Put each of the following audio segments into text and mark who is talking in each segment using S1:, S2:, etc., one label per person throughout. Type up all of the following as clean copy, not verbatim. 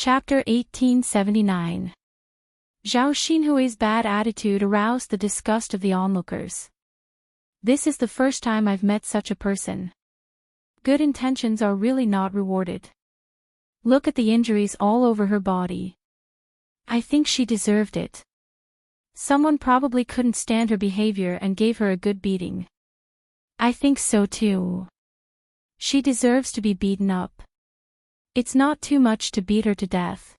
S1: Chapter 1879. Zhao Xinhui's bad attitude aroused the disgust of the onlookers. This is the first time I've met such a person. Good intentions are really not rewarded. Look at the injuries all over her body. I think she deserved it. Someone probably couldn't stand her behavior and gave her a good beating. I think so too. She deserves to be beaten up. It's not too much to beat her to death.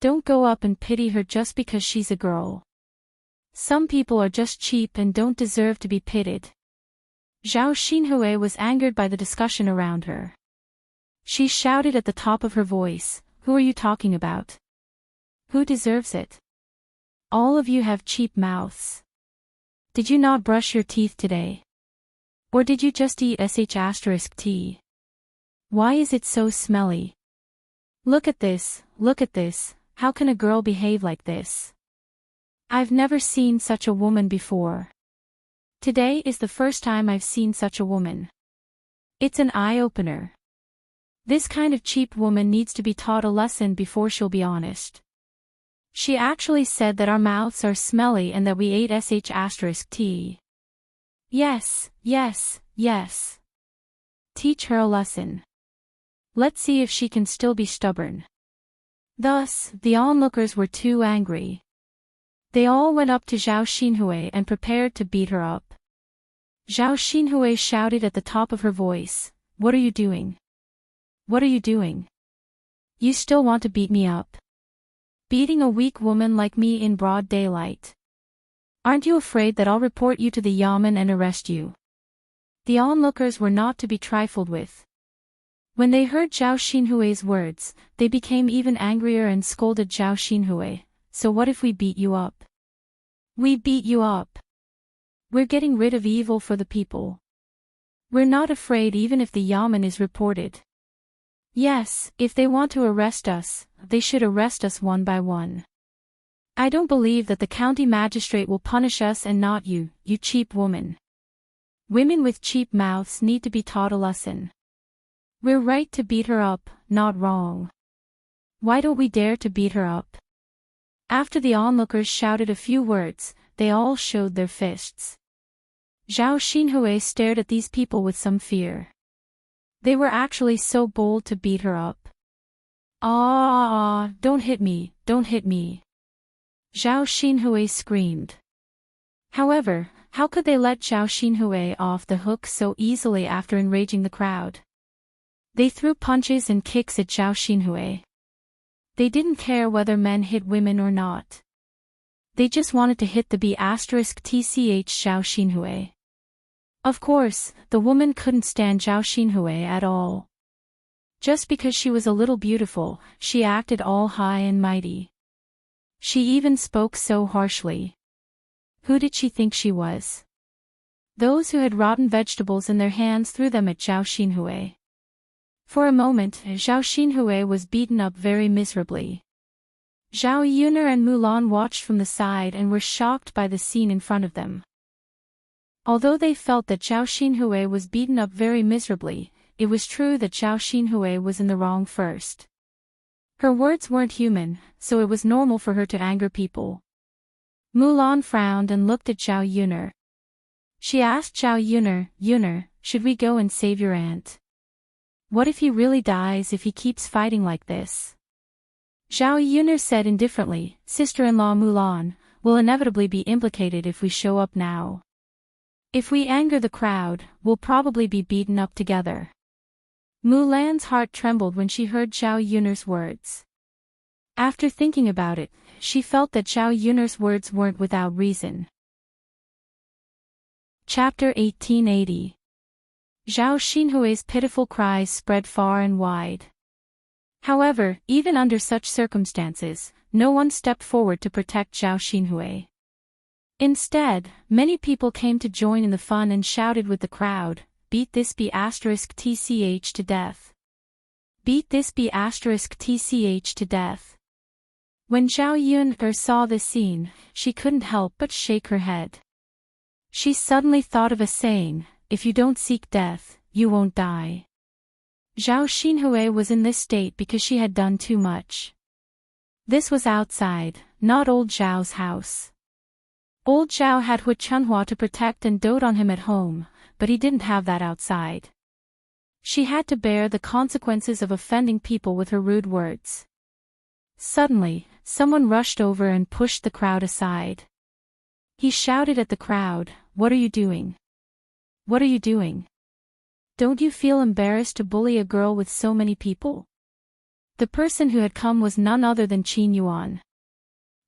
S1: Don't go up and pity her just because she's a girl. Some people are just cheap and don't deserve to be pitied. Zhao Xinhui was angered by the discussion around her. She shouted at the top of her voice, "Who are you talking about? Who deserves it? All of you have cheap mouths. Did you not brush your teeth today? Or did you just eat sh*t? Why is it so smelly? Look at this, how can a girl behave like this? I've never seen such a woman before. Today is the first time I've seen such a woman. It's an eye-opener. This kind of cheap woman needs to be taught a lesson before she'll be honest. She actually said that our mouths are smelly and that we ate sh*t. Yes. Teach her a lesson. Let's see if she can still be stubborn." Thus, the onlookers were too angry. They all went up to Zhao Xinhui and prepared to beat her up. Zhao Xinhui shouted at the top of her voice, "What are you doing? What are you doing? You still want to beat me up? Beating a weak woman like me in broad daylight? Aren't you afraid that I'll report you to the yamen and arrest you?" The onlookers were not to be trifled with. When they heard Zhao Xinhui's words, they became even angrier and scolded Zhao Xinhui, "So what if we beat you up? We beat you up. We're getting rid of evil for the people. We're not afraid even if the yamen is reported. Yes, if they want to arrest us, they should arrest us one by one. I don't believe that the county magistrate will punish us and not you, you cheap woman. Women with cheap mouths need to be taught a lesson. We're right to beat her up, not wrong. Why don't we dare to beat her up?" After the onlookers shouted a few words, they all showed their fists. Zhao Xinhui stared at these people with some fear. They were actually so bold to beat her up. Don't hit me, don't hit me!" Zhao Xinhui screamed. However, how could they let Zhao Xinhui off the hook so easily after enraging the crowd? They threw punches and kicks at Zhao Xinhui. They didn't care whether men hit women or not. They just wanted to hit the B*tch Zhao Xinhui. Of course, the woman couldn't stand Zhao Xinhui at all. Just because she was a little beautiful, she acted all high and mighty. She even spoke so harshly. Who did she think she was? Those who had rotten vegetables in their hands threw them at Zhao Xinhui. For a moment, Zhao Xinhui was beaten up very miserably. Zhao Yuner and Mulan watched from the side and were shocked by the scene in front of them. Although they felt that Zhao Xinhui was beaten up very miserably, it was true that Zhao Xinhui was in the wrong first. Her words weren't human, so it was normal for her to anger people. Mulan frowned and looked at Zhao Yuner. She asked Zhao Yuner, "Yuner, should we go and save your aunt? What if he really dies if he keeps fighting like this?" Zhao Yuner said indifferently, "Sister-in-law Mulan will inevitably be implicated if we show up now. If we anger the crowd, we'll probably be beaten up together." Mulan's heart trembled when she heard Zhao Yuner's words. After thinking about it, she felt that Zhao Yuner's words weren't without reason. Chapter 1880. Zhao Xinhui's pitiful cries spread far and wide. However, even under such circumstances, no one stepped forward to protect Zhao Xinhui. Instead, many people came to join in the fun and shouted with the crowd, "Beat this B*tch to death! Beat this B*tch to death!" When Zhao Yuner saw this scene, she couldn't help but shake her head. She suddenly thought of a saying, "If you don't seek death, you won't die." Zhao Xinhui was in this state because she had done too much. This was outside, not old Zhao's house. Old Zhao had Hu Chunhua to protect and dote on him at home, but he didn't have that outside. She had to bear the consequences of offending people with her rude words. Suddenly, someone rushed over and pushed the crowd aside. He shouted at the crowd, "What are you doing? What are you doing? Don't you feel embarrassed to bully a girl with so many people?" The person who had come was none other than Qin Yuan.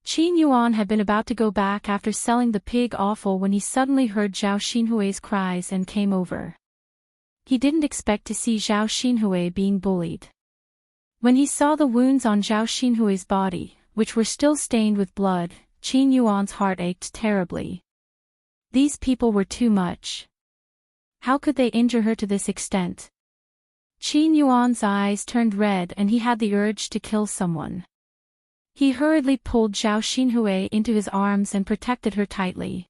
S1: Qin Yuan had been about to go back after selling the pig offal when he suddenly heard Zhao Xinhui's cries and came over. He didn't expect to see Zhao Xinhui being bullied. When he saw the wounds on Zhao Xinhui's body, which were still stained with blood, Qin Yuan's heart ached terribly. These people were too much. How could they injure her to this extent? Qin Yuan's eyes turned red and he had the urge to kill someone. He hurriedly pulled Zhao Xinhui into his arms and protected her tightly.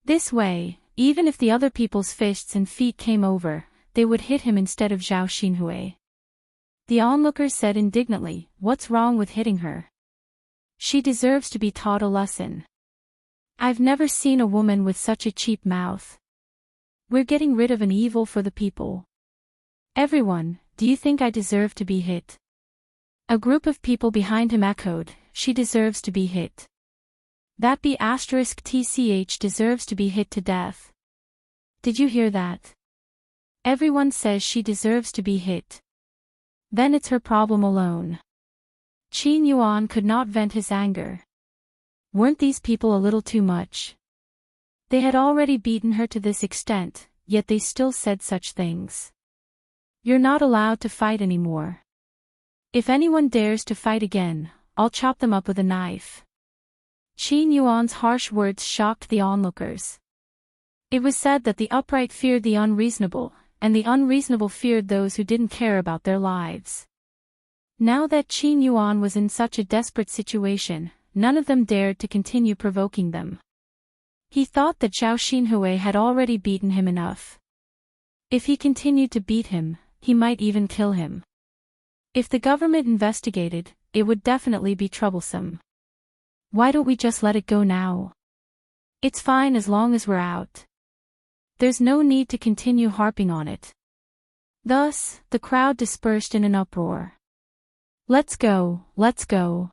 S1: This way, even if the other people's fists and feet came over, they would hit him instead of Zhao Xinhui. The onlookers said indignantly, "What's wrong with hitting her? She deserves to be taught a lesson. I've never seen a woman with such a cheap mouth. We're getting rid of an evil for the people. Everyone, do you think I deserve to be hit?" A group of people behind him echoed, "She deserves to be hit. That B*TCH deserves to be hit to death. Did you hear that? Everyone says she deserves to be hit. Then it's her problem alone." Qin Yuan could not vent his anger. Weren't these people a little too much? They had already beaten her to this extent, yet they still said such things. "You're not allowed to fight anymore. If anyone dares to fight again, I'll chop them up with a knife." Qin Yuan's harsh words shocked the onlookers. It was said that the upright feared the unreasonable, and the unreasonable feared those who didn't care about their lives. Now that Qin Yuan was in such a desperate situation, none of them dared to continue provoking them. He thought that Zhao Xinhui had already beaten him enough. If he continued to beat him, he might even kill him. If the government investigated, it would definitely be troublesome. Why don't we just let it go now? It's fine as long as we're out. There's no need to continue harping on it. Thus, the crowd dispersed in an uproar. Let's go, let's go.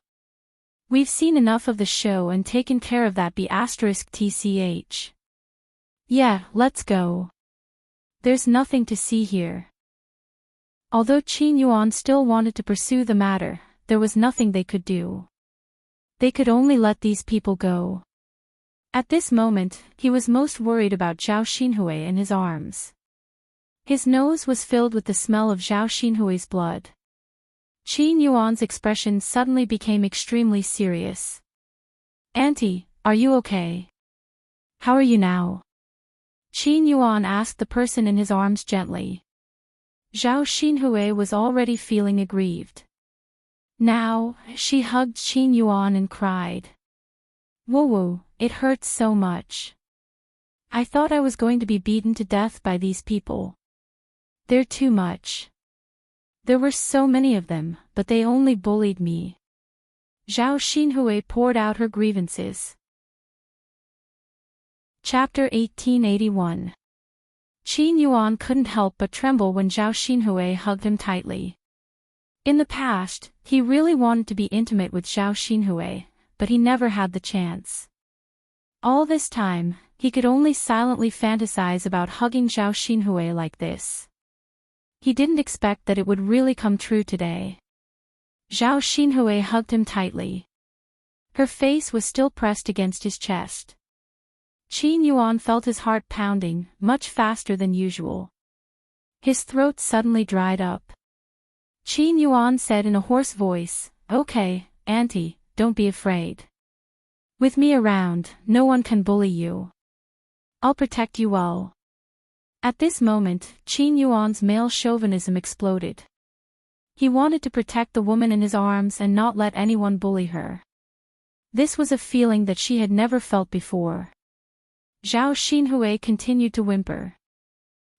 S1: We've seen enough of the show and taken care of that B*TCH. Yeah, let's go. There's nothing to see here. Although Qin Yuan still wanted to pursue the matter, there was nothing they could do. They could only let these people go. At this moment, he was most worried about Zhao Xinhui in his arms. His nose was filled with the smell of Zhao Xinhui's blood. Qin Yuan's expression suddenly became extremely serious. "Auntie, are you okay? How are you now?" Qin Yuan asked the person in his arms gently. Zhao Xinhui was already feeling aggrieved. Now, she hugged Qin Yuan and cried. "Woo, it hurts so much. I thought I was going to be beaten to death by these people. They're too much. There were so many of them, but they only bullied me." Zhao Xinhui poured out her grievances. Chapter 1881. Qin Yuan couldn't help but tremble when Zhao Xinhui hugged him tightly. In the past, he really wanted to be intimate with Zhao Xinhui, but he never had the chance. All this time, he could only silently fantasize about hugging Zhao Xinhui like this. He didn't expect that it would really come true today. Zhao Xinhui hugged him tightly. Her face was still pressed against his chest. Qin Yuan felt his heart pounding, much faster than usual. His throat suddenly dried up. Qin Yuan said in a hoarse voice, "Okay, Auntie, don't be afraid. With me around, no one can bully you. I'll protect you all." At this moment, Qin Yuan's male chauvinism exploded. He wanted to protect the woman in his arms and not let anyone bully her. This was a feeling that she had never felt before. Zhao Xinhui continued to whimper.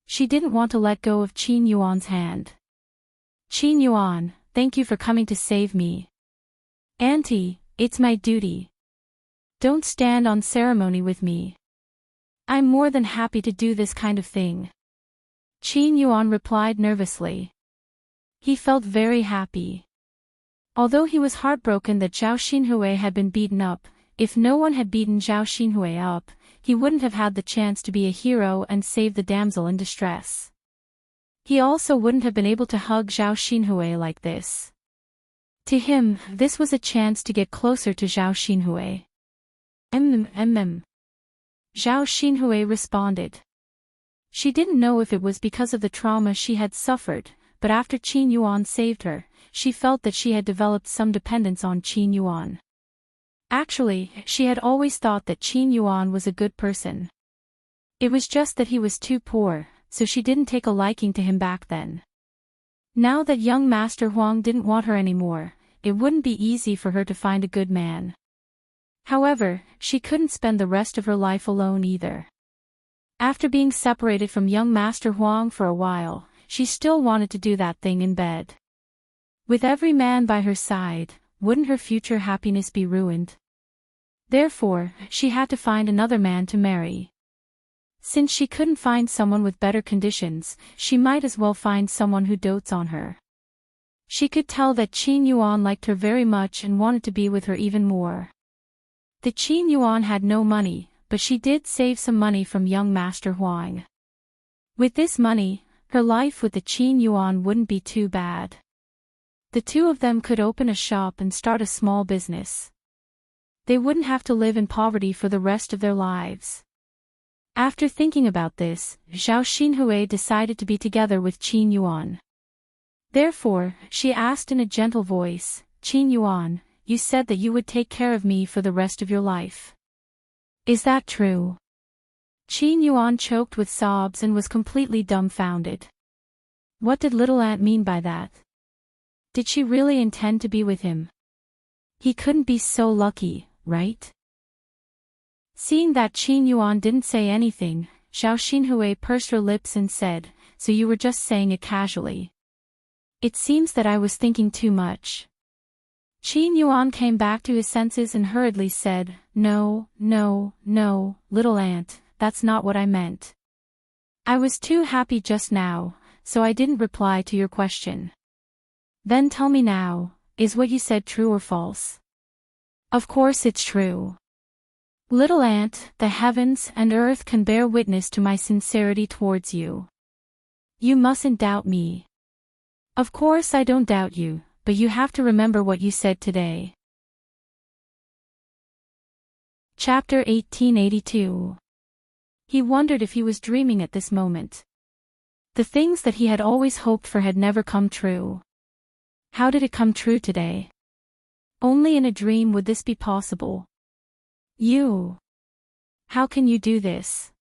S1: She didn't want to let go of Qin Yuan's hand. Qin Yuan, thank you for coming to save me. Auntie, it's my duty. Don't stand on ceremony with me. I'm more than happy to do this kind of thing. Qin Yuan replied nervously. He felt very happy. Although he was heartbroken that Zhao Xinhui had been beaten up, if no one had beaten Zhao Xinhui up, he wouldn't have had the chance to be a hero and save the damsel in distress. He also wouldn't have been able to hug Zhao Xinhui like this. To him, this was a chance to get closer to Zhao Xinhui. Zhao Xinhui responded. She didn't know if it was because of the trauma she had suffered, but after Qin Yuan saved her, she felt that she had developed some dependence on Qin Yuan. Actually, she had always thought that Qin Yuan was a good person. It was just that he was too poor, so she didn't take a liking to him back then. Now that young Master Huang didn't want her anymore, it wouldn't be easy for her to find a good man. However, she couldn't spend the rest of her life alone either. After being separated from young Master Huang for a while, she still wanted to do that thing in bed. With every man by her side, wouldn't her future happiness be ruined? Therefore, she had to find another man to marry. Since she couldn't find someone with better conditions, she might as well find someone who dotes on her. She could tell that Qin Yuan liked her very much and wanted to be with her even more. The Qin Yuan had no money, but she did save some money from young Master Huang. With this money, her life with the Qin Yuan wouldn't be too bad. The two of them could open a shop and start a small business. They wouldn't have to live in poverty for the rest of their lives. After thinking about this, Zhao Xinhui decided to be together with Qin Yuan. Therefore, she asked in a gentle voice, Qin Yuan, you said that you would take care of me for the rest of your life. Is that true? Qin Yuan choked with sobs and was completely dumbfounded. What did little aunt mean by that? Did she really intend to be with him? He couldn't be so lucky, right? Seeing that Qin Yuan didn't say anything, Zhao Xinhui pursed her lips and said, so you were just saying it casually. It seems that I was thinking too much. Qin Yuan came back to his senses and hurriedly said, no, little aunt, that's not what I meant. I was too happy just now, so I didn't reply to your question. Then tell me now, is what you said true or false? Of course it's true. Little aunt, the heavens and earth can bear witness to my sincerity towards you. You mustn't doubt me. Of course I don't doubt you, but you have to remember what you said today. Chapter 1882. He wondered if he was dreaming at this moment. The things that he had always hoped for had never come true. How did it come true today? Only in a dream would this be possible. You. How can you do this?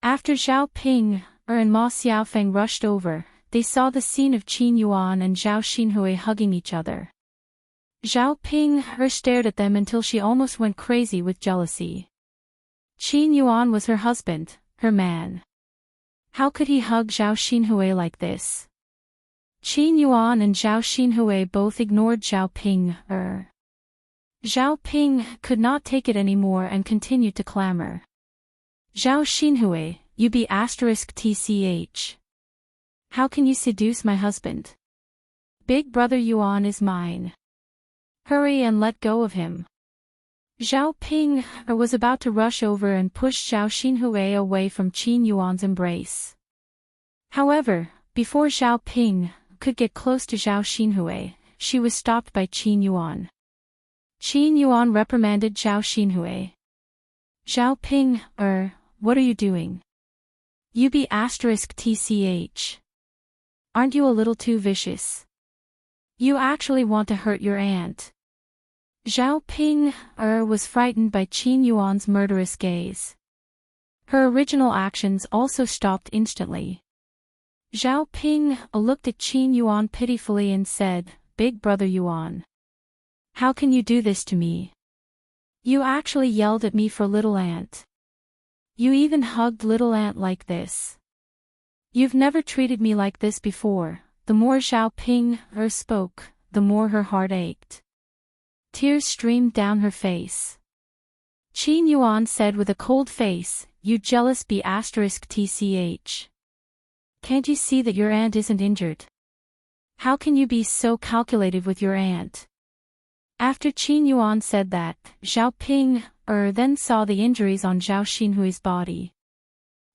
S1: After Zhao Ping, and Ma Xiaofeng rushed over, they saw the scene of Qin Yuan and Zhao Xinhui hugging each other. Zhao Ping stared at them until she almost went crazy with jealousy. Qin Yuan was her husband, her man. How could he hug Zhao Xinhui like this? Qin Yuan and Zhao Xinhui both ignored Zhao Ping. Zhao Ping could not take it anymore and continued to clamor. Zhao Xinhui, you be *tch. How can you seduce my husband? Big brother Yuan is mine. Hurry and let go of him. Zhao Ping was about to rush over and push Zhao Xinhui away from Qin Yuan's embrace. However, before Zhao Ping could get close to Zhao Xinhui, she was stopped by Qin Yuan. Qin Yuan reprimanded Zhao Xinhui. Zhao Ping, what are you doing? You be *tch. Aren't you a little too vicious? You actually want to hurt your aunt. Zhao Ping, was frightened by Qin Yuan's murderous gaze. Her original actions also stopped instantly. Zhao Ping looked at Qin Yuan pitifully and said, Big brother Yuan. How can you do this to me? You actually yelled at me for little aunt. You even hugged little aunt like this. You've never treated me like this before, the more Zhao Ping spoke, the more her heart ached. Tears streamed down her face. Qin Yuan said with a cold face, "You jealous B***tch. Can't you see that your aunt isn't injured? How can you be so calculative with your aunt?" After Qin Yuan said that, Zhao Ping then saw the injuries on Zhao Xinhui's body.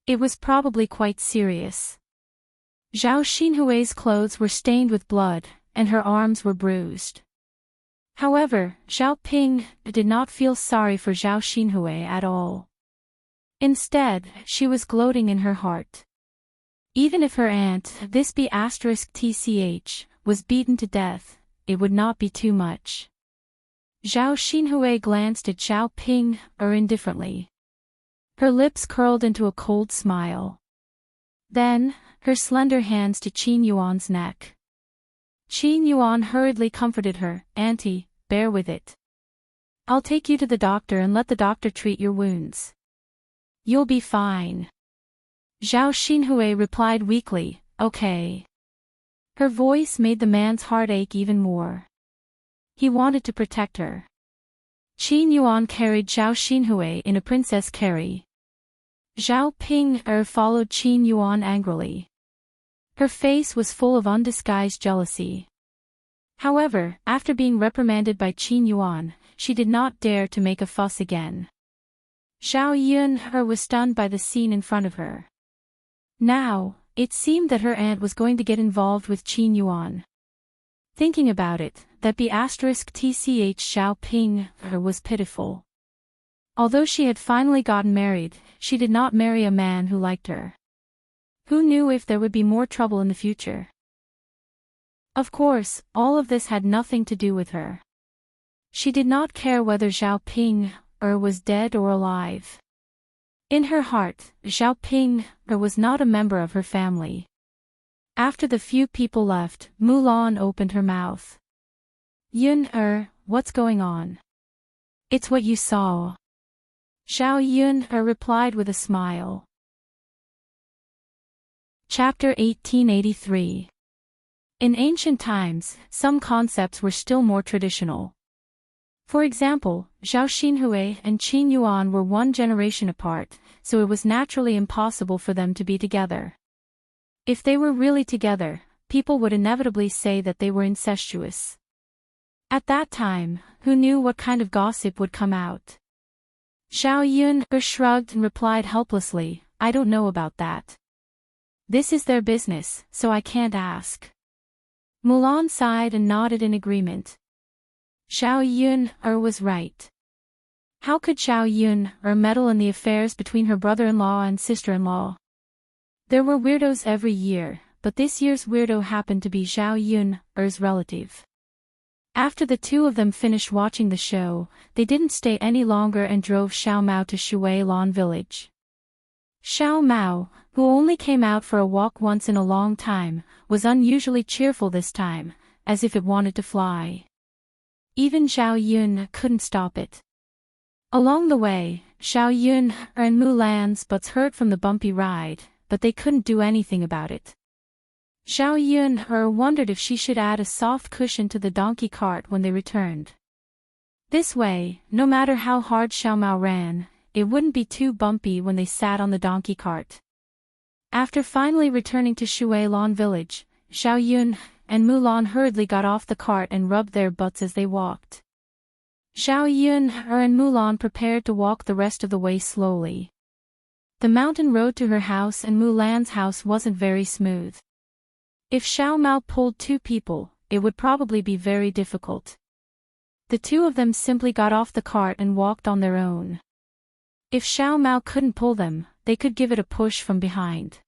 S1: It was probably quite serious. Zhao Xinhui's clothes were stained with blood, and her arms were bruised. However, Zhao Ping did not feel sorry for Zhao Xinhui at all. Instead, she was gloating in her heart. Even if her aunt, this B***tch, was beaten to death, it would not be too much. Zhao Xinhui glanced at Zhao Ping indifferently. Her lips curled into a cold smile. Then, her slender hands to Qin Yuan's neck. Qin Yuan hurriedly comforted her, "Auntie, bear with it. I'll take you to the doctor and let the doctor treat your wounds. You'll be fine." Zhao Xinhui replied weakly, "Okay." Her voice made the man's heart ache even more. He wanted to protect her. Qin Yuan carried Zhao Xinhui in a princess carry. Zhao Ping followed Qin Yuan angrily. Her face was full of undisguised jealousy. However, after being reprimanded by Qin Yuan, she did not dare to make a fuss again. Zhao Yun was stunned by the scene in front of her. Now, it seemed that her aunt was going to get involved with Qin Yuan. Thinking about it, that B***tch Zhao Ping was pitiful. Although she had finally gotten married, she did not marry a man who liked her. Who knew if there would be more trouble in the future? Of course, all of this had nothing to do with her. She did not care whether Zhao Ping was dead or alive. In her heart, Zhao Ping was not a member of her family. After the few people left, Mulan opened her mouth. "Yun what's going on?" "It's what you saw." Zhao Yun replied with a smile. Chapter 1883. In ancient times, some concepts were still more traditional. For example, Zhao Xinhui and Qin Yuan were one generation apart, so it was naturally impossible for them to be together. If they were really together, people would inevitably say that they were incestuous. At that time, who knew what kind of gossip would come out? Zhao Yun shrugged and replied helplessly, "I don't know about that. This is their business, so I can't ask." Mulan sighed and nodded in agreement. Zhao Yun was right. How could Zhao Yun meddle in the affairs between her brother-in-law and sister-in-law? There were weirdos every year, but this year's weirdo happened to be Zhao Yun's relative. After the two of them finished watching the show, they didn't stay any longer and drove Xiao Mao to Shui Lan village. Xiao Mao, who only came out for a walk once in a long time, was unusually cheerful this time, as if it wanted to fly. Even Zhao Yun couldn't stop it. Along the way, Zhao Yun and Mulan's butts hurt from the bumpy ride, but they couldn't do anything about it. Zhao Yun wondered if she should add a soft cushion to the donkey cart when they returned. This way, no matter how hard Xiao Mao ran, it wouldn't be too bumpy when they sat on the donkey cart. After finally returning to Shui Lan village, Zhao Yun and Mulan hurriedly got off the cart and rubbed their butts as they walked. Zhao Yun and Mulan prepared to walk the rest of the way slowly. The mountain road to her house and Mulan's house wasn't very smooth. If Xiao Mao pulled two people, it would probably be very difficult. The two of them simply got off the cart and walked on their own. If Xiao Mao couldn't pull them, they could give it a push from behind.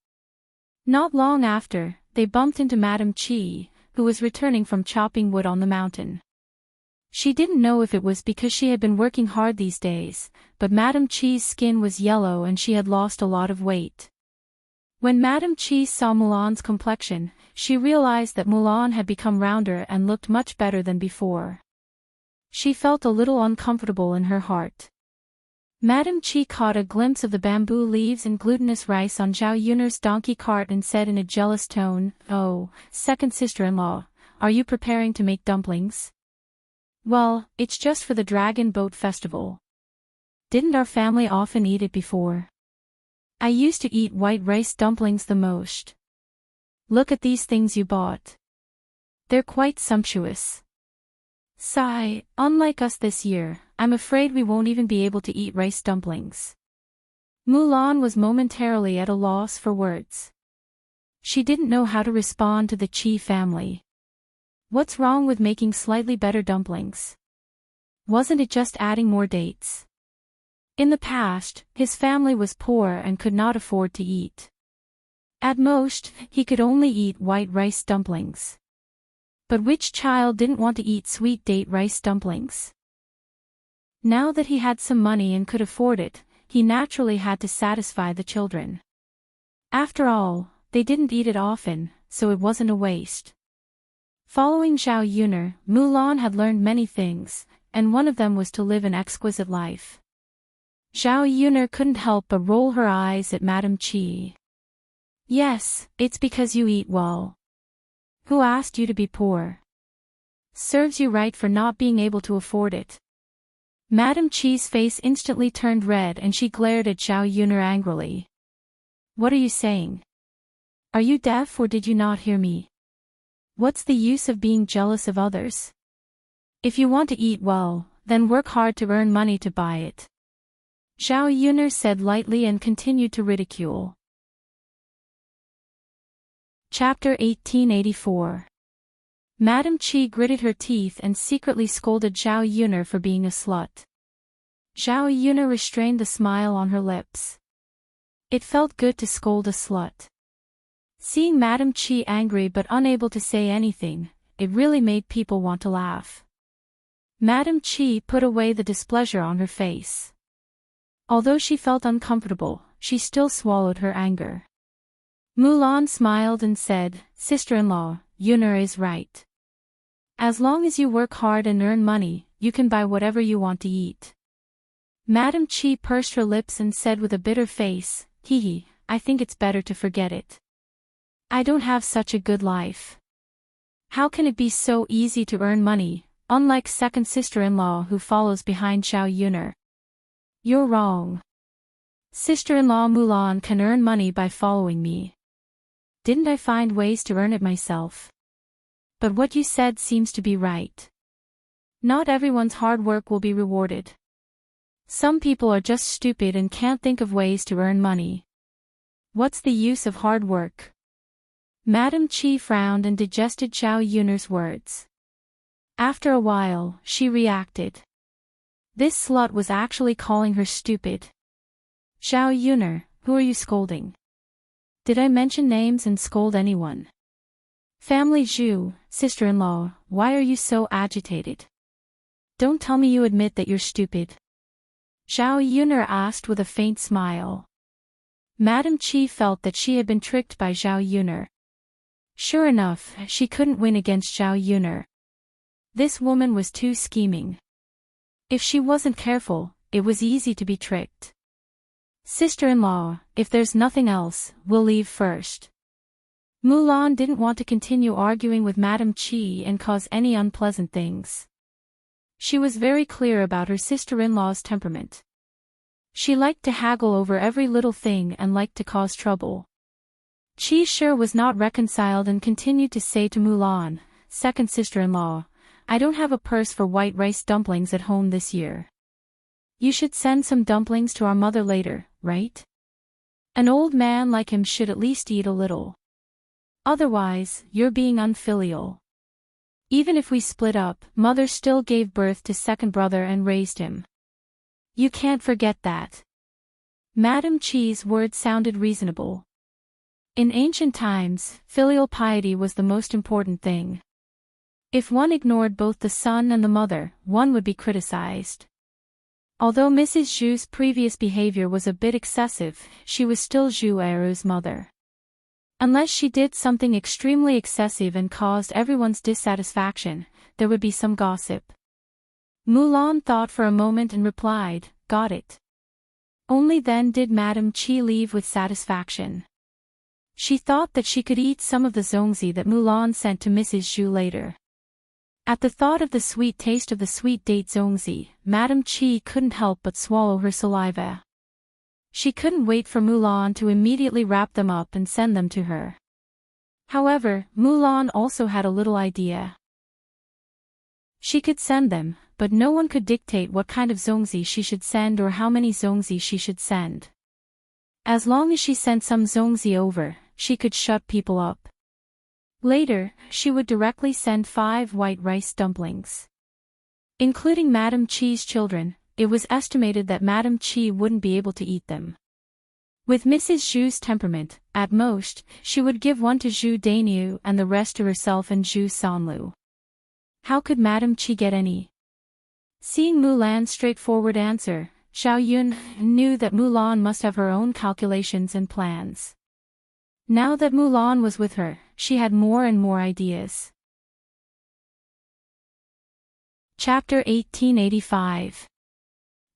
S1: Not long after, they bumped into Madame Qi, who was returning from chopping wood on the mountain. She didn't know if it was because she had been working hard these days, but Madame Qi's skin was yellow and she had lost a lot of weight. When Madame Qi saw Mulan's complexion, she realized that Mulan had become rounder and looked much better than before. She felt a little uncomfortable in her heart. Madame Chi caught a glimpse of the bamboo leaves and glutinous rice on Zhao Yun'er's donkey cart and said in a jealous tone, "Oh, second sister-in-law, are you preparing to make dumplings?" "Well, it's just for the Dragon Boat Festival. Didn't our family often eat it before? I used to eat white rice dumplings the most. Look at these things you bought. They're quite sumptuous." Sigh, unlike us this year, I'm afraid we won't even be able to eat rice dumplings. Mulan was momentarily at a loss for words. She didn't know how to respond to the Qi family. What's wrong with making slightly better dumplings? Wasn't it just adding more dates? In the past, his family was poor and could not afford to eat. At most, he could only eat white rice dumplings. But which child didn't want to eat sweet date rice dumplings? Now that he had some money and could afford it, he naturally had to satisfy the children. After all, they didn't eat it often, so it wasn't a waste. Following Zhao Yun'er, Mulan had learned many things, and one of them was to live an exquisite life. Zhao Yun'er couldn't help but roll her eyes at Madame Chi. "Yes, it's because you eat well. Who asked you to be poor? Serves you right for not being able to afford it." Madame Chi's face instantly turned red and she glared at Zhao Yun'er angrily. "What are you saying? Are you deaf or did you not hear me? What's the use of being jealous of others? If you want to eat well, then work hard to earn money to buy it." Zhao Yun'er said lightly and continued to ridicule. Chapter 1884. Madame Chi gritted her teeth and secretly scolded Zhao Yun'er for being a slut. Zhao Yun'er restrained the smile on her lips. It felt good to scold a slut. Seeing Madame Chi angry but unable to say anything, it really made people want to laugh. Madame Chi put away the displeasure on her face. Although she felt uncomfortable, she still swallowed her anger. Mulan smiled and said, "Sister-in-law, Yun'er is right. As long as you work hard and earn money, you can buy whatever you want to eat." Madame Chi pursed her lips and said with a bitter face, "Hee, I think it's better to forget it. I don't have such a good life. How can it be so easy to earn money, unlike second sister-in-law who follows behind Zhao Yun'er?" "You're wrong. Sister-in-law Mulan can earn money by following me. Didn't I find ways to earn it myself? But what you said seems to be right. Not everyone's hard work will be rewarded. Some people are just stupid and can't think of ways to earn money. What's the use of hard work?" Madame Chi frowned and digested Zhao Yun'er's words. After a while, she reacted. This slut was actually calling her stupid. "Zhao Yun'er, who are you scolding? Did I mention names and scold anyone? Family Zhu, sister-in-law, why are you so agitated? Don't tell me you admit that you're stupid." Zhao Yun'er asked with a faint smile. Madame Chi felt that she had been tricked by Zhao Yun'er. Sure enough, she couldn't win against Zhao Yun'er. This woman was too scheming. If she wasn't careful, it was easy to be tricked. "Sister-in-law, if there's nothing else, we'll leave first." Mulan didn't want to continue arguing with Madame Chi and cause any unpleasant things. She was very clear about her sister-in-law's temperament. She liked to haggle over every little thing and liked to cause trouble. Chi sure was not reconciled and continued to say to Mulan, "Second sister-in-law, I don't have a purse for white rice dumplings at home this year. You should send some dumplings to our mother later, right? An old man like him should at least eat a little. Otherwise, you're being unfilial. Even if we split up, mother still gave birth to second brother and raised him. You can't forget that." Madame Chi's words sounded reasonable. In ancient times, filial piety was the most important thing. If one ignored both the son and the mother, one would be criticized. Although Mrs. Zhu's previous behavior was a bit excessive, she was still Zhu Eru's mother. Unless she did something extremely excessive and caused everyone's dissatisfaction, there would be some gossip. Mulan thought for a moment and replied, "Got it. Only then did Madame Chi leave with satisfaction. She thought that she could eat some of the zongzi that Mulan sent to Mrs. Zhu later. At the thought of the sweet taste of the sweet date zongzi, Madame Chi couldn't help but swallow her saliva. She couldn't wait for Mulan to immediately wrap them up and send them to her. However, Mulan also had a little idea. She could send them, but no one could dictate what kind of zongzi she should send or how many zongzi she should send. As long as she sent some zongzi over, she could shut people up. Later, she would directly send 5 white rice dumplings. Including Madame Chi's children, it was estimated that Madame Chi wouldn't be able to eat them. With Mrs. Zhu's temperament, at most, she would give one to Zhu Dainyu and the rest to herself and Zhu Sanlu. How could Madame Chi get any? Seeing Mulan's straightforward answer, Zhao Yun knew that Mulan must have her own calculations and plans. Now that Mulan was with her, she had more and more ideas. Chapter 1885.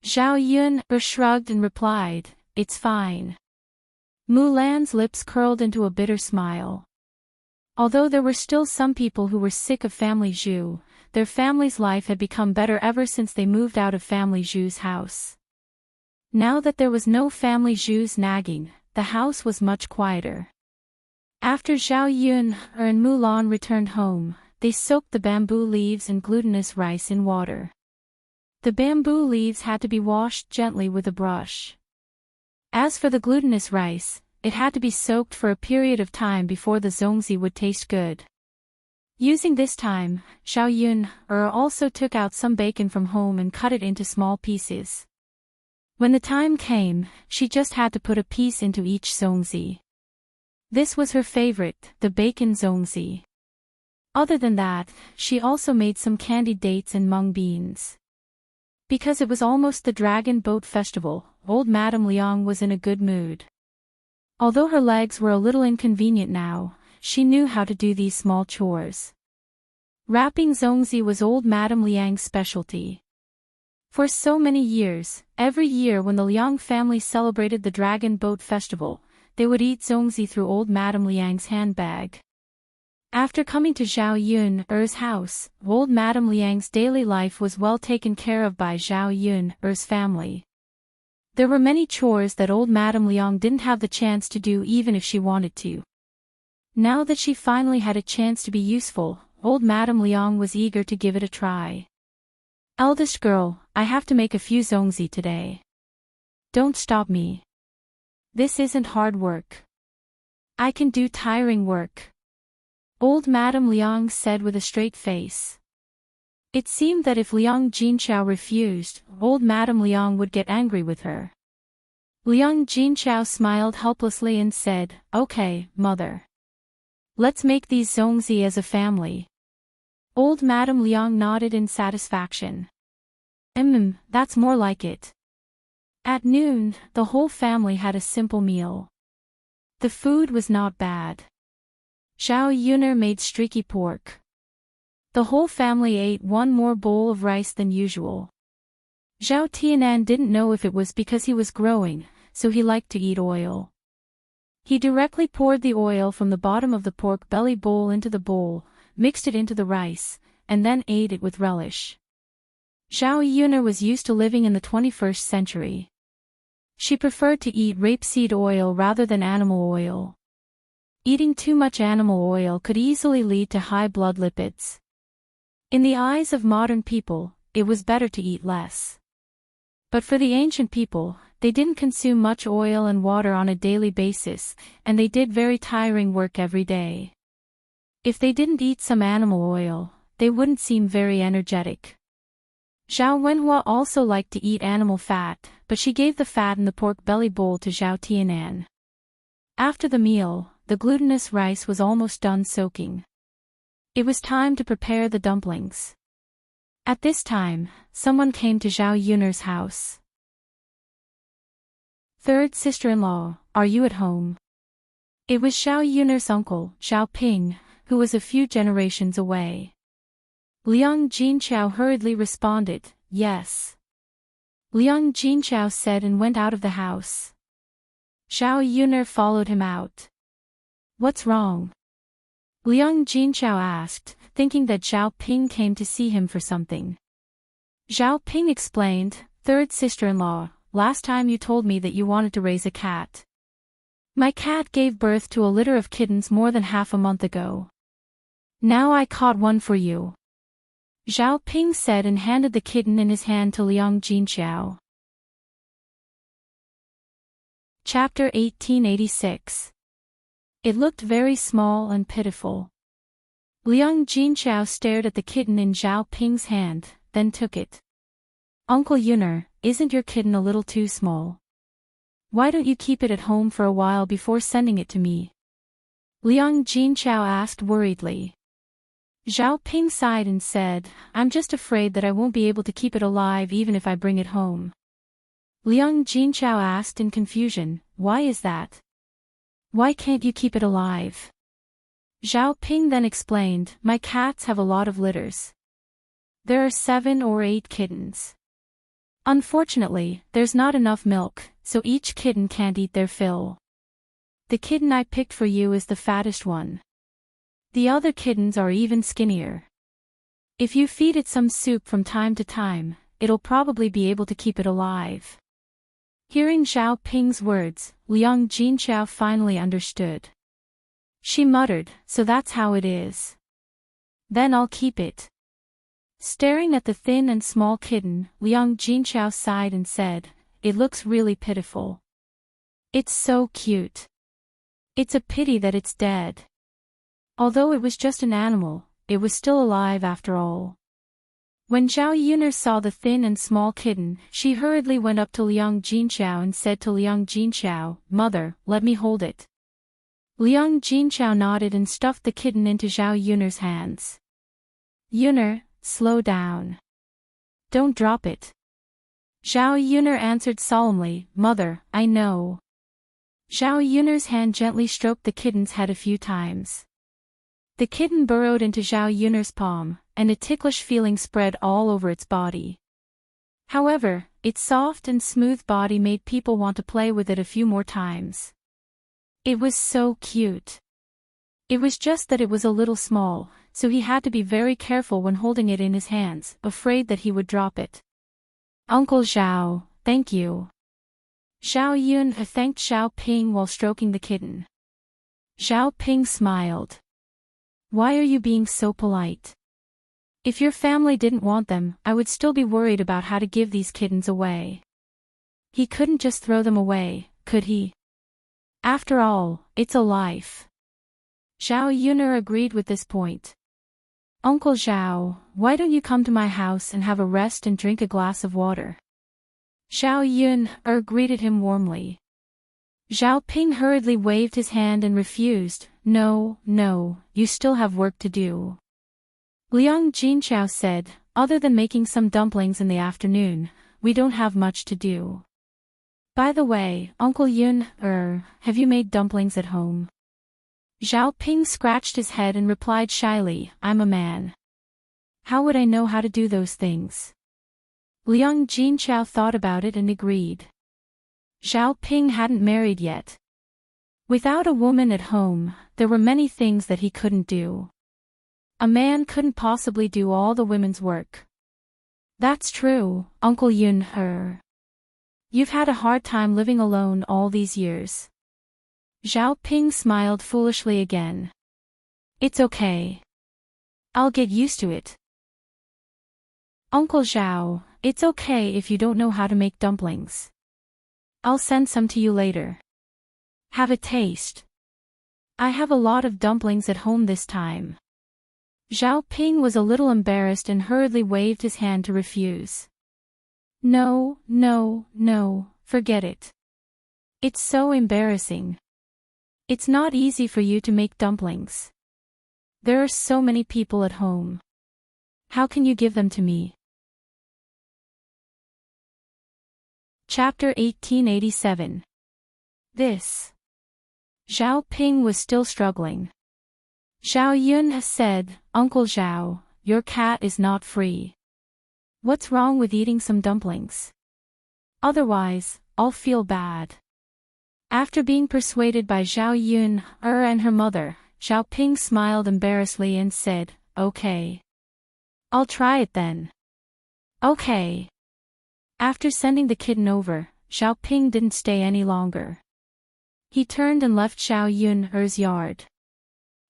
S1: Zhao Yun shrugged and replied, "It's fine." Mulan's lips curled into a bitter smile. Although there were still some people who were sick of Family Zhu, their family's life had become better ever since they moved out of Family Zhu's house. Now that there was no Family Zhu's nagging, the house was much quieter. After Zhao Yun and Mulan returned home, they soaked the bamboo leaves and glutinous rice in water. The bamboo leaves had to be washed gently with a brush. As for the glutinous rice, it had to be soaked for a period of time before the zongzi would taste good. Using this time, Zhao Yun also took out some bacon from home and cut it into small pieces. When the time came, she just had to put a piece into each zongzi. This was her favorite, the bacon zongzi. Other than that, she also made some candied dates and mung beans. Because it was almost the Dragon Boat Festival, old Madame Liang was in a good mood. Although her legs were a little inconvenient now, she knew how to do these small chores. Wrapping zongzi was old Madame Liang's specialty. For so many years, every year when the Liang family celebrated the Dragon Boat Festival, they would eat zongzi through old Madame Liang's handbag. After coming to Zhao Yun's house, old Madame Liang's daily life was well taken care of by Zhao Yun's family. There were many chores that old Madame Liang didn't have the chance to do even if she wanted to. Now that she finally had a chance to be useful, old Madame Liang was eager to give it a try. "Eldest girl, I have to make a few zongzi today. Don't stop me. This isn't hard work. I can do tiring work," old Madame Liang said with a straight face. It seemed that if Liang Jinchao refused, old Madame Liang would get angry with her. Liang Jinchao smiled helplessly and said, "Okay, mother. Let's make these zongzi as a family." Old Madame Liang nodded in satisfaction. That's more like it." At noon, the whole family had a simple meal. The food was not bad. Zhao Yun'er made streaky pork. The whole family ate one more bowl of rice than usual. Zhao Tianan didn't know if it was because he was growing, so he liked to eat oil. He directly poured the oil from the bottom of the pork belly bowl into the bowl, mixed it into the rice, and then ate it with relish. Zhao Yun'er was used to living in the 21st century. She preferred to eat rapeseed oil rather than animal oil. Eating too much animal oil could easily lead to high blood lipids. In the eyes of modern people, it was better to eat less. But for the ancient people, they didn't consume much oil and water on a daily basis, and they did very tiring work every day. If they didn't eat some animal oil, they wouldn't seem very energetic. Zhao Wenhua also liked to eat animal fat, but she gave the fat in the pork belly bowl to Zhao Tianan. After the meal, the glutinous rice was almost done soaking. It was time to prepare the dumplings. At this time, someone came to Zhao Yun'er's house. "Third sister-in-law, are you at home?" It was Zhao Yun'er's uncle, Zhao Ping, who was a few generations away. Liang Jinchao hurriedly responded, "Yes." Liang Jinchao said and went out of the house. Zhao Yuner followed him out. What's wrong? Liang Jinchao asked, thinking that Zhao Ping came to see him for something. Zhao Ping explained, third sister-in-law, last time you told me that you wanted to raise a cat. My cat gave birth to a litter of kittens more than half a month ago. Now I caught one for you. Zhao Ping said and handed the kitten in his hand to Liang Jinchao. Chapter 1886. It looked very small and pitiful. Liang Jinchao stared at the kitten in Zhao Ping's hand, then took it. Uncle Yuner, isn't your kitten a little too small? Why don't you keep it at home for a while before sending it to me? Liang Jinchao asked worriedly. Zhao Ping sighed and said, I'm just afraid that I won't be able to keep it alive even if I bring it home. Liang Jinchao asked in confusion, why is that? Why can't you keep it alive? Zhao Ping then explained, my cats have a lot of litters. There are 7 or 8 kittens. Unfortunately, there's not enough milk, so each kitten can't eat their fill. The kitten I picked for you is the fattest one. The other kittens are even skinnier. If you feed it some soup from time to time, it'll probably be able to keep it alive. Hearing Zhao Ping's words, Liang Jinchao finally understood. She muttered, so that's how it is. Then I'll keep it. Staring at the thin and small kitten, Liang Jinchao sighed and said, it looks really pitiful. It's so cute. It's a pity that it's dead. Although it was just an animal, it was still alive after all. When Zhao Yuner saw the thin and small kitten, she hurriedly went up to Liang Jinchao and said to Liang Jinchao, Mother, let me hold it. Liang Jinchao nodded and stuffed the kitten into Zhao Yuner's hands. Yuner, slow down. Don't drop it. Zhao Yuner answered solemnly, Mother, I know. Zhao Yuner's hand gently stroked the kitten's head a few times. The kitten burrowed into Zhao Yuner's palm, and a ticklish feeling spread all over its body. However, its soft and smooth body made people want to play with it a few more times. It was so cute. It was just that it was a little small, so he had to be very careful when holding it in his hands, afraid that he would drop it. Uncle Zhao, thank you. Zhao Yun thanked Zhao Ping while stroking the kitten. Zhao Ping smiled. Why are you being so polite? If your family didn't want them, I would still be worried about how to give these kittens away. He couldn't just throw them away, could he? After all, it's a life. Zhao Yuner agreed with this point. Uncle Zhao, why don't you come to my house and have a rest and drink a glass of water? Zhao Yun greeted him warmly. Zhao Ping hurriedly waved his hand and refused, No, you still have work to do. Liang Jinchao said, other than making some dumplings in the afternoon, we don't have much to do. By the way, Uncle Yun, have you made dumplings at home? Zhao Ping scratched his head and replied shyly, I'm a man. How would I know how to do those things? Liang Jinchao thought about it and agreed. Zhao Ping hadn't married yet. Without a woman at home, there were many things that he couldn't do. A man couldn't possibly do all the women's work. That's true, Uncle Yun. You've had a hard time living alone all these years. Zhao Ping smiled foolishly again. It's okay. I'll get used to it. Uncle Zhao, it's okay if you don't know how to make dumplings. I'll send some to you later. Have a taste. I have a lot of dumplings at home this time. Zhao Ping was a little embarrassed and hurriedly waved his hand to refuse. No, forget it. It's so embarrassing. It's not easy for you to make dumplings. There are so many people at home. How can you give them to me? Chapter 1887. This. Zhao Ping was still struggling. Zhao Yun said, Uncle Zhao, your cat is not free. What's wrong with eating some dumplings? Otherwise, I'll feel bad. After being persuaded by Zhao Yun and her mother, Zhao Ping smiled embarrassedly and said, "Okay. I'll try it then." "Okay." After sending the kitten over, Zhao Ping didn't stay any longer. He turned and left Zhao Yun's yard.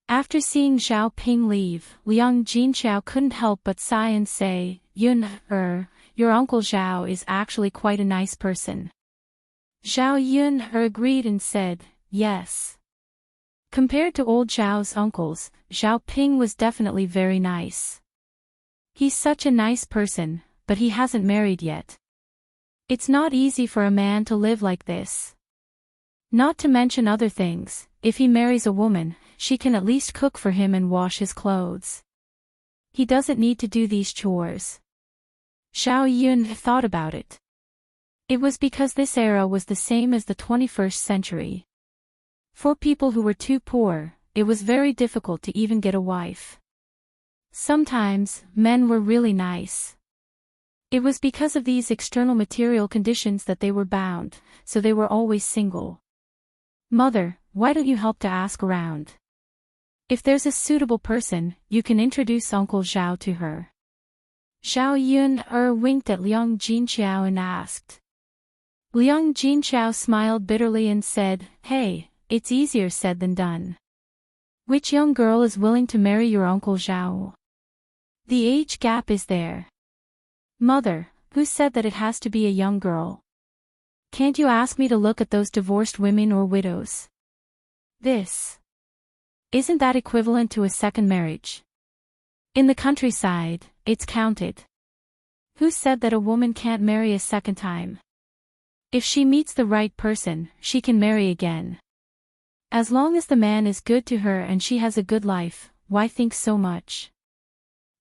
S1: After seeing Zhao Ping leave, Liang Jinqiao couldn't help but sigh and say, "Yun, your uncle Zhao is actually quite a nice person." Zhao Yun agreed and said, "Yes." Compared to old Zhao's uncles, Zhao Ping was definitely very nice. He's such a nice person, but he hasn't married yet. It's not easy for a man to live like this. Not to mention other things, if he marries a woman, she can at least cook for him and wash his clothes. He doesn't need to do these chores. Zhao Yun thought about it. It was because this era was the same as the 21st century. For people who were too poor, it was very difficult to even get a wife. Sometimes, men were really nice. It was because of these external material conditions that they were bound, so they were always single. "Mother, why don't you help to ask around? If there's a suitable person, you can introduce Uncle Zhao to her." Zhao Yun winked at Liang Jinqiao and asked. Liang Jinqiao smiled bitterly and said, "Hey, it's easier said than done. Which young girl is willing to marry your Uncle Zhao? The age gap is there." "Mother, who said that it has to be a young girl? Can't you ask me to look at those divorced women or widows? Isn't that equivalent to a second marriage? In the countryside, it's counted. Who said that a woman can't marry a second time? If she meets the right person, she can marry again. As long as the man is good to her and she has a good life, why think so much?"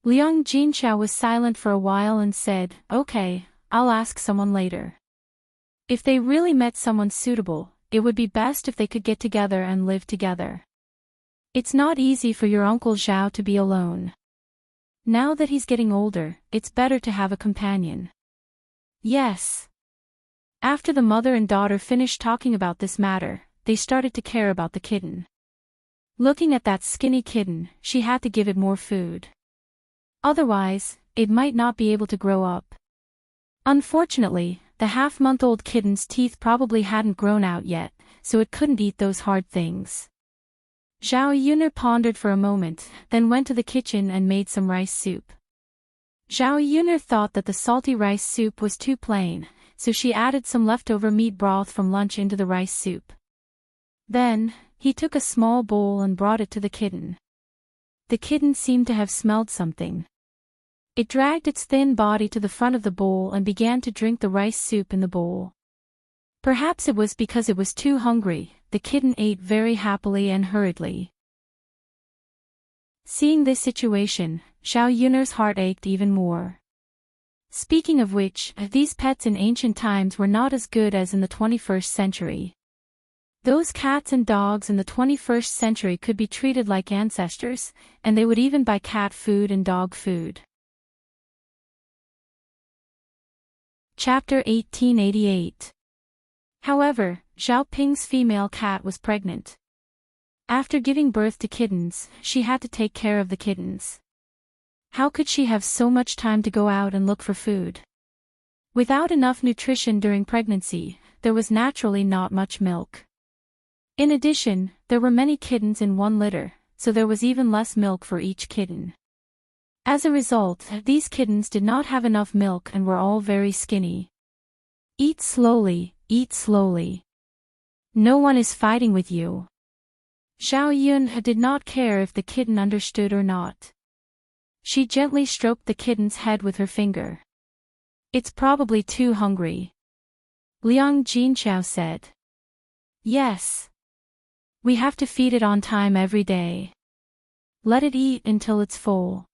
S1: Liang Jinqiao was silent for a while and said, "Okay, I'll ask someone later." If they really met someone suitable, it would be best if they could get together and live together. It's not easy for your Uncle Zhao to be alone. Now that he's getting older, it's better to have a companion. Yes. After the mother and daughter finished talking about this matter, they started to care about the kitten. Looking at that skinny kitten, she had to give it more food. Otherwise, it might not be able to grow up. Unfortunately, the half-month-old kitten's teeth probably hadn't grown out yet, so it couldn't eat those hard things. Zhao Yun'er pondered for a moment, then went to the kitchen and made some rice soup. Zhao Yun'er thought that the salty rice soup was too plain, so she added some leftover meat broth from lunch into the rice soup. Then, he took a small bowl and brought it to the kitten. The kitten seemed to have smelled something. It dragged its thin body to the front of the bowl and began to drink the rice soup in the bowl. Perhaps it was because it was too hungry, the kitten ate very happily and hurriedly. Seeing this situation, Zhao Yun'er's heart ached even more. Speaking of which, these pets in ancient times were not as good as in the 21st century. Those cats and dogs in the 21st century could be treated like ancestors, and they would even buy cat food and dog food. Chapter 1888. However, Zhao Ping's female cat was pregnant. After giving birth to kittens, she had to take care of the kittens. How could she have so much time to go out and look for food? Without enough nutrition during pregnancy, there was naturally not much milk. In addition, there were many kittens in one litter, so there was even less milk for each kitten. As a result, these kittens did not have enough milk and were all very skinny. "Eat slowly, eat slowly. No one is fighting with you." Zhao Yun did not care if the kitten understood or not. She gently stroked the kitten's head with her finger. "It's probably too hungry," Liang Jinqiao said. "Yes. We have to feed it on time every day. Let it eat until it's full.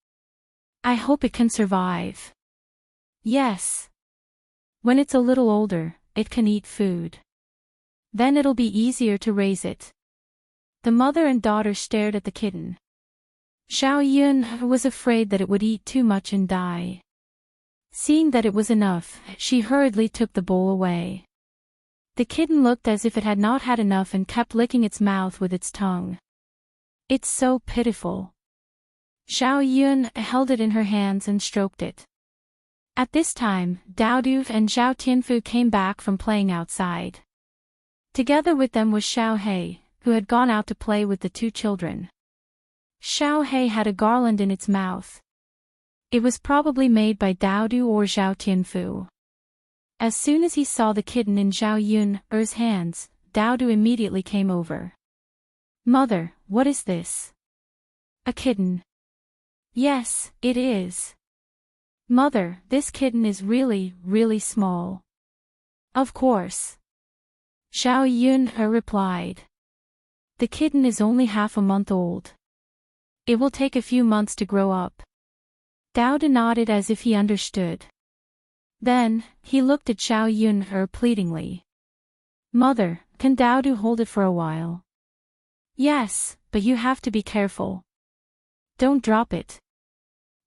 S1: I hope it can survive." "Yes. When it's a little older, it can eat food. Then it'll be easier to raise it." The mother and daughter stared at the kitten. Zhao Yun was afraid that it would eat too much and die. Seeing that it was enough, she hurriedly took the bowl away. The kitten looked as if it had not had enough and kept licking its mouth with its tongue. It's so pitiful. Zhao Yun held it in her hands and stroked it. At this time, Daodu and Zhao Tianfu came back from playing outside. Together with them was Xiao He, who had gone out to play with the two children. Xiao He had a garland in its mouth. It was probably made by Daodu or Zhao Tianfu. As soon as he saw the kitten in Zhao Yun's hands, Daodu immediately came over. Mother, what is this? A kitten. Yes, it is. Mother, this kitten is really, really small. Of course. Zhao Yun replied. The kitten is only half a month old. It will take a few months to grow up. Daodu nodded as if he understood. Then, he looked at Zhao Yun pleadingly. Mother, can Daodu hold it for a while? Yes, but you have to be careful. Don't drop it.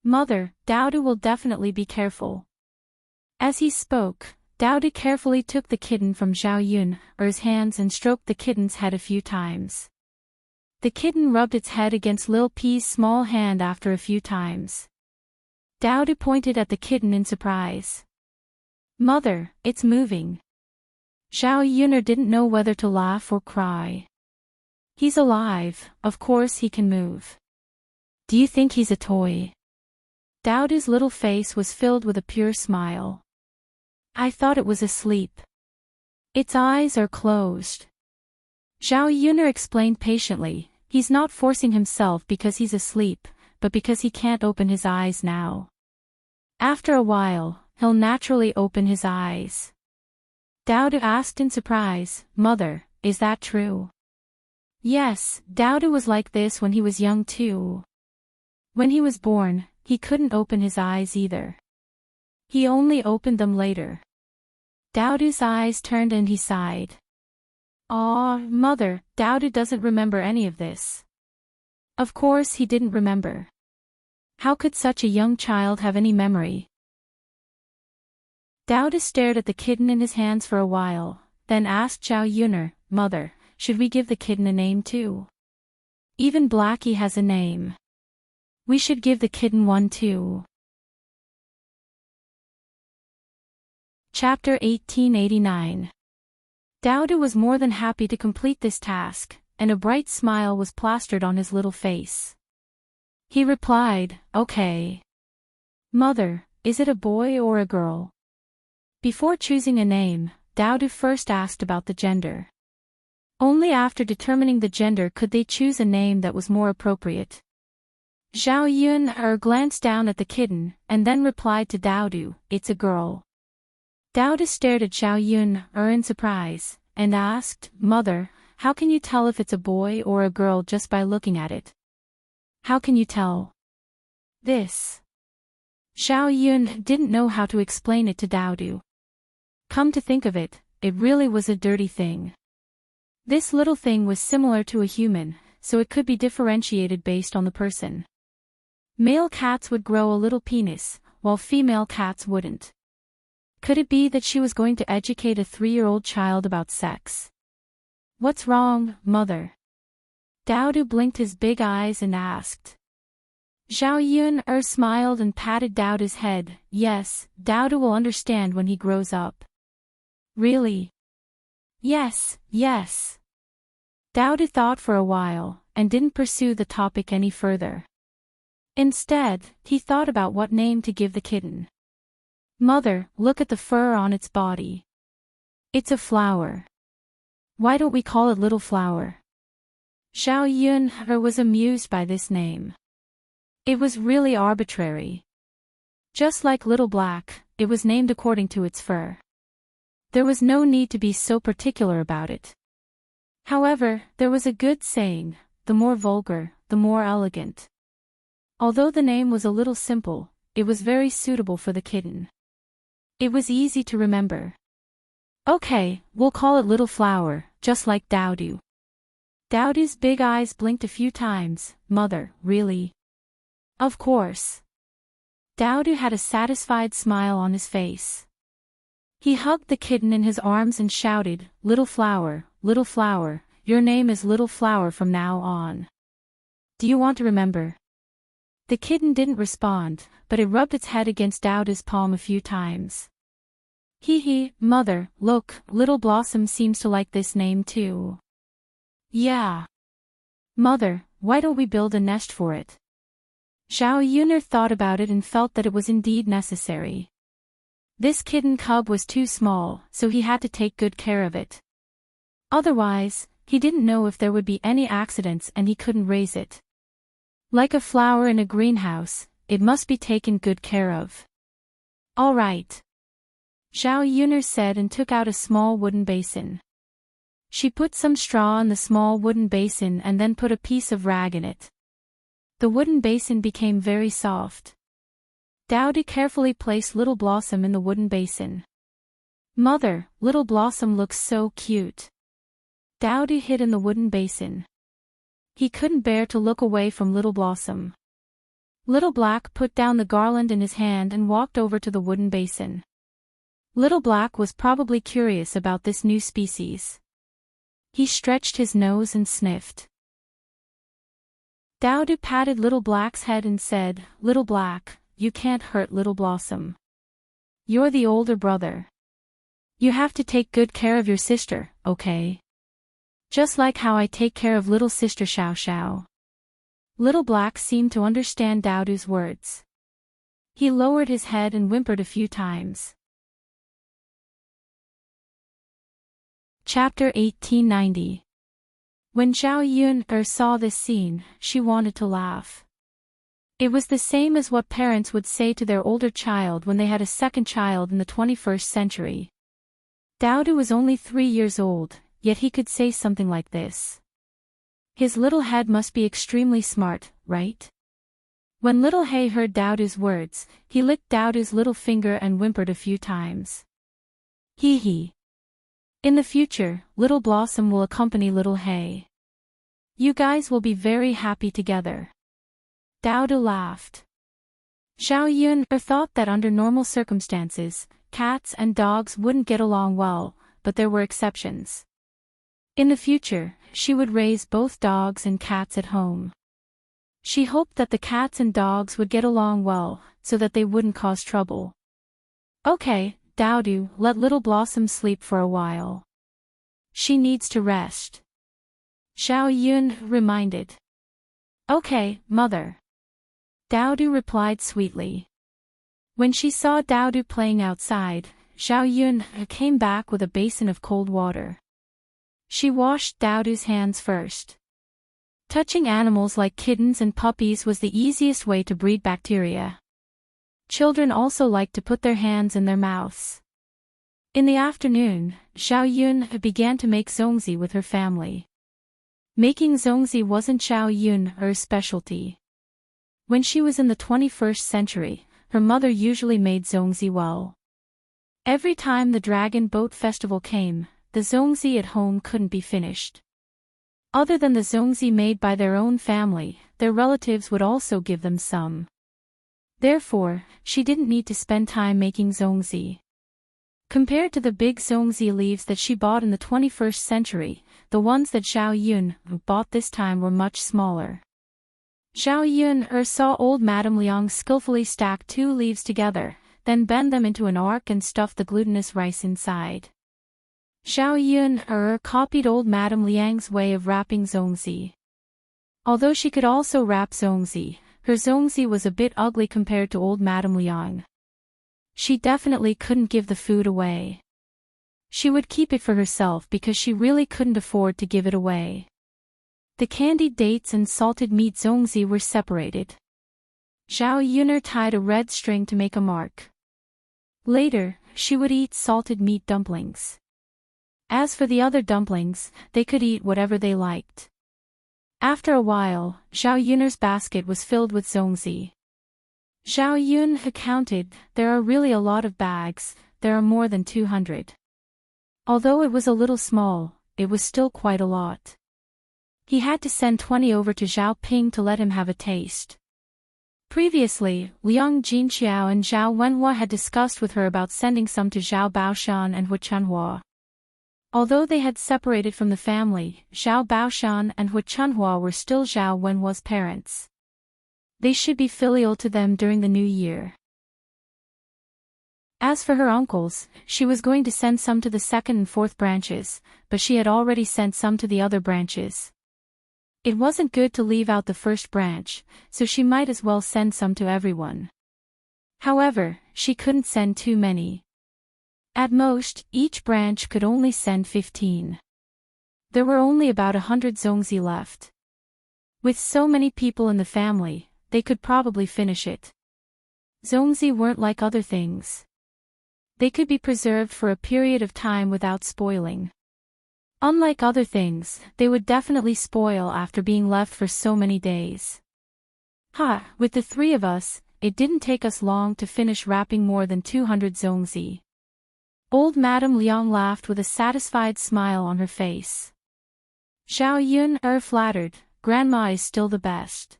S1: Mother, Daodu will definitely be careful. As he spoke, Daodu carefully took the kitten from Zhao Yun's hands and stroked the kitten's head a few times. The kitten rubbed its head against Lil P's small hand after a few times. Daodu pointed at the kitten in surprise. Mother, it's moving. Zhao Yun didn't know whether to laugh or cry. He's alive, of course he can move. Do you think he's a toy? Daodu's little face was filled with a pure smile. I thought it was asleep. Its eyes are closed. Zhao Yun explained patiently, he's not forcing himself because he's asleep, but because he can't open his eyes now. After a while, he'll naturally open his eyes. Daodu asked in surprise, Mother, is that true? Yes, Daodu was like this when he was young too. When he was born, he couldn't open his eyes either. He only opened them later. Daodu's eyes turned and he sighed. Aw, Mother, Daodu doesn't remember any of this. Of course he didn't remember. How could such a young child have any memory? Daodu stared at the kitten in his hands for a while, then asked Zhao Yun, Mother, should we give the kitten a name too? Even Blackie has a name. We should give the kitten one too. Chapter 1889. Daodu was more than happy to complete this task, and a bright smile was plastered on his little face. He replied, Okay. Mother, is it a boy or a girl? Before choosing a name, Daodu first asked about the gender. Only after determining the gender could they choose a name that was more appropriate. Zhao Yun glanced down at the kitten, and then replied to Daodu, It's a girl. Daodu stared at Zhao Yun in surprise, and asked, Mother, how can you tell if it's a boy or a girl just by looking at it? How can you tell? This. Zhao Yun didn't know how to explain it to Daodu. Come to think of it, it really was a dirty thing. This little thing was similar to a human, so it could be differentiated based on the person. Male cats would grow a little penis, while female cats wouldn't. Could it be that she was going to educate a 3-year-old child about sex? What's wrong, Mother? Daodu blinked his big eyes and asked. Zhao Yun smiled and patted Daodu's head. Yes, Daodu will understand when he grows up. Really? Yes, yes. Daodu thought for a while, and didn't pursue the topic any further. Instead, he thought about what name to give the kitten. Mother, look at the fur on its body. It's a flower. Why don't we call it Little Flower? Zhao Yun was amused by this name. It was really arbitrary. Just like Little Black, it was named according to its fur. There was no need to be so particular about it. However, there was a good saying, the more vulgar, the more elegant. Although the name was a little simple, it was very suitable for the kitten. It was easy to remember. Okay, we'll call it Little Flower, just like Daodu. Daodu's big eyes blinked a few times. Mother, really? Of course. Daodu had a satisfied smile on his face. He hugged the kitten in his arms and shouted, Little flower, your name is Little Flower from now on. Do you want to remember? The kitten didn't respond, but it rubbed its head against Daodu's palm a few times. Hee, mother, look, Little Blossom seems to like this name too. Yeah. Mother, why don't we build a nest for it? Zhao Yuner thought about it and felt that it was indeed necessary. This kitten cub was too small, so he had to take good care of it. Otherwise, he didn't know if there would be any accidents and he couldn't raise it. Like a flower in a greenhouse, it must be taken good care of. All right. Zhao Yuner said and took out a small wooden basin. She put some straw in the small wooden basin and then put a piece of rag in it. The wooden basin became very soft. Daodu carefully placed Little Blossom in the wooden basin. Mother, Little Blossom looks so cute. Daodu hid in the wooden basin. He couldn't bear to look away from Little Blossom. Little Black put down the garland in his hand and walked over to the wooden basin. Little Black was probably curious about this new species. He stretched his nose and sniffed. Daodu patted Little Black's head and said, Little Black, you can't hurt Little Blossom. You're the older brother. You have to take good care of your sister, okay? Just like how I take care of little sister Xiao Xiao. Little Black seemed to understand Daodu's words. He lowered his head and whimpered a few times. Chapter 1890. When Zhao Yuner saw this scene, she wanted to laugh. It was the same as what parents would say to their older child when they had a second child in the 21st century. Daodu was only 3 years old, yet he could say something like this. His little head must be extremely smart, right? When Little Hay heard Daodu's words, he licked Daodu's little finger and whimpered a few times. Hee. In the future, Little Blossom will accompany Little Hay. You guys will be very happy together. Daodu laughed. Zhao Yuner thought that under normal circumstances, cats and dogs wouldn't get along well, but there were exceptions. In the future, she would raise both dogs and cats at home. She hoped that the cats and dogs would get along well, so that they wouldn't cause trouble. Okay, Daodu, let Little Blossom sleep for a while. She needs to rest. Zhao Yuner reminded. Okay, mother. Daodu replied sweetly. When she saw Daodu playing outside, Zhao Yuner came back with a basin of cold water. She washed Daodu's hands first. Touching animals like kittens and puppies was the easiest way to breed bacteria. Children also liked to put their hands in their mouths. In the afternoon, Zhao Yuner began to make zongzi with her family. Making zongzi wasn't Zhao Yuner's specialty. When she was in the 21st century, her mother usually made zongzi well. Every time the Dragon Boat Festival came, the zongzi at home couldn't be finished. Other than the zongzi made by their own family, their relatives would also give them some. Therefore, she didn't need to spend time making zongzi. Compared to the big zongzi leaves that she bought in the 21st century, the ones that Zhao Yuner bought this time were much smaller. Zhao Yuner saw old Madame Liang skillfully stack 2 leaves together, then bend them into an arc and stuff the glutinous rice inside. Zhao Yuner copied old Madame Liang's way of wrapping zongzi. Although she could also wrap zongzi, her zongzi was a bit ugly compared to old Madame Liang. She definitely couldn't give the food away. She would keep it for herself because she really couldn't afford to give it away. The candied dates and salted meat zongzi were separated. Zhao Yuner tied a red string to make a mark. Later, she would eat salted meat dumplings. As for the other dumplings, they could eat whatever they liked. After a while, Zhao Yuner's basket was filled with zongzi. Zhao Yuner counted, there are really a lot of bags, there are more than 200. Although it was a little small, it was still quite a lot. He had to send 20 over to Zhao Ping to let him have a taste. Previously, Liang Jinqiao and Zhao Wenhua had discussed with her about sending some to Zhao Baoshan and Hu Chunhua. Although they had separated from the family, Zhao Baoshan and Hu Chunhua were still Zhao Wenhua's parents. They should be filial to them during the new year. As for her uncles, she was going to send some to the second and fourth branches, but she had already sent some to the other branches. It wasn't good to leave out the first branch, so she might as well send some to everyone. However, she couldn't send too many. At most, each branch could only send 15. There were only about 100 zongzi left. With so many people in the family, they could probably finish it. Zongzi weren't like other things. They could be preserved for a period of time without spoiling. Unlike other things, they would definitely spoil after being left for so many days. With the three of us, it didn't take us long to finish wrapping more than 200 zongzi. Old Madame Liang laughed with a satisfied smile on her face. Zhao Yun flattered, Grandma is still the best.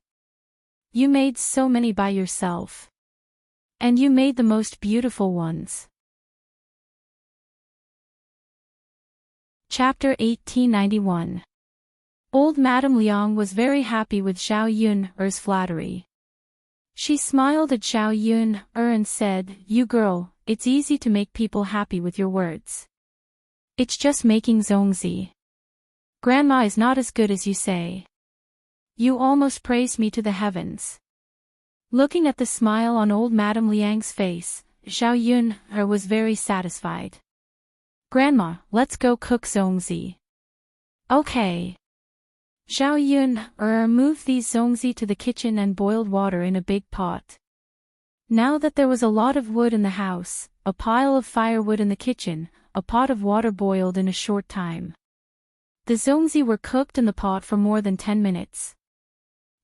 S1: You made so many by yourself. And you made the most beautiful ones. Chapter 1891. Old Madame Liang was very happy with Zhao Yun's flattery. She smiled at Zhao Yun and said, You girl, it's easy to make people happy with your words. It's just making zongzi. Grandma is not as good as you say. You almost praised me to the heavens. Looking at the smile on old Madame Liang's face, Zhao Yun was very satisfied. Grandma, let's go cook zongzi. Okay. Zhao Yun moved these zongzi to the kitchen and boiled water in a big pot. Now that there was a lot of wood in the house, a pile of firewood in the kitchen, a pot of water boiled in a short time. The zongzi were cooked in the pot for more than 10 minutes.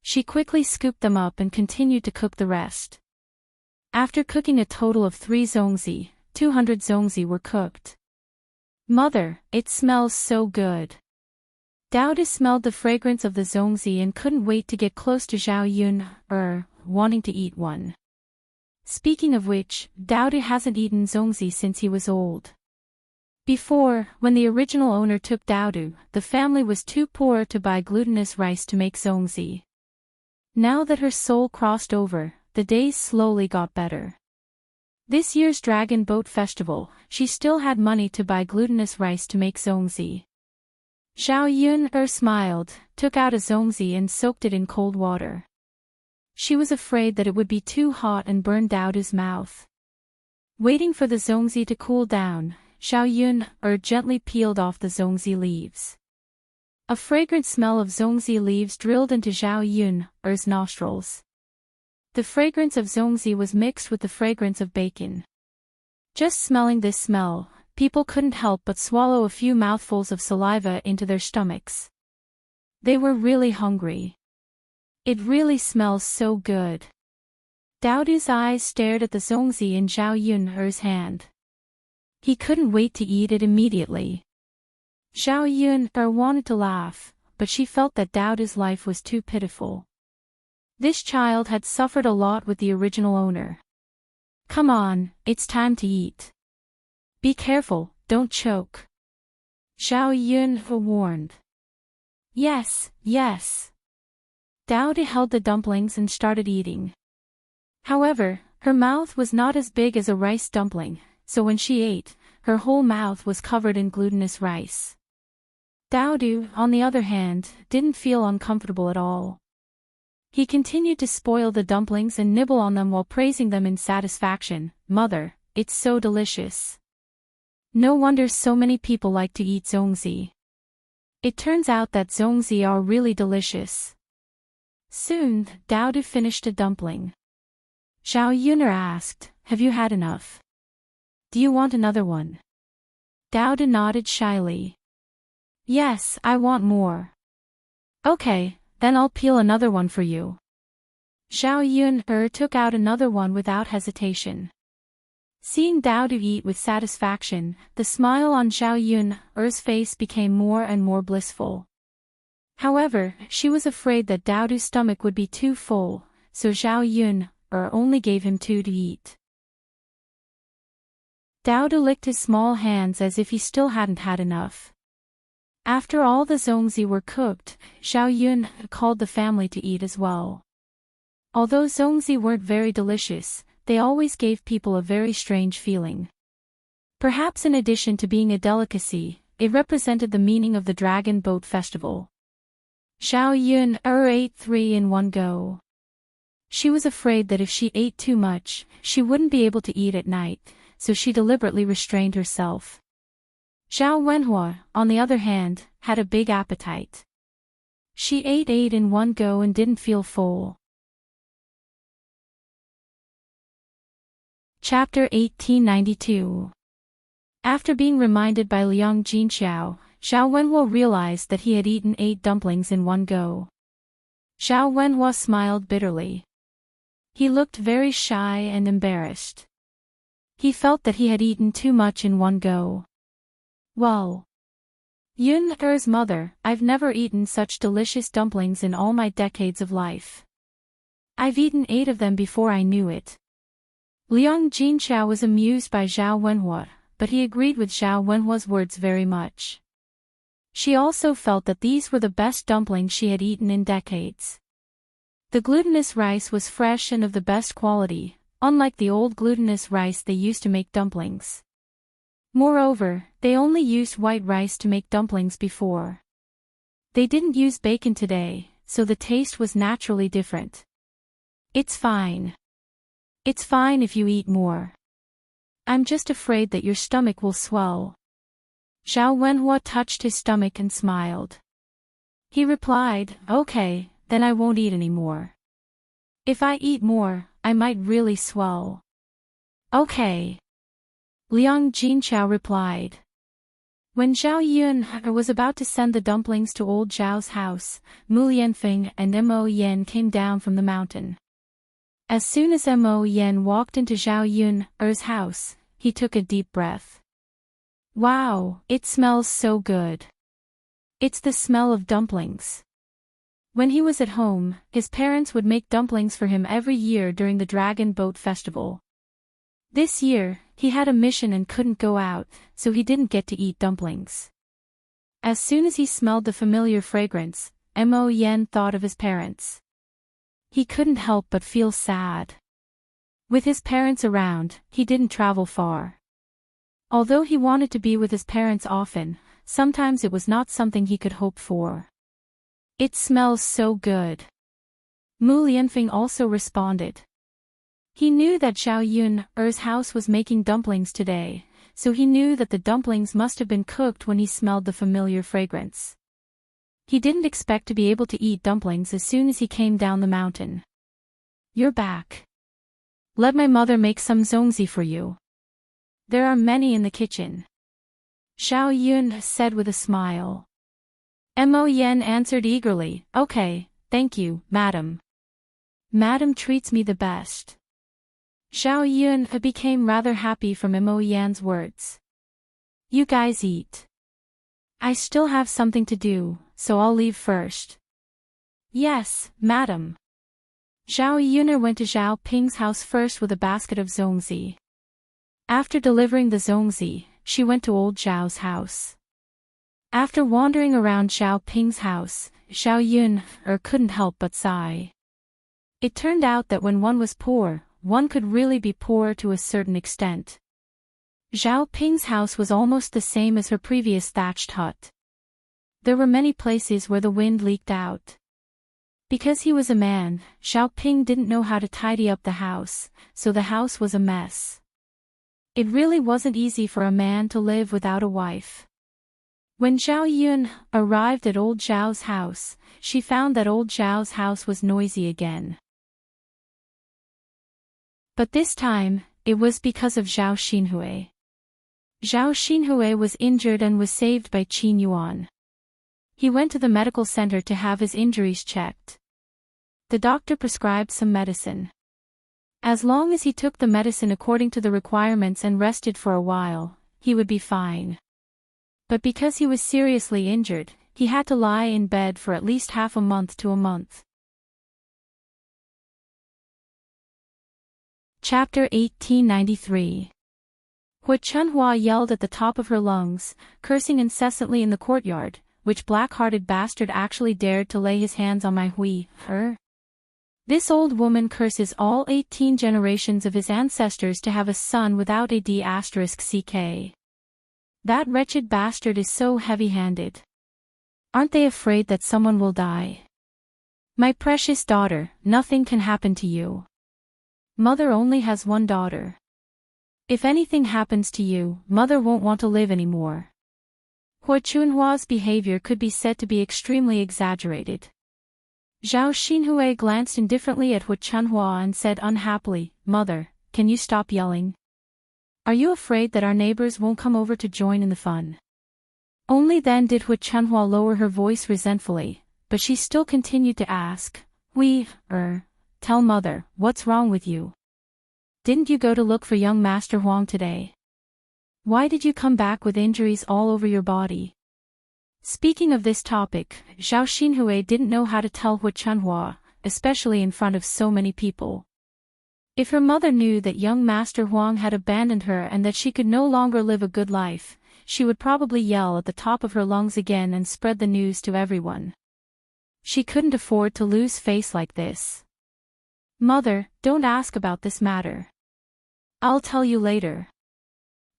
S1: She quickly scooped them up and continued to cook the rest. After cooking a total of 3 zongzi, 200 zongzi were cooked. Mother, it smells so good. Dowdy smelled the fragrance of the zongzi and couldn't wait to get close to Zhao Yun, wanting to eat one. Speaking of which, Dowdy hasn't eaten zongzi since he was old. Before, when the original owner took Dowdy, the family was too poor to buy glutinous rice to make zongzi. Now that her soul crossed over, the days slowly got better. This year's Dragon Boat Festival, she still had money to buy glutinous rice to make zongzi. Zhao Yun smiled, took out a zongzi and soaked it in cold water. She was afraid that it would be too hot and burn Dowdy's mouth. Waiting for the zongzi to cool down, Zhao Yun gently peeled off the zongzi leaves. A fragrant smell of zongzi leaves drilled into Zhao Yun's nostrils. The fragrance of zongzi was mixed with the fragrance of bacon. Just smelling this smell, people couldn't help but swallow a few mouthfuls of saliva into their stomachs. They were really hungry. It really smells so good. Dowdy's eyes stared at the zongzi in Zhao Yun's hand. He couldn't wait to eat it immediately. Zhao Yun wanted to laugh, but she felt that Dowdy's life was too pitiful. This child had suffered a lot with the original owner. Come on, it's time to eat. Be careful, don't choke. Zhao Yun warned. Yes, yes. Dowdy held the dumplings and started eating. However, her mouth was not as big as a rice dumpling, so when she ate, her whole mouth was covered in glutinous rice. Dowdy, on the other hand, didn't feel uncomfortable at all. He continued to spoil the dumplings and nibble on them while praising them in satisfaction. Mother, it's so delicious. No wonder so many people like to eat zongzi. It turns out that zongzi are really delicious. Soon, Dowdy finished a dumpling. Zhao Yun asked, Have you had enough? Do you want another one? Dowdy nodded shyly. Yes, I want more. Okay, then I'll peel another one for you. Zhao Yun took out another one without hesitation. Seeing Dowdy eat with satisfaction, the smile on Zhao Yun's face became more and more blissful. However, she was afraid that Dowdy's stomach would be too full, so Zhao Yun only gave him 2 to eat. Dowda licked his small hands as if he still hadn't had enough. After all the zongzi were cooked, Zhao Yun called the family to eat as well. Although zongzi weren't very delicious, they always gave people a very strange feeling. Perhaps in addition to being a delicacy, it represented the meaning of the Dragon Boat Festival. Zhao Yun ate 3 in one go. She was afraid that if she ate too much, she wouldn't be able to eat at night, so she deliberately restrained herself. Zhao Wenhua, on the other hand, had a big appetite. She ate 8 in one go and didn't feel full. Chapter 1892. After being reminded by Liang Jinxiao, Zhao Wenhua realized that he had eaten 8 dumplings in one go. Zhao Wenhua smiled bitterly. He looked very shy and embarrassed. He felt that he had eaten too much in one go. Well, Yun-er's mother, I've never eaten such delicious dumplings in all my decades of life. I've eaten 8 of them before I knew it. Liang Jinxiao was amused by Zhao Wenhua, but he agreed with Zhao Wenhua's words very much. She also felt that these were the best dumplings she had eaten in decades. The glutinous rice was fresh and of the best quality, unlike the old glutinous rice they used to make dumplings. Moreover, they only used white rice to make dumplings before. They didn't use bacon today, so the taste was naturally different. It's fine. It's fine if you eat more. I'm just afraid that your stomach will swell. Zhao Wenhua touched his stomach and smiled. He replied, okay, then I won't eat any more. If I eat more, I might really swell. Okay. Liang Jinxiao replied. When Zhao Yun was about to send the dumplings to old Zhao's house, Mu Lianfeng and Mo Yan came down from the mountain. As soon as Mo Yan walked into Zhao Yun's house, he took a deep breath. Wow, it smells so good. It's the smell of dumplings. When he was at home, his parents would make dumplings for him every year during the Dragon Boat Festival. This year, he had a mission and couldn't go out, so he didn't get to eat dumplings. As soon as he smelled the familiar fragrance, Mo Yan thought of his parents. He couldn't help but feel sad. With his parents around, he didn't travel far. Although he wanted to be with his parents often, sometimes it was not something he could hope for. It smells so good. Mu Lianfeng also responded. He knew that Zhao Yun's house was making dumplings today, so he knew that the dumplings must have been cooked when he smelled the familiar fragrance. He didn't expect to be able to eat dumplings as soon as he came down the mountain. You're back. Let my mother make some zongzi for you. There are many in the kitchen. Zhao Yun said with a smile. Mo Yan answered eagerly, okay, thank you, madam. Madam treats me the best. Zhao Yun became rather happy from Mo Yan's words. You guys eat. I still have something to do, so I'll leave first. Yes, madam. Zhao Yun went to Zhao Ping's house first with a basket of zongzi. After delivering the zongzi, she went to old Zhao's house. After wandering around Zhao Ping's house, Zhao Yun couldn't help but sigh. It turned out that when one was poor, one could really be poor to a certain extent. Zhao Ping's house was almost the same as her previous thatched hut. There were many places where the wind leaked out. Because he was a man, Zhao Ping didn't know how to tidy up the house, so the house was a mess. It really wasn't easy for a man to live without a wife. When Zhao Yun arrived at old Zhao's house, she found that old Zhao's house was noisy again. But this time, it was because of Zhao Xinhui. Zhao Xinhui was injured and was saved by Qin Yuan. He went to the medical center to have his injuries checked. The doctor prescribed some medicine. As long as he took the medicine according to the requirements and rested for a while, he would be fine. But because he was seriously injured, he had to lie in bed for at least half a month to a month. Chapter 1893. Hui Chunhua yelled at the top of her lungs, cursing incessantly in the courtyard. Which black-hearted bastard actually dared to lay his hands on my her? This old woman curses all 18 generations of his ancestors to have a son without a D*ck. That wretched bastard is so heavy-handed. Aren't they afraid that someone will die? My precious daughter, nothing can happen to you. Mother only has one daughter. If anything happens to you, Mother won't want to live anymore. Hui Chunhua's behavior could be said to be extremely exaggerated. Zhao Xinhui glanced indifferently at Hui Chunhua and said unhappily, Mother, can you stop yelling? Are you afraid that our neighbors won't come over to join in the fun? Only then did Hui Chunhua lower her voice resentfully, but she still continued to ask, tell Mother, what's wrong with you? Didn't you go to look for young Master Huang today? Why did you come back with injuries all over your body? Speaking of this topic, Zhao Xinhui didn't know how to tell Hui Chunhua, especially in front of so many people. If her mother knew that young Master Huang had abandoned her and that she could no longer live a good life, she would probably yell at the top of her lungs again and spread the news to everyone. She couldn't afford to lose face like this. Mother, don't ask about this matter. I'll tell you later.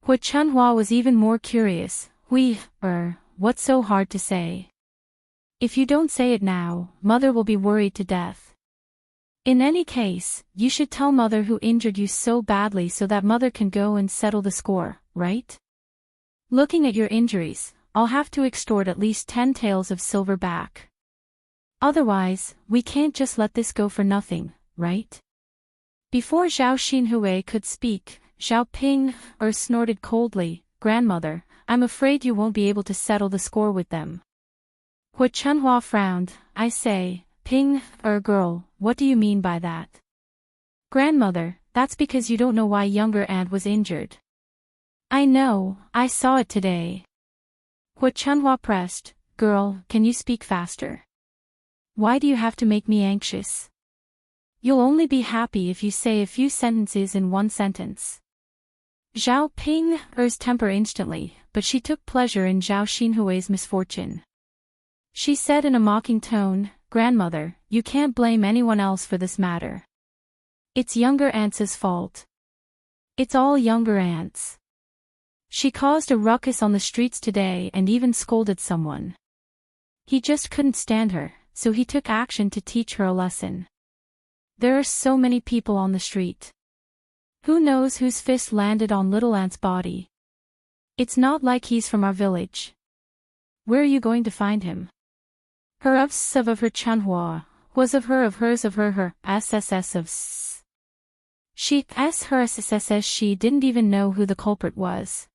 S1: Hui Chunhua was even more curious. What's so hard to say? If you don't say it now, Mother will be worried to death. In any case, you should tell Mother who injured you so badly so that Mother can go and settle the score, right? Looking at your injuries, I'll have to extort at least 10 taels of silver back. Otherwise, we can't just let this go for nothing, right? Before Zhao Xinhui could speak, Zhao Ping snorted coldly, Grandmother, I'm afraid you won't be able to settle the score with them. Hui Chunhua frowned, I say, Ping, girl, what do you mean by that? Grandmother, that's because you don't know why younger aunt was injured. I know, I saw it today. Hui Chunhua pressed, Girl, can you speak faster? Why do you have to make me anxious? You'll only be happy if you say a few sentences in one sentence. Zhao Ping's temper instantly, but she took pleasure in Zhao Xinhui's misfortune. She said in a mocking tone, Grandmother, you can't blame anyone else for this matter. It's younger aunt's fault. It's all younger aunt's. She caused a ruckus on the streets today and even scolded someone. He just couldn't stand her, so he took action to teach her a lesson. There are so many people on the street. Who knows whose fist landed on little aunt's body? It's not like he's from our village. Where are you going to find him? Her of her Chunhua, was of her SSS of s. She didn't even know who the culprit was.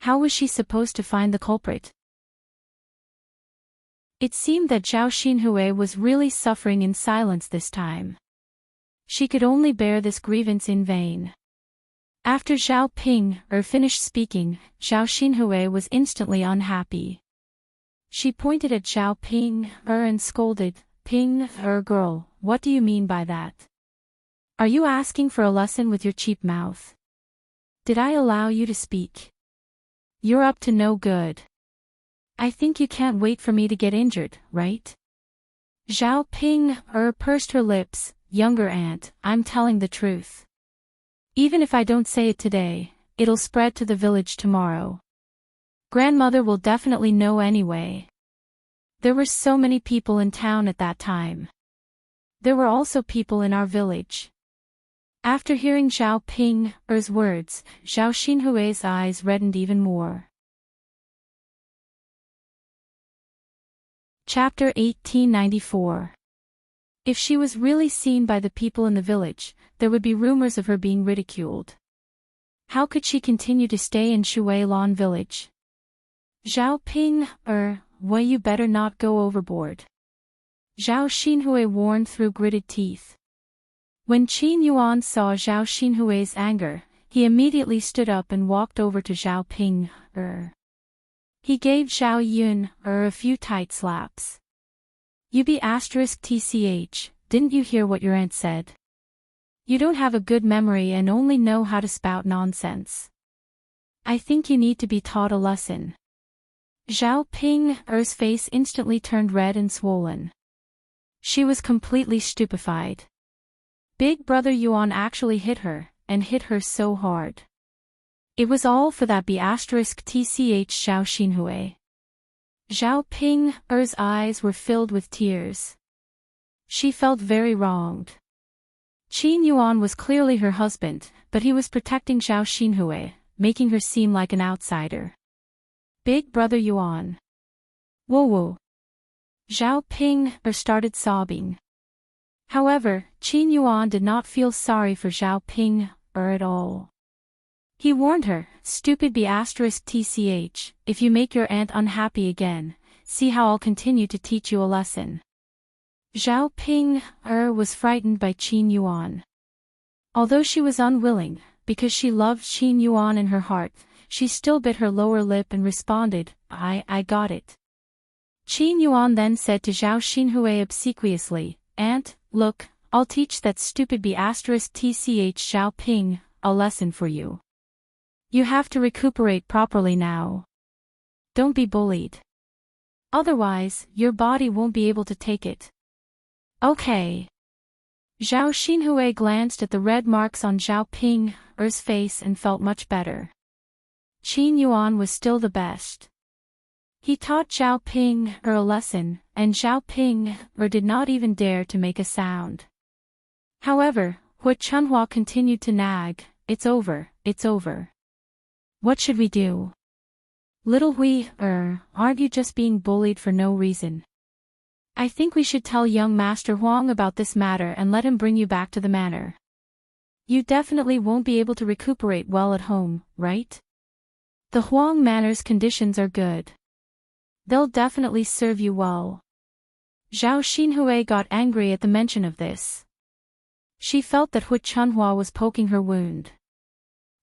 S1: How was she supposed to find the culprit? It seemed that Zhao Xinhui was really suffering in silence this time. She could only bear this grievance in vain. After Zhao Ping finished speaking, Zhao Xinhui was instantly unhappy. She pointed at Zhao Ping and scolded, Ping, girl, what do you mean by that? Are you asking for a lesson with your cheap mouth? Did I allow you to speak? You're up to no good. I think you can't wait for me to get injured, right? Zhao Ping pursed her lips, Younger aunt, I'm telling the truth. Even if I don't say it today, it'll spread to the village tomorrow. Grandmother will definitely know anyway. There were so many people in town at that time. There were also people in our village. After hearing Zhao Ping's words, Zhao Xinhui's eyes reddened even more. Chapter 1894. If she was really seen by the people in the village, there would be rumors of her being ridiculed. How could she continue to stay in Shuilan village? Zhao Ping, why you better not go overboard. Zhao Xinhui warned through gritted teeth. When Qin Yuan saw Zhao Xinhui's anger, he immediately stood up and walked over to Zhao Ping. He gave Zhao Yun a few tight slaps. You be *tch, didn't you hear what your aunt said? You don't have a good memory and only know how to spout nonsense. I think you need to be taught a lesson. Zhao Ping's face instantly turned red and swollen. She was completely stupefied. Big Brother Yuan actually hit her, and hit her so hard. It was all for that B*TCH Zhao Xinhui. Zhao Ping's eyes were filled with tears. She felt very wronged. Qin Yuan was clearly her husband, but he was protecting Zhao Xinhui, making her seem like an outsider. Big Brother Yuan. Whoa. Zhao Ping started sobbing. However, Qin Yuan did not feel sorry for Zhao Ping at all. He warned her, stupid B*TCH, if you make your aunt unhappy again, see how I'll continue to teach you a lesson. Zhao Ping was frightened by Qin Yuan. Although she was unwilling, because she loved Qin Yuan in her heart, she still bit her lower lip and responded, I got it. Qin Yuan then said to Zhao Xinhui obsequiously, Aunt, look, I'll teach that stupid B*TCH Zhao Ping a lesson for you. You have to recuperate properly now. Don't be bullied. Otherwise, your body won't be able to take it. Okay. Zhao Xinhui glanced at the red marks on Zhao Ping's face and felt much better. Qin Yuan was still the best. He taught Zhao Ping a lesson, and Zhao Ping did not even dare to make a sound. However, Hu Chunhua continued to nag, it's over. What should we do? Little Hui, aren't you just being bullied for no reason? I think we should tell young Master Huang about this matter and let him bring you back to the manor. You definitely won't be able to recuperate well at home, right? The Huang Manor's conditions are good. They'll definitely serve you well. Zhao Xinhui got angry at the mention of this. She felt that Hu Chunhua was poking her wound.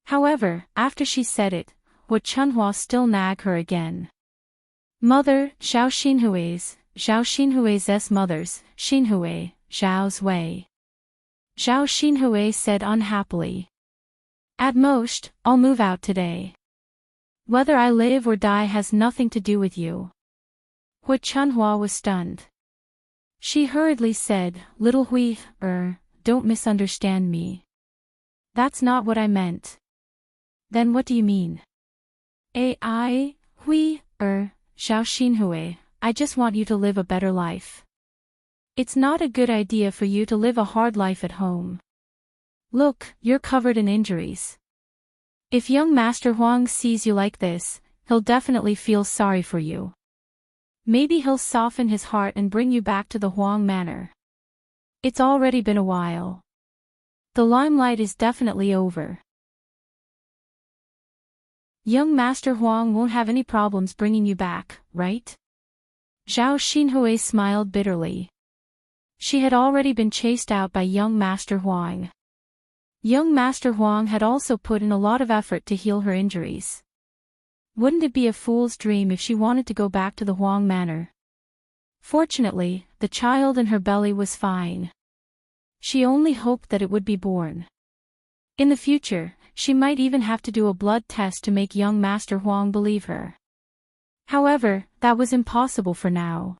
S1: However, after she said it, Hu Chunhua still nagged her again. Mother, Zhao Xinhui's mother's, Xinhui, Zhao's way. Zhao Xinhui said unhappily. At most, I'll move out today. Whether I live or die has nothing to do with you. Hu Chunhua was stunned. She hurriedly said, Little Hui, don't misunderstand me. That's not what I meant. Then what do you mean? Hui, Zhao Xinhui, I just want you to live a better life. It's not a good idea for you to live a hard life at home. Look, you're covered in injuries. If young Master Huang sees you like this, he'll definitely feel sorry for you. Maybe he'll soften his heart and bring you back to the Huang Manor. It's already been a while. The limelight is definitely over. Young Master Huang won't have any problems bringing you back, right? Zhao Xinhui smiled bitterly. She had already been chased out by young Master Huang. Young Master Huang had also put in a lot of effort to heal her injuries. Wouldn't it be a fool's dream if she wanted to go back to the Huang Manor? Fortunately, the child in her belly was fine. She only hoped that it would be born. In the future, she might even have to do a blood test to make young Master Huang believe her. However, that was impossible for now.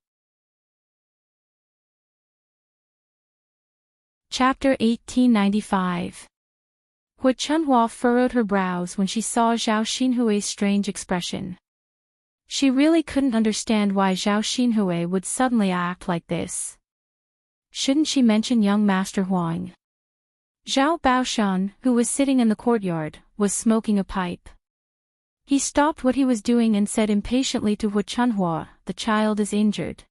S1: Chapter 1895. Hu Chunhua furrowed her brows when she saw Zhao Xinhui's strange expression. She really couldn't understand why Zhao Xinhui would suddenly act like this. Shouldn't she mention young Master Huang? Zhao Baoshan, who was sitting in the courtyard, was smoking a pipe. He stopped what he was doing and said impatiently to Hu Chunhua, the child is injured.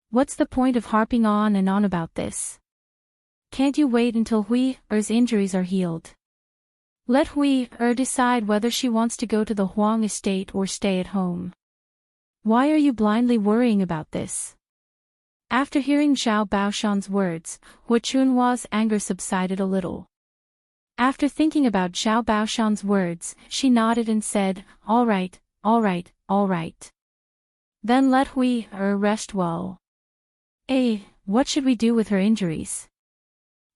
S1: What's the point of harping on and on about this? Can't you wait until Hui's injuries are healed? Let Hui decide whether she wants to go to the Huang estate or stay at home. Why are you blindly worrying about this? After hearing Zhao Baoshan's words, Hu Chunhua's anger subsided a little. After thinking about Zhao Baoshan's words, she nodded and said, all right. Then let Hui rest well. What should we do with her injuries?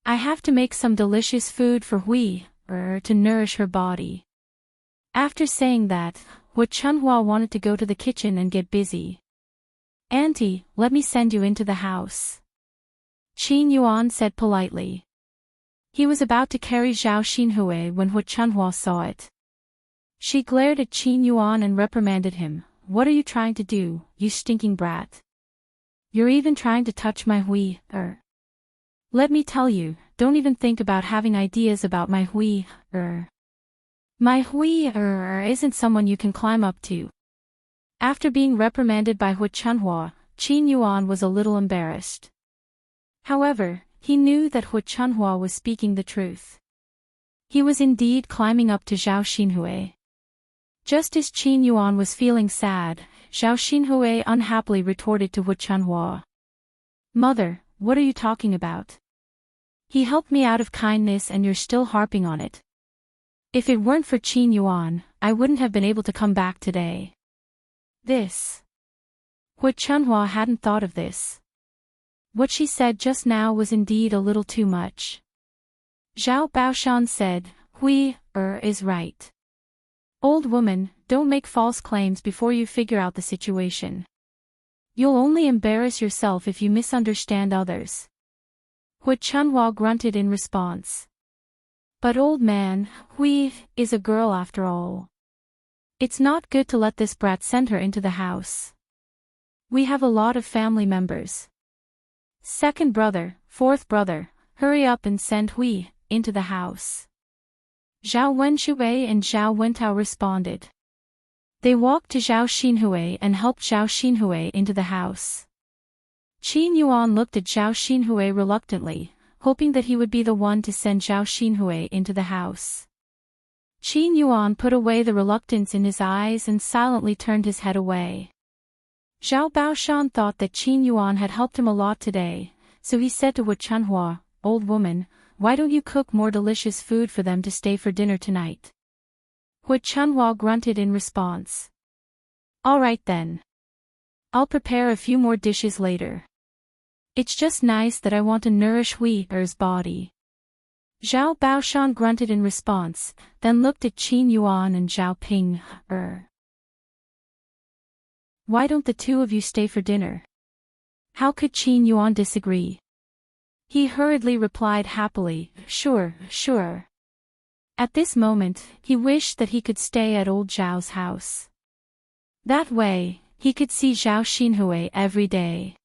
S1: I have to make some delicious food for Hui, to nourish her body. After saying that, Hu Chunhua wanted to go to the kitchen and get busy. Auntie, let me send you into the house. Qin Yuan said politely. He was about to carry Zhao Xinhui when Hu Chunhua saw it. She glared at Qin Yuan and reprimanded him. What are you trying to do, you stinking brat? You're even trying to touch my Hui, Let me tell you, don't even think about having ideas about my Hui, My Hui, isn't someone you can climb up to. After being reprimanded by Hu Chunhua, Qin Yuan was a little embarrassed. However, he knew that Hu Chunhua was speaking the truth. He was indeed climbing up to Zhao Xinhui. Just as Qin Yuan was feeling sad, Zhao Xinhui unhappily retorted to Hu Chunhua. Mother, what are you talking about? He helped me out of kindness and you're still harping on it. If it weren't for Qin Yuan, I wouldn't have been able to come back today. This. Hu Chunhua hadn't thought of this. What she said just now was indeed a little too much. Zhao Baoshan said, Hui, is right. Old woman, don't make false claims before you figure out the situation. You'll only embarrass yourself if you misunderstand others. Hu Chunhua grunted in response. But old man, Hui is a girl after all. It's not good to let this brat send her into the house. We have a lot of family members. Second brother, fourth brother, hurry up and send Hui into the house. Zhao Wenshui and Zhao Wentao responded. They walked to Zhao Xinhui and helped Zhao Xinhui into the house. Qin Yuan looked at Zhao Xinhui reluctantly, hoping that he would be the one to send Zhao Xinhui into the house. Qin Yuan put away the reluctance in his eyes and silently turned his head away. Zhao Baoshan thought that Qin Yuan had helped him a lot today, so he said to Hu Chunhua, Old woman, why don't you cook more delicious food for them to stay for dinner tonight? Hu Chunhua grunted in response. All right then. I'll prepare a few more dishes later. It's just nice that I want to nourish Hui's body. Zhao Baoshan grunted in response, then looked at Qin Yuan and Zhao Ping. Why don't the two of you stay for dinner? How could Qin Yuan disagree? He hurriedly replied happily, Sure. At this moment, he wished that he could stay at old Zhao's house. That way, he could see Zhao Xinhui every day.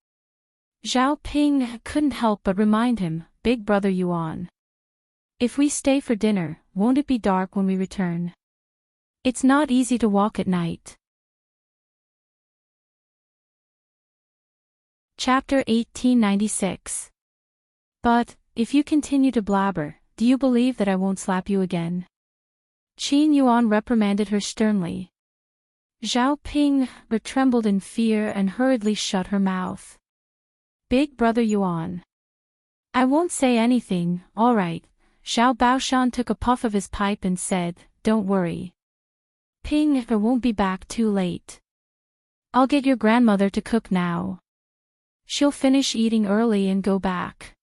S1: Zhao Ping couldn't help but remind him, Big brother Yuan. If we stay for dinner, won't it be dark when we return? It's not easy to walk at night. Chapter 1896. But, if you continue to blabber, do you believe that I won't slap you again? Qin Yuan reprimanded her sternly. Zhao Ping trembled in fear and hurriedly shut her mouth. Big brother Yuan. I won't say anything, all right. Zhao Baoshan took a puff of his pipe and said, Don't worry. Ping won't be back too late. I'll get your grandmother to cook now. She'll finish eating early and go back.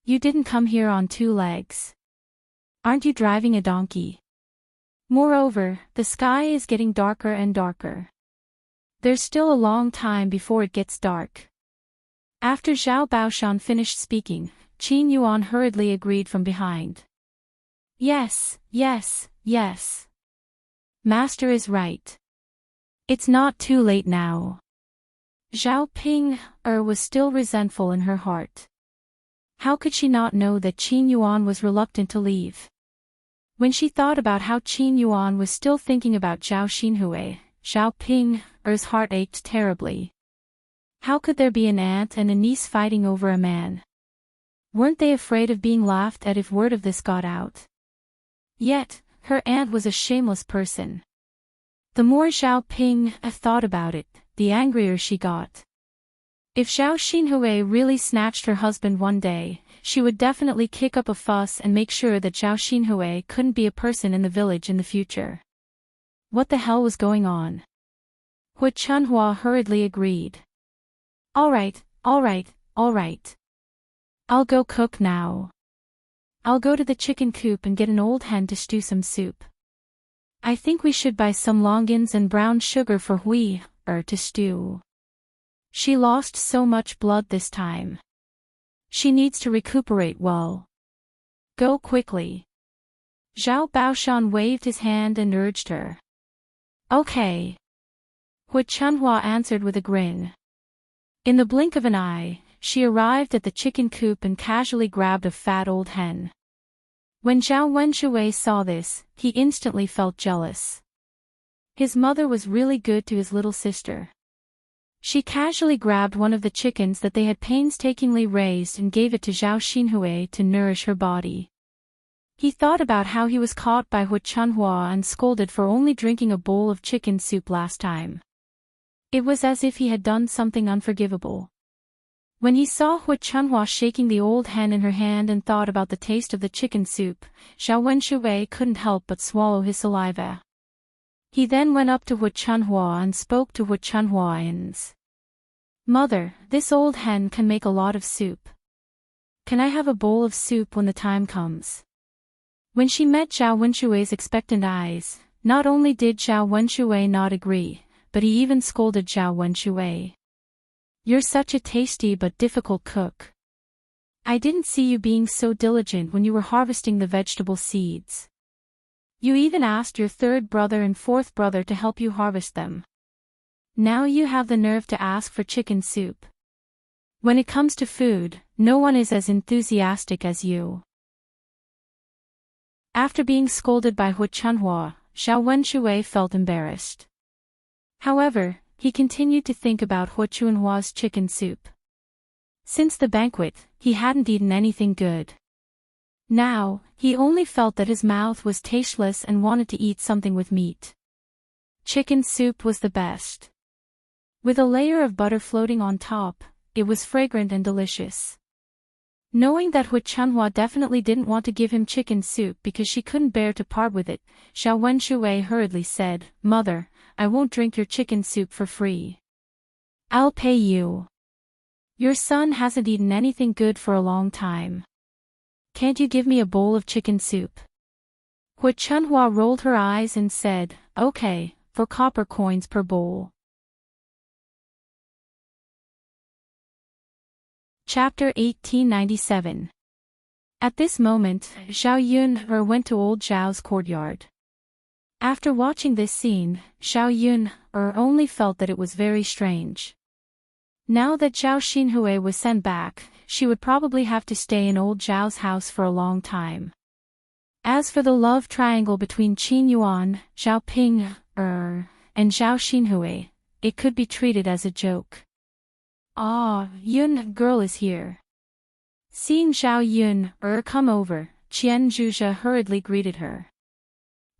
S1: You didn't come here on two legs. Aren't you driving a donkey? Moreover, the sky is getting darker and darker. There's still a long time before it gets dark. After Zhao Baoshan finished speaking, Qin Yuan hurriedly agreed from behind. Yes. Master is right. It's not too late now. Zhao Ping was still resentful in her heart. How could she not know that Qin Yuan was reluctant to leave? When she thought about how Qin Yuan was still thinking about Zhao Xinhui, Zhao Ping's heart ached terribly. How could there be an aunt and a niece fighting over a man? Weren't they afraid of being laughed at if word of this got out? Yet, her aunt was a shameless person. The more Zhao Ping thought about it, the angrier she got. If Zhao Xinhui really snatched her husband one day, she would definitely kick up a fuss and make sure that Zhao Xinhui couldn't be a person in the village in the future. What the hell was going on? Hu Chunhua hurriedly agreed. All right. I'll go cook now. I'll go to the chicken coop and get an old hen to stew some soup. I think we should buy some longans and brown sugar for to stew. She lost so much blood this time. She needs to recuperate well. Go quickly. Zhao Baoshan waved his hand and urged her. Okay. Hu Chunhua answered with a grin. In the blink of an eye, she arrived at the chicken coop and casually grabbed a fat old hen. When Zhao Wenshui saw this, he instantly felt jealous. His mother was really good to his little sister. She casually grabbed one of the chickens that they had painstakingly raised and gave it to Zhao Xinhui to nourish her body. He thought about how he was caught by Hu Chunhua and scolded for only drinking a bowl of chicken soup last time. It was as if he had done something unforgivable. When he saw Hu Chunhua shaking the old hen in her hand and thought about the taste of the chicken soup, Zhao Wenshui couldn't help but swallow his saliva. He then went up to Hu Chunhua and spoke to Hu Chunhua. Mother, this old hen can make a lot of soup. Can I have a bowl of soup when the time comes? When she met Zhao Wenshui's expectant eyes, not only did Zhao Wenshui not agree, but he even scolded Zhao Wenshui. You're such a tasty but difficult cook. I didn't see you being so diligent when you were harvesting the vegetable seeds. You even asked your third brother and fourth brother to help you harvest them. Now you have the nerve to ask for chicken soup. When it comes to food, no one is as enthusiastic as you. After being scolded by Hu Chunhua, Zhao Wenshui felt embarrassed. However, he continued to think about Hu Chunhua's chicken soup. Since the banquet, he hadn't eaten anything good. Now, he only felt that his mouth was tasteless and wanted to eat something with meat. Chicken soup was the best. With a layer of butter floating on top, it was fragrant and delicious. Knowing that Hu Chunhua definitely didn't want to give him chicken soup because she couldn't bear to part with it, Zhao Wenshui hurriedly said, Mother, I won't drink your chicken soup for free. I'll pay you. Your son hasn't eaten anything good for a long time. Can't you give me a bowl of chicken soup? Hu Chunhua rolled her eyes and said, Okay, for copper coins per bowl. Chapter 1897. At this moment, Zhao Yun went to old Zhao's courtyard. After watching this scene, Zhao Yun only felt that it was very strange. Now that Zhao Xinhui was sent back, she would probably have to stay in old Zhao's house for a long time. As for the love triangle between Qin Yuan, Zhao Ping, and Zhao Xinhui, it could be treated as a joke. Ah, Yun girl is here. Seeing Zhao Yun come over, Qian Zhuzhe hurriedly greeted her.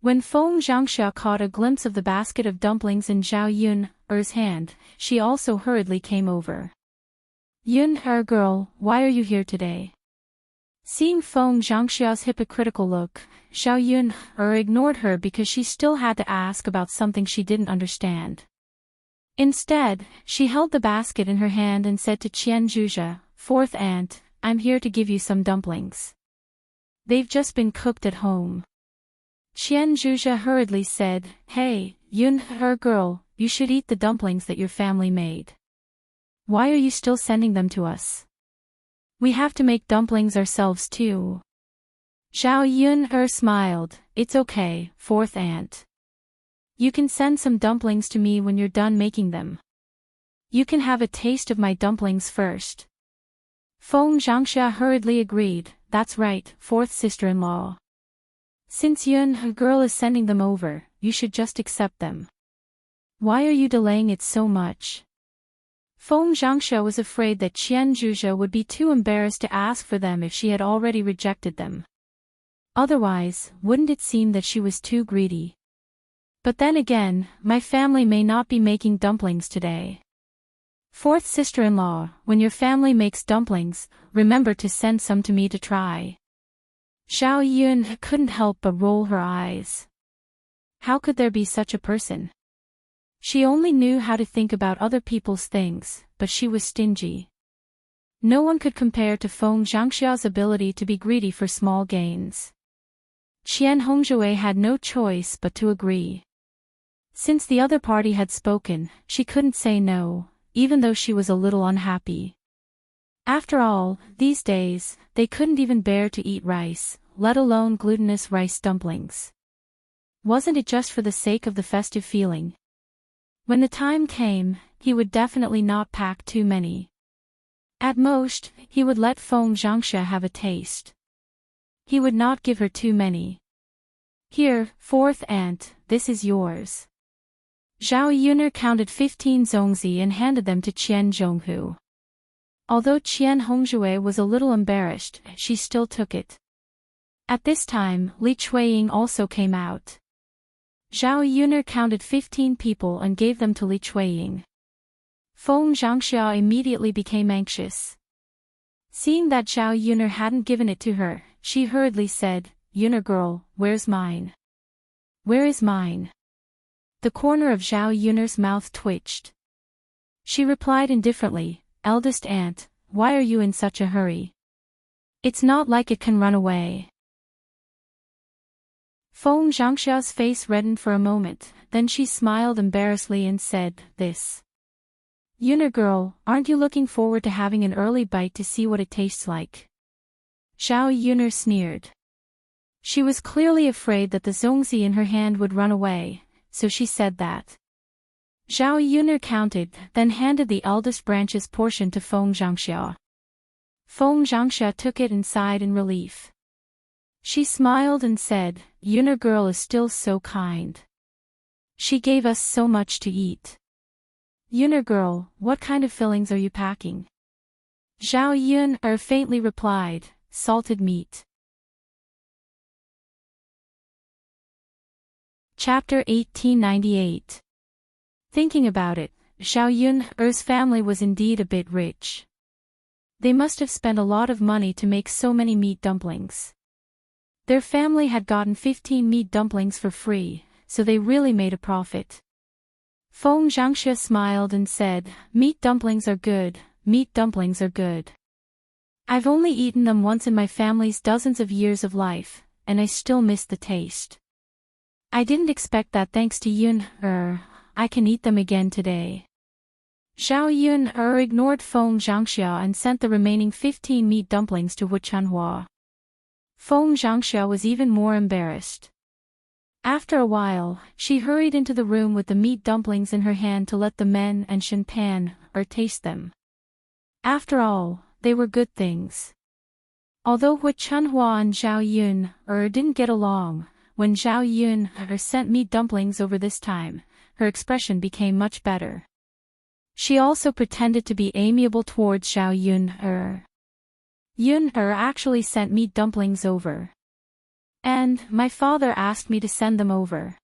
S1: When Feng Zhangxia caught a glimpse of the basket of dumplings in Zhao Yun's hand, she also hurriedly came over. Yun girl, why are you here today? Seeing Feng Zhangxia's hypocritical look, Zhao Yun ignored her because she still had to ask about something she didn't understand. Instead, she held the basket in her hand and said to Qian Zhuzhe, Fourth aunt, I'm here to give you some dumplings. They've just been cooked at home. Qian Zhuzhe hurriedly said, Hey, Yun girl, you should eat the dumplings that your family made. Why are you still sending them to us? We have to make dumplings ourselves too. Zhao Yun smiled, It's okay, fourth aunt. You can send some dumplings to me when you're done making them. You can have a taste of my dumplings first. Feng Zhangxia hurriedly agreed, That's right, fourth sister-in-law. Since Yun girl is sending them over, you should just accept them. Why are you delaying it so much? Feng Zhangxia was afraid that Qian Zhuzhe would be too embarrassed to ask for them if she had already rejected them. Otherwise, wouldn't it seem that she was too greedy? But then again, my family may not be making dumplings today. Fourth sister-in-law, when your family makes dumplings, remember to send some to me to try. Zhao Yun couldn't help but roll her eyes. How could there be such a person? She only knew how to think about other people's things, but she was stingy. No one could compare to Feng Zhangxia's ability to be greedy for small gains. Qian Hongzhui had no choice but to agree. Since the other party had spoken, she couldn't say no, even though she was a little unhappy. After all, these days, they couldn't even bear to eat rice, let alone glutinous rice dumplings. Wasn't it just for the sake of the festive feeling? When the time came, he would definitely not pack too many. At most, he would let Feng Zhangxia have a taste. He would not give her too many. Here, fourth aunt, this is yours. Zhao Yuner counted 15 zongzi and handed them to Qian Zhonghu. Although Qian Hongzhui was a little embarrassed, she still took it. At this time, Li Chuiying also came out. Zhao Yuner counted 15 people and gave them to Li Chuiying. Feng Zhangxia immediately became anxious. Seeing that Zhao Yuner hadn't given it to her, she hurriedly said, "Yuner girl, where's mine? Where is mine?" The corner of Zhao Yuner's mouth twitched. She replied indifferently, "Eldest aunt, why are you in such a hurry? It's not like it can run away." Feng Zhangxia's face reddened for a moment, then she smiled embarrassedly and said, "This. Yuner girl, aren't you looking forward to having an early bite to see what it tastes like?" Zhao Yuner sneered. She was clearly afraid that the zongzi in her hand would run away, so she said that. Zhao Yuner counted, then handed the eldest branch's portion to Feng Zhangxia. Feng Zhangxia took it and sighed in relief. She smiled and said, "Yuner girl is still so kind. She gave us so much to eat." "Yuner girl, what kind of fillings are you packing?" Zhao Yuner faintly replied, "Salted meat." Chapter 1898. Thinking about it, Zhao Yuner's family was indeed a bit rich. They must have spent a lot of money to make so many meat dumplings. Their family had gotten 15 meat dumplings for free, so they really made a profit. Feng Zhangxia smiled and said, "Meat dumplings are good, meat dumplings are good. I've only eaten them once in my family's dozens of years of life, and I still miss the taste. I didn't expect that thanks to Yuner, I can eat them again today." Zhao Yuner ignored Feng Zhangxia and sent the remaining 15 meat dumplings to Wu Chanhua. Feng Zhangxia was even more embarrassed. After a while, she hurried into the room with the meat dumplings in her hand to let the men and Shen Pan taste them. After all, they were good things. Although Wu Chanhua and Zhao Yuner didn't get along, when Zhao Yuner sent meat dumplings over this time, her expression became much better. She also pretended to be amiable towards Zhao Yuner. Yuner actually sent meat dumplings over. "And my father asked me to send them over.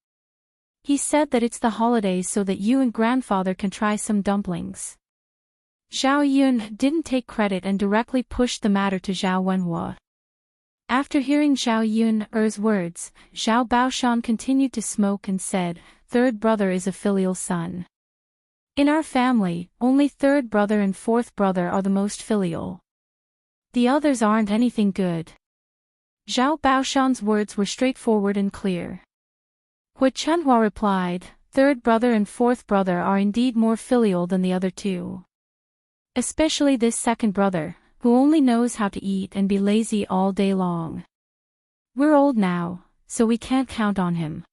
S1: He said that it's the holidays so that you and grandfather can try some dumplings." Zhao Yuner didn't take credit and directly pushed the matter to Zhao Wenhua. After hearing Zhao Yuner's words, Zhao Baoshan continued to smoke and said, "Third brother is a filial son. In our family, only third brother and fourth brother are the most filial. The others aren't anything good." Zhao Baoshan's words were straightforward and clear. Wu Chanhua replied, "Third brother and fourth brother are indeed more filial than the other two. Especially this second brother, who only knows how to eat and be lazy all day long. We're old now, so we can't count on him.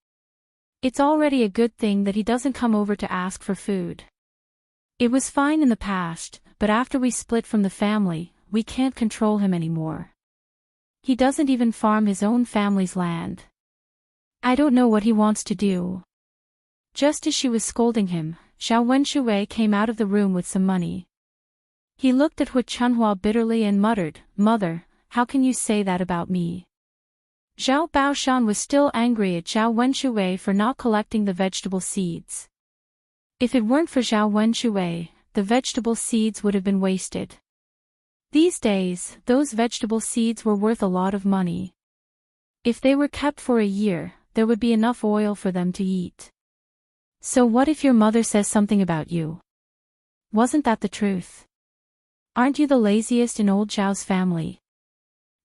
S1: It's already a good thing that he doesn't come over to ask for food. It was fine in the past, but after we split from the family, we can't control him anymore. He doesn't even farm his own family's land. I don't know what he wants to do." Just as she was scolding him, Zhao Wenshui came out of the room with some money. He looked at Wu Chanhua bitterly and muttered, "Mother, how can you say that about me?" Zhao Baoshan was still angry at Zhao Wenshui for not collecting the vegetable seeds. If it weren't for Zhao Wenshui, the vegetable seeds would have been wasted. These days, those vegetable seeds were worth a lot of money. If they were kept for a year, there would be enough oil for them to eat. So what if your mother says something about you? Wasn't that the truth? Aren't you the laziest in old Zhao's family?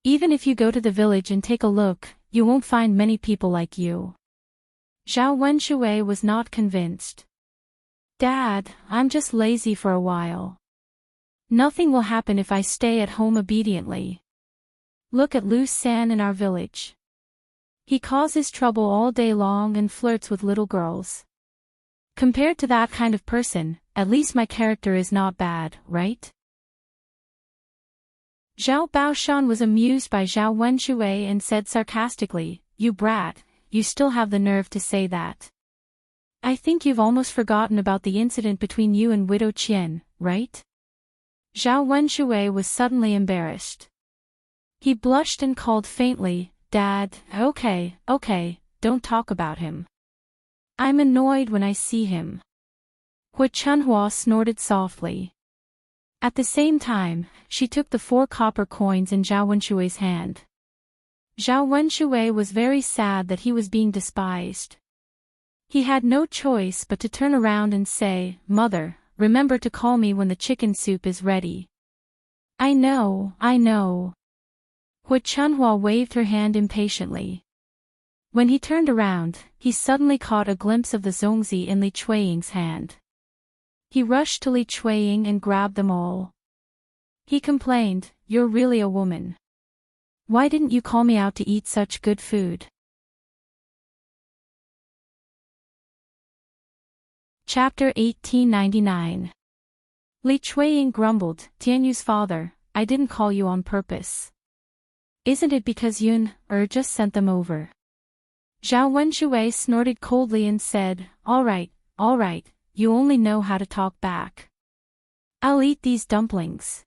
S1: Even if you go to the village and take a look, you won't find many people like you. Zhao Wenshui was not convinced. Dad, I'm just lazy for a while. Nothing will happen if I stay at home obediently. Look at Lu San in our village. He causes trouble all day long and flirts with little girls. Compared to that kind of person, at least my character is not bad, right? Zhao Baoshan was amused by Zhao Wenshui and said sarcastically, "You brat, you still have the nerve to say that. I think you've almost forgotten about the incident between you and Widow Qian, right?" Zhao Wenshui was suddenly embarrassed. He blushed and called faintly, "Dad, okay, don't talk about him. I'm annoyed when I see him." Hui Chunhua snorted softly. At the same time, she took the 4 copper coins in Zhao Wenshui's hand. Zhao Wenshui was very sad that he was being despised. He had no choice but to turn around and say, "Mother, remember to call me when the chicken soup is ready." I know. Hui Chunhua waved her hand impatiently. When he turned around, he suddenly caught a glimpse of the zongzi in Li Chuiying's hand. He rushed to Li Chuiying and grabbed them all. He complained, "You're really a woman. Why didn't you call me out to eat such good food?" Chapter 1899. Li Chuiying grumbled, "Tianyu's father, I didn't call you on purpose. Isn't it because Yun just sent them over?" Zhao Wenshui snorted coldly and said, all right, you only know how to talk back. I'll eat these dumplings."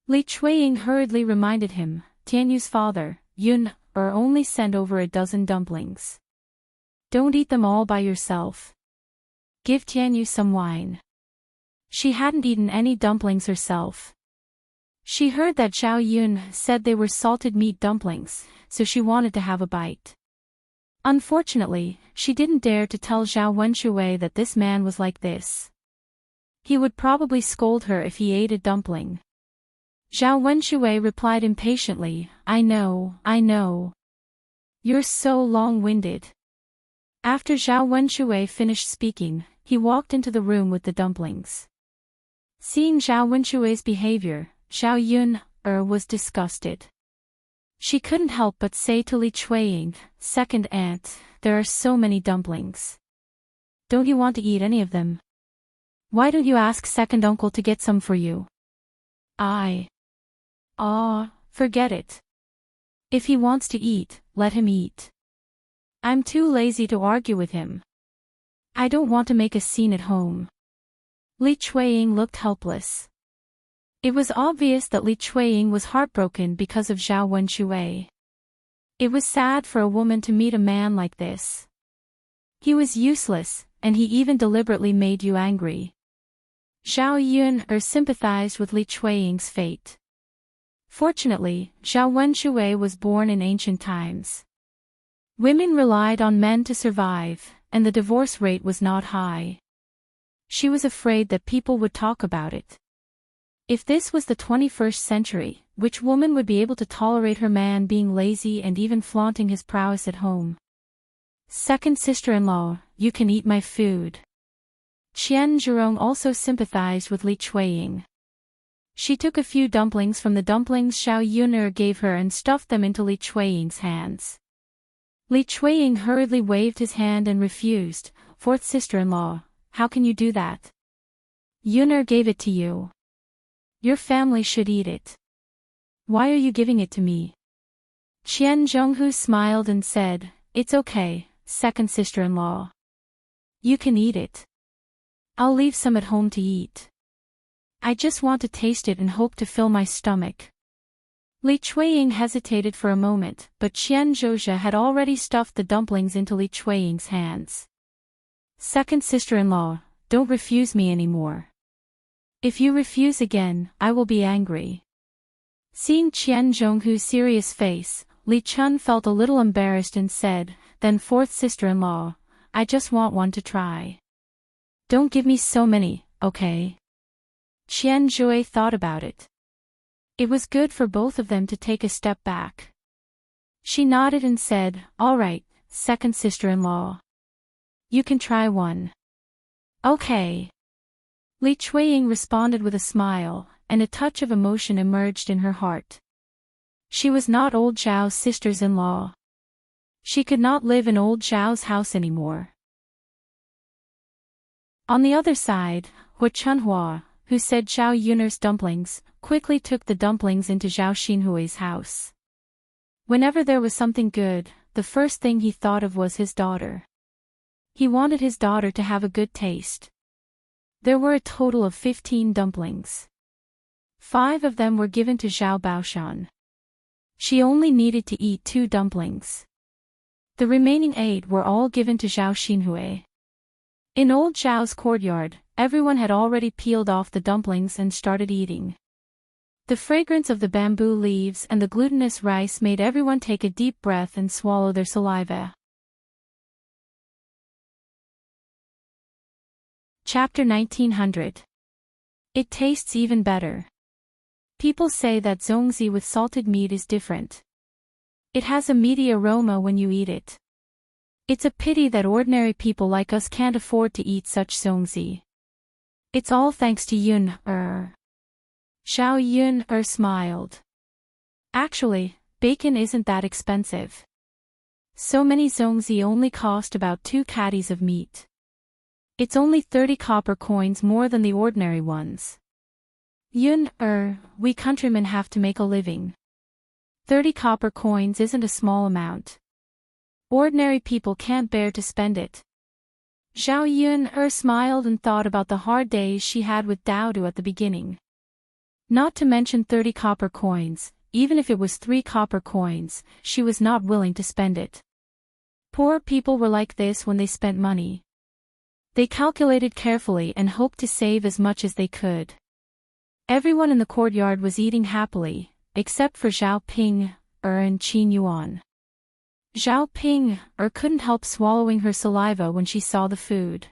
S1: Li Chuiying hurriedly reminded him, "Tianyu's father, Yun, only sent over a dozen dumplings. Don't eat them all by yourself. Give Tianyu some wine." She hadn't eaten any dumplings herself. She heard that Zhao Yun said they were salted meat dumplings, so she wanted to have a bite. Unfortunately, she didn't dare to tell Zhao Wenshui that this man was like this. He would probably scold her if he ate a dumpling. Zhao Wenshui replied impatiently, I know. You're so long-winded." After Zhao Wenshui finished speaking, he walked into the room with the dumplings. Seeing Zhao Wenshui's behavior, Zhao Yun was disgusted. She couldn't help but say to Li Chuiying, "Second aunt, there are so many dumplings. Don't you want to eat any of them? Why don't you ask second uncle to get some for you?" Forget it. If he wants to eat, let him eat. I'm too lazy to argue with him. I don't want to make a scene at home." Li Chuiying looked helpless. It was obvious that Li Chuiying was heartbroken because of Zhao Wenshui. It was sad for a woman to meet a man like this. He was useless, and he even deliberately made you angry. Zhao Yun sympathized with Li Chuiying's fate. Fortunately, Zhao Wenshui was born in ancient times. Women relied on men to survive, and the divorce rate was not high. She was afraid that people would talk about it. If this was the 21st century, which woman would be able to tolerate her man being lazy and even flaunting his prowess at home? "Second sister-in-law, you can eat my food." Qian Zhurong also sympathized with Li Chuiying. She took a few dumplings from the dumplings Zhao Yun gave her and stuffed them into Li Chuiying's hands. Li Chuiying hurriedly waved his hand and refused. "Fourth sister-in-law, how can you do that? Yun gave it to you. Your family should eat it. Why are you giving it to me?" Qian Zhonghu smiled and said, "It's okay, second sister-in-law. You can eat it. I'll leave some at home to eat. I just want to taste it and hope to fill my stomach." Li Chuiying hesitated for a moment, but Qian Zhozha had already stuffed the dumplings into Li Chuiying's hands. "Second sister-in-law, don't refuse me anymore. If you refuse again, I will be angry." Seeing Qian Zhonghu's serious face, Li Chun felt a little embarrassed and said, "Then fourth sister-in-law, I just want one to try. Don't give me so many, okay? Qianjue thought about it. It was good for both of them to take a step back. She nodded and said, "All right, second sister-in-law. You can try one." "Okay." Li Chuiying responded with a smile, and a touch of emotion emerged in her heart. She was not old Zhao's sisters-in-law. She could not live in old Zhao's house anymore. On the other side, Hu Chunhua, who said Zhao Yun'er's dumplings, quickly took the dumplings into Zhao Xinhui's house. Whenever there was something good, the first thing he thought of was his daughter. He wanted his daughter to have a good taste. There were a total of 15 dumplings. 5 of them were given to Zhao Baoshan. She only needed to eat 2 dumplings. The remaining 8 were all given to Zhao Xinhui. In old Zhao's courtyard, everyone had already peeled off the dumplings and started eating. The fragrance of the bamboo leaves and the glutinous rice made everyone take a deep breath and swallow their saliva. Chapter 1900. It tastes even better. People say that zongzi with salted meat is different. It has a meaty aroma when you eat it. It's a pity that ordinary people like us can't afford to eat such zongzi. It's all thanks to Yun-er. Zhao Yun-er smiled. Actually, bacon isn't that expensive. So many zongzi only cost about 2 catties of meat. It's only 30 copper coins more than the ordinary ones. Yun-er, we countrymen have to make a living. 30 copper coins isn't a small amount. Ordinary people can't bear to spend it. Zhao Yun-er smiled and thought about the hard days she had with Daodu at the beginning. Not to mention 30 copper coins, even if it was 3 copper coins, she was not willing to spend it. Poor people were like this when they spent money. They calculated carefully and hoped to save as much as they could. Everyone in the courtyard was eating happily, except for Zhao Ping, and Qin Yuan. Zhao Ping, couldn't help swallowing her saliva when she saw the food.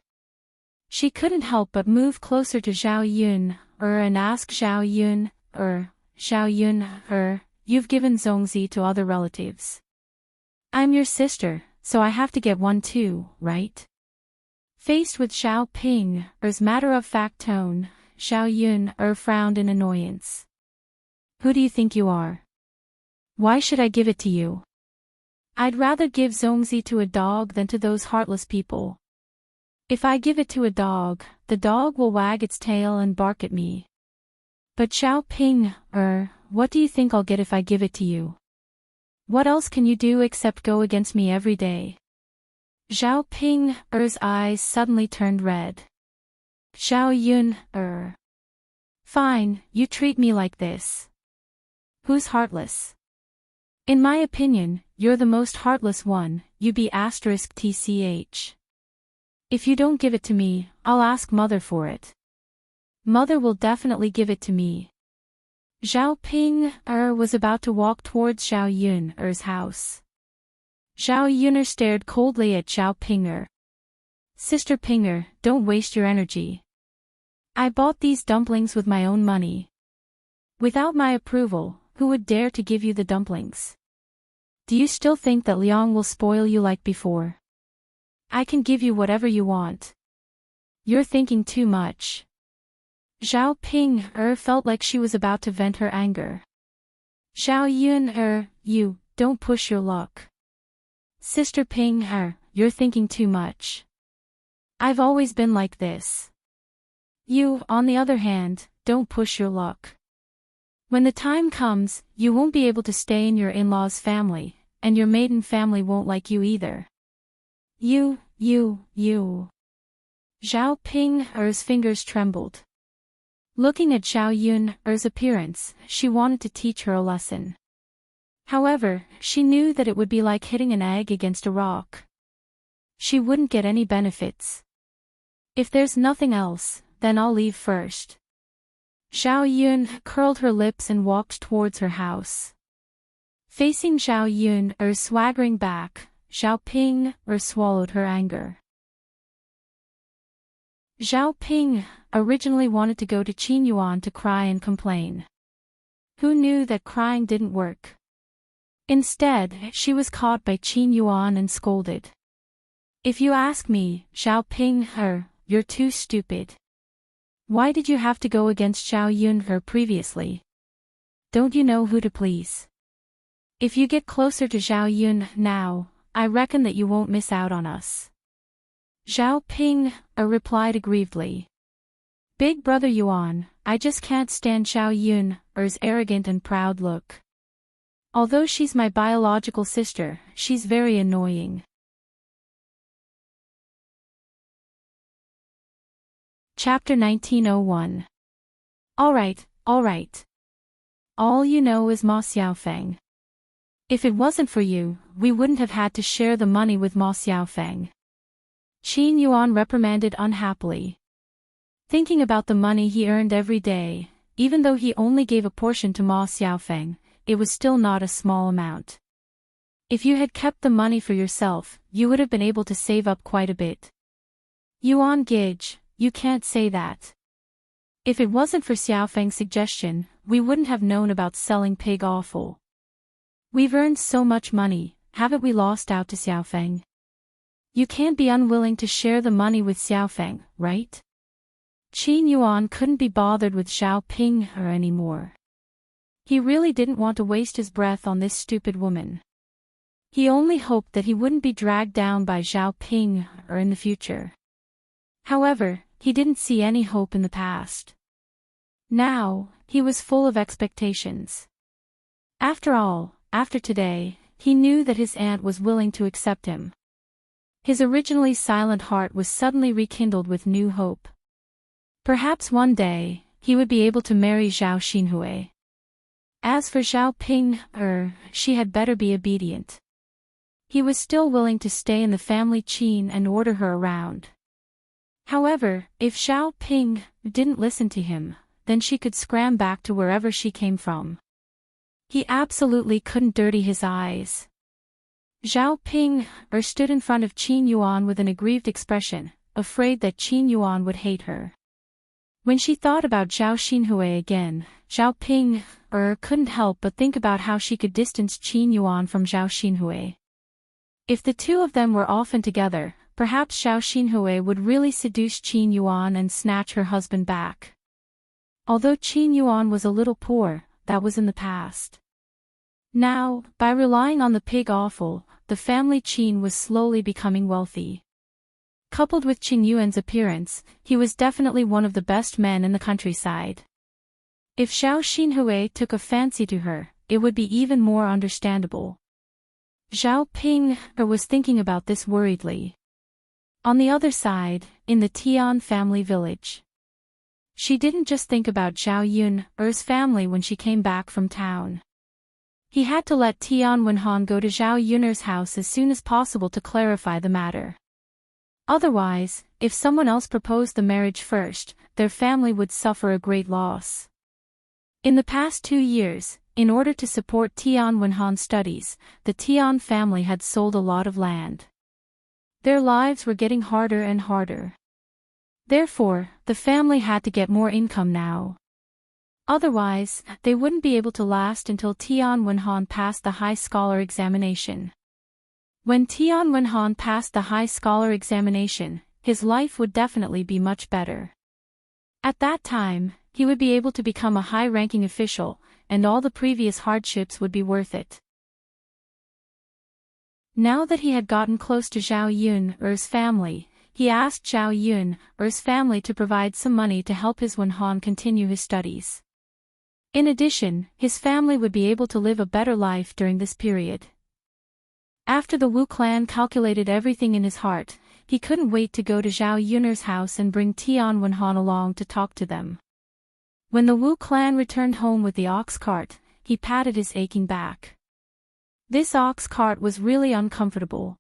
S1: She couldn't help but move closer to Zhao Yun, and ask Zhao Yun, Zhao Yun, you've given zongzi to other relatives. I'm your sister, so I have to get one too, right? Faced with Zhao Ping's matter-of-fact tone, Zhao Yun frowned in annoyance. Who do you think you are? Why should I give it to you? I'd rather give zongzi to a dog than to those heartless people. If I give it to a dog, the dog will wag its tail and bark at me. But Zhao Ping, what do you think I'll get if I give it to you? What else can you do except go against me every day? Zhao Ping's eyes suddenly turned red. Zhao Yun, Fine, you treat me like this. Who's heartless? In my opinion, you're the most heartless one, you be *tch. If you don't give it to me, I'll ask Mother for it. Mother will definitely give it to me. Zhao Ping was about to walk towards Zhao Yun's house. Zhao Yun stared coldly at Zhao Ping. Sister Ping, don't waste your energy. I bought these dumplings with my own money. Without my approval, who would dare to give you the dumplings? Do you still think that Liang will spoil you like before? I can give you whatever you want. You're thinking too much. Zhao Ping felt like she was about to vent her anger. Zhao Yun you, don't push your luck. Sister Ping you're thinking too much. I've always been like this. You, on the other hand, don't push your luck. When the time comes, you won't be able to stay in your in-laws' family, and your maiden family won't like you either. You. Zhao Ping's fingers trembled. Looking at Zhao Yun's appearance, she wanted to teach her a lesson. However, she knew that it would be like hitting an egg against a rock. She wouldn't get any benefits. If there's nothing else, then I'll leave first. Zhao Yun curled her lips and walked towards her house. Facing Zhao Yun's swaggering back, Zhao Ping swallowed her anger. Zhao Ping originally wanted to go to Qin Yuan to cry and complain. Who knew that crying didn't work? Instead, she was caught by Qin Yuan and scolded. If you ask me, Xiao Ping, you're too stupid. Why did you have to go against Xiao Yun previously? Don't you know who to please? If you get closer to Xiao Yun now, I reckon that you won't miss out on us. Xiao Ping replied aggrievedly. Big brother Yuan, I just can't stand Xiao Yun's arrogant and proud look. Although she's my biological sister, she's very annoying. Chapter 1901. Alright. All you know is Ma Xiaofeng. If it wasn't for you, we wouldn't have had to share the money with Ma Xiaofeng. Qin Yuan reprimanded unhappily. Thinking about the money he earned every day, even though he only gave a portion to Ma Xiaofeng, it was still not a small amount. If you had kept the money for yourself, you would have been able to save up quite a bit. Yuan Gage, you can't say that. If it wasn't for Xiaofeng's suggestion, we wouldn't have known about selling pig offal. We've earned so much money, haven't we lost out to Xiaofeng? You can't be unwilling to share the money with Xiaofeng, right? Qin Yuan couldn't be bothered with Xiao Ping anymore. He really didn't want to waste his breath on this stupid woman. He only hoped that he wouldn't be dragged down by Xiao Ping in the future. However, he didn't see any hope in the past. Now, he was full of expectations. After all, after today, he knew that his aunt was willing to accept him. His originally silent heart was suddenly rekindled with new hope. Perhaps one day, he would be able to marry Zhao Xinhui. As for Xiao Ping, she had better be obedient. He was still willing to stay in the family Qin and order her around. However, if Xiao Ping didn't listen to him, then she could scram back to wherever she came from. He absolutely couldn't dirty his eyes. Xiao Ping stood in front of Qin Yuan with an aggrieved expression, afraid that Qin Yuan would hate her. When she thought about Zhao Xinhui again, Xiao Ping couldn't help but think about how she could distance Qin Yuan from Zhao Xinhui. If the two of them were often together, perhaps Zhao Xinhui would really seduce Qin Yuan and snatch her husband back. Although Qin Yuan was a little poor, that was in the past. Now, by relying on the pig offal, the family Qin was slowly becoming wealthy. Coupled with Qin Yuan's appearance, he was definitely one of the best men in the countryside. If Zhao Xinhui took a fancy to her, it would be even more understandable. Xiao Ping was thinking about this worriedly. On the other side, in the Tian family village. She didn't just think about Zhao Yun's family when she came back from town. He had to let Tian Wenhan go to Zhao Yun's house as soon as possible to clarify the matter. Otherwise, if someone else proposed the marriage first, their family would suffer a great loss. In the past 2 years, in order to support Tian Wenhan's studies, the Tian family had sold a lot of land. Their lives were getting harder and harder. Therefore, the family had to get more income now. Otherwise, they wouldn't be able to last until Tian Wenhan passed the high scholar examination. When Tian Wenhan passed the high scholar examination, his life would definitely be much better. At that time, he would be able to become a high-ranking official, and all the previous hardships would be worth it. Now that he had gotten close to Zhao Yun's family, he asked Zhao Yun's family to provide some money to help his Wenhan continue his studies. In addition, his family would be able to live a better life during this period. After the Wu clan calculated everything in his heart, he couldn't wait to go to Zhao Yun's house and bring Tian Wenhan along to talk to them. When the Wu clan returned home with the ox cart, he patted his aching back. This ox cart was really uncomfortable.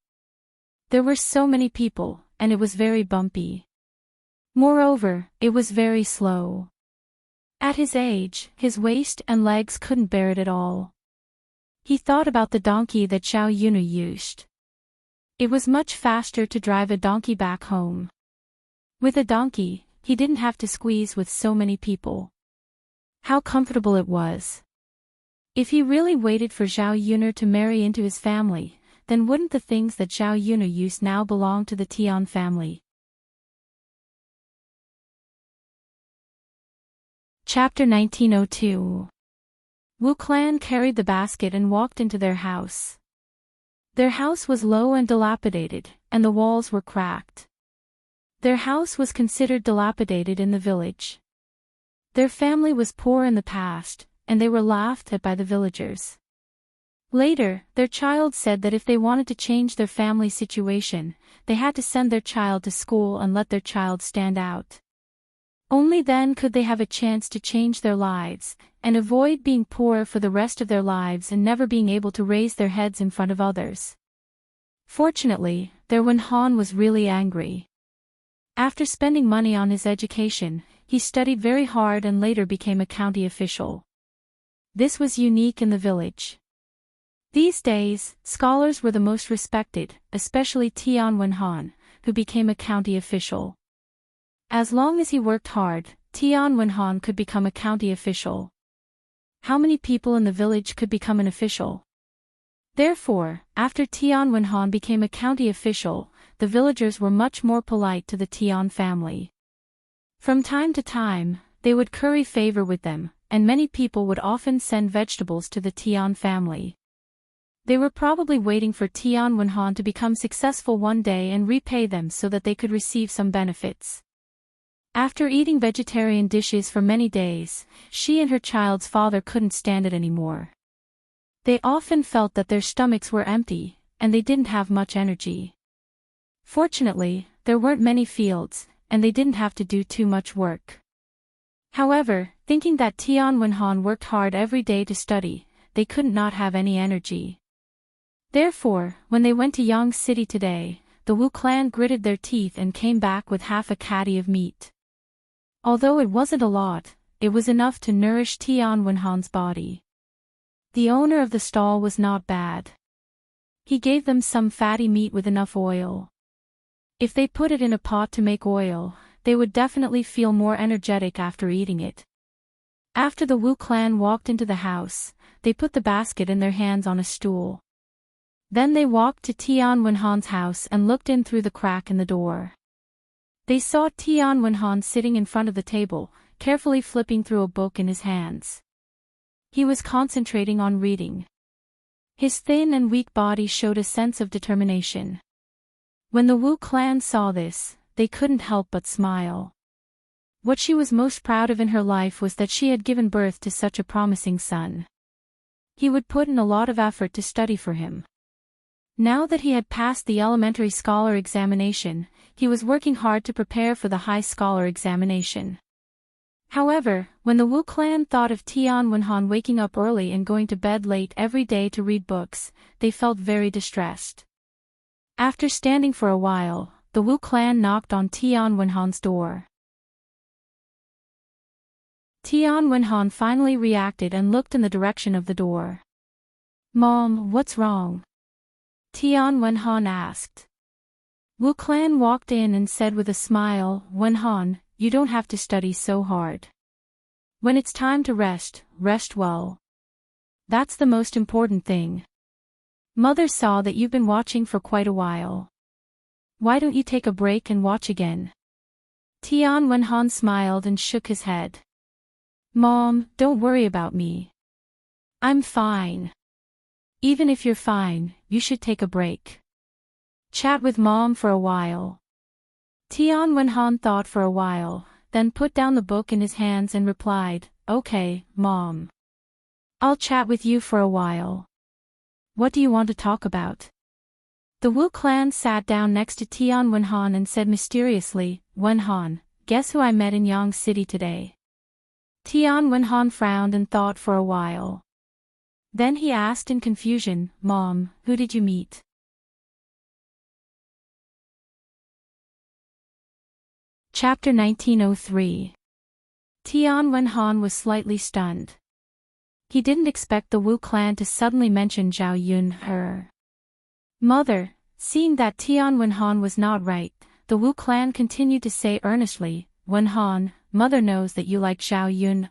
S1: There were so many people, and it was very bumpy. Moreover, it was very slow. At his age, his waist and legs couldn't bear it at all. He thought about the donkey that Zhao Yun used. It was much faster to drive a donkey back home. With a donkey, he didn't have to squeeze with so many people. How comfortable it was. If he really waited for Zhao Yun'er to marry into his family, then wouldn't the things that Zhao Yun'er used now belong to the Tian family? Chapter 1902. Wu Clan carried the basket and walked into their house. Their house was low and dilapidated, and the walls were cracked. Their house was considered dilapidated in the village. Their family was poor in the past, and they were laughed at by the villagers. Later, their child said that if they wanted to change their family situation, they had to send their child to school and let their child stand out. Only then could they have a chance to change their lives, and avoid being poor for the rest of their lives and never being able to raise their heads in front of others. Fortunately, their Wenhan was really angry. After spending money on his education, he studied very hard and later became a county official. This was unique in the village. These days, scholars were the most respected, especially Tian Wenhan, who became a county official. As long as he worked hard, Tian Wenhan could become a county official. How many people in the village could become an official? Therefore, after Tian Wenhan became a county official, the villagers were much more polite to the Tian family. From time to time, they would curry favor with them, and many people would often send vegetables to the Tian family. They were probably waiting for Tian Wenhan to become successful one day and repay them so that they could receive some benefits. After eating vegetarian dishes for many days, she and her child's father couldn't stand it anymore. They often felt that their stomachs were empty, and they didn't have much energy. Fortunately, there weren't many fields, and they didn't have to do too much work. However, thinking that Tian Wenhan worked hard every day to study, they couldn't not have any energy. Therefore, when they went to Yang City today, the Wu clan gritted their teeth and came back with half a caddy of meat. Although it wasn't a lot, it was enough to nourish Tian Wenhan's body. The owner of the stall was not bad. He gave them some fatty meat with enough oil. If they put it in a pot to make oil, they would definitely feel more energetic after eating it. After the Wu clan walked into the house, they put the basket in their hands on a stool. Then they walked to Tian Wenhan's house and looked in through the crack in the door. They saw Tian Wenhan sitting in front of the table, carefully flipping through a book in his hands. He was concentrating on reading. His thin and weak body showed a sense of determination. When the Wu clan saw this, they couldn't help but smile. What she was most proud of in her life was that she had given birth to such a promising son. He would put in a lot of effort to study for him. Now that he had passed the elementary scholar examination, he was working hard to prepare for the high scholar examination. However, when the Wu clan thought of Tian Wenhan waking up early and going to bed late every day to read books, they felt very distressed. After standing for a while, the Wu clan knocked on Tian Wenhan's door. Tian Wenhan finally reacted and looked in the direction of the door. "Mom, what's wrong?" Tian Wenhan asked. Wu clan walked in and said with a smile, "Wenhan, you don't have to study so hard. When it's time to rest, rest well. That's the most important thing. Mother saw that you've been watching for quite a while. Why don't you take a break and watch again?" Tian Wenhan smiled and shook his head. "Mom, don't worry about me. I'm fine. Even if you're fine, you should take a break. Chat with Mom for a while." Tian Wenhan thought for a while, then put down the book in his hands and replied, "Okay, Mom. I'll chat with you for a while. What do you want to talk about?" The Wu clan sat down next to Tian Wenhan and said mysteriously, "Wenhan, guess who I met in Yang City today?" Tian Wenhan frowned and thought for a while. Then he asked in confusion, "Mom, who did you meet?" Chapter 1903. Tian Wenhan was slightly stunned. He didn't expect the Wu clan to suddenly mention Zhao Yun'er. Mother, seeing that Tian Wenhan was not right, the Wu clan continued to say earnestly, Wen-han, mother knows that you like Zhao Yun.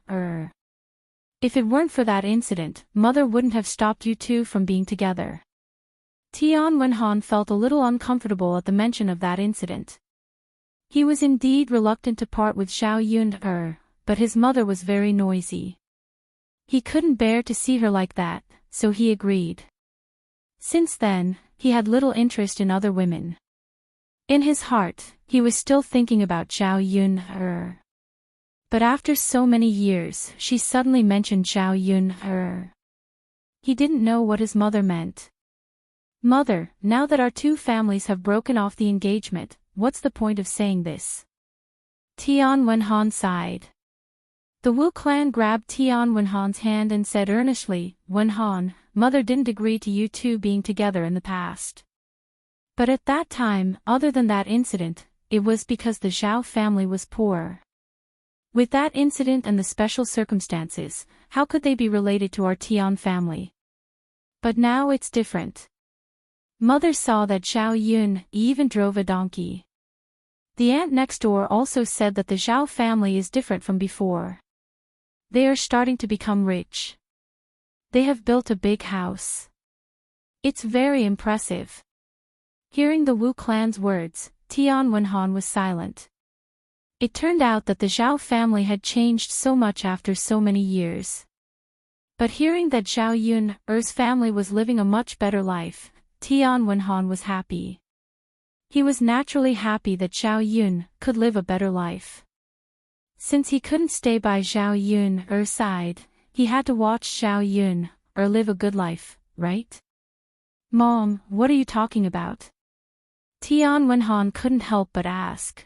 S1: If it weren't for that incident, mother wouldn't have stopped you two from being together. Tian Wen-han felt a little uncomfortable at the mention of that incident. He was indeed reluctant to part with Zhao Yun, but his mother was very noisy. He couldn't bear to see her like that, so he agreed. Since then, he had little interest in other women. In his heart, he was still thinking about Zhao Yun. But after so many years, she suddenly mentioned Zhao Yun. He didn't know what his mother meant. Mother, now that our two families have broken off the engagement, what's the point of saying this? Tian Wen-han sighed. The Wu clan grabbed Tian Wen-han's hand and said earnestly, Wen-han, mother didn't agree to you two being together in the past. But at that time, other than that incident, it was because the Zhao family was poor. With that incident and the special circumstances, how could they be related to our Tian family? But now it's different. Mother saw that Zhao Yun even drove a donkey. The aunt next door also said that the Zhao family is different from before. They are starting to become rich. They have built a big house. It's very impressive. Hearing the Wu clan's words, Tian Wen-han was silent. It turned out that the Zhao family had changed so much after so many years. But hearing that Zhao Yun's family was living a much better life, Tian Wen-han was happy. He was naturally happy that Zhao Yun could live a better life. Since he couldn't stay by Zhao Yun's side, he had to watch Zhao Yun live a good life, right? Mom, what are you talking about? Tian Wen-han couldn't help but ask.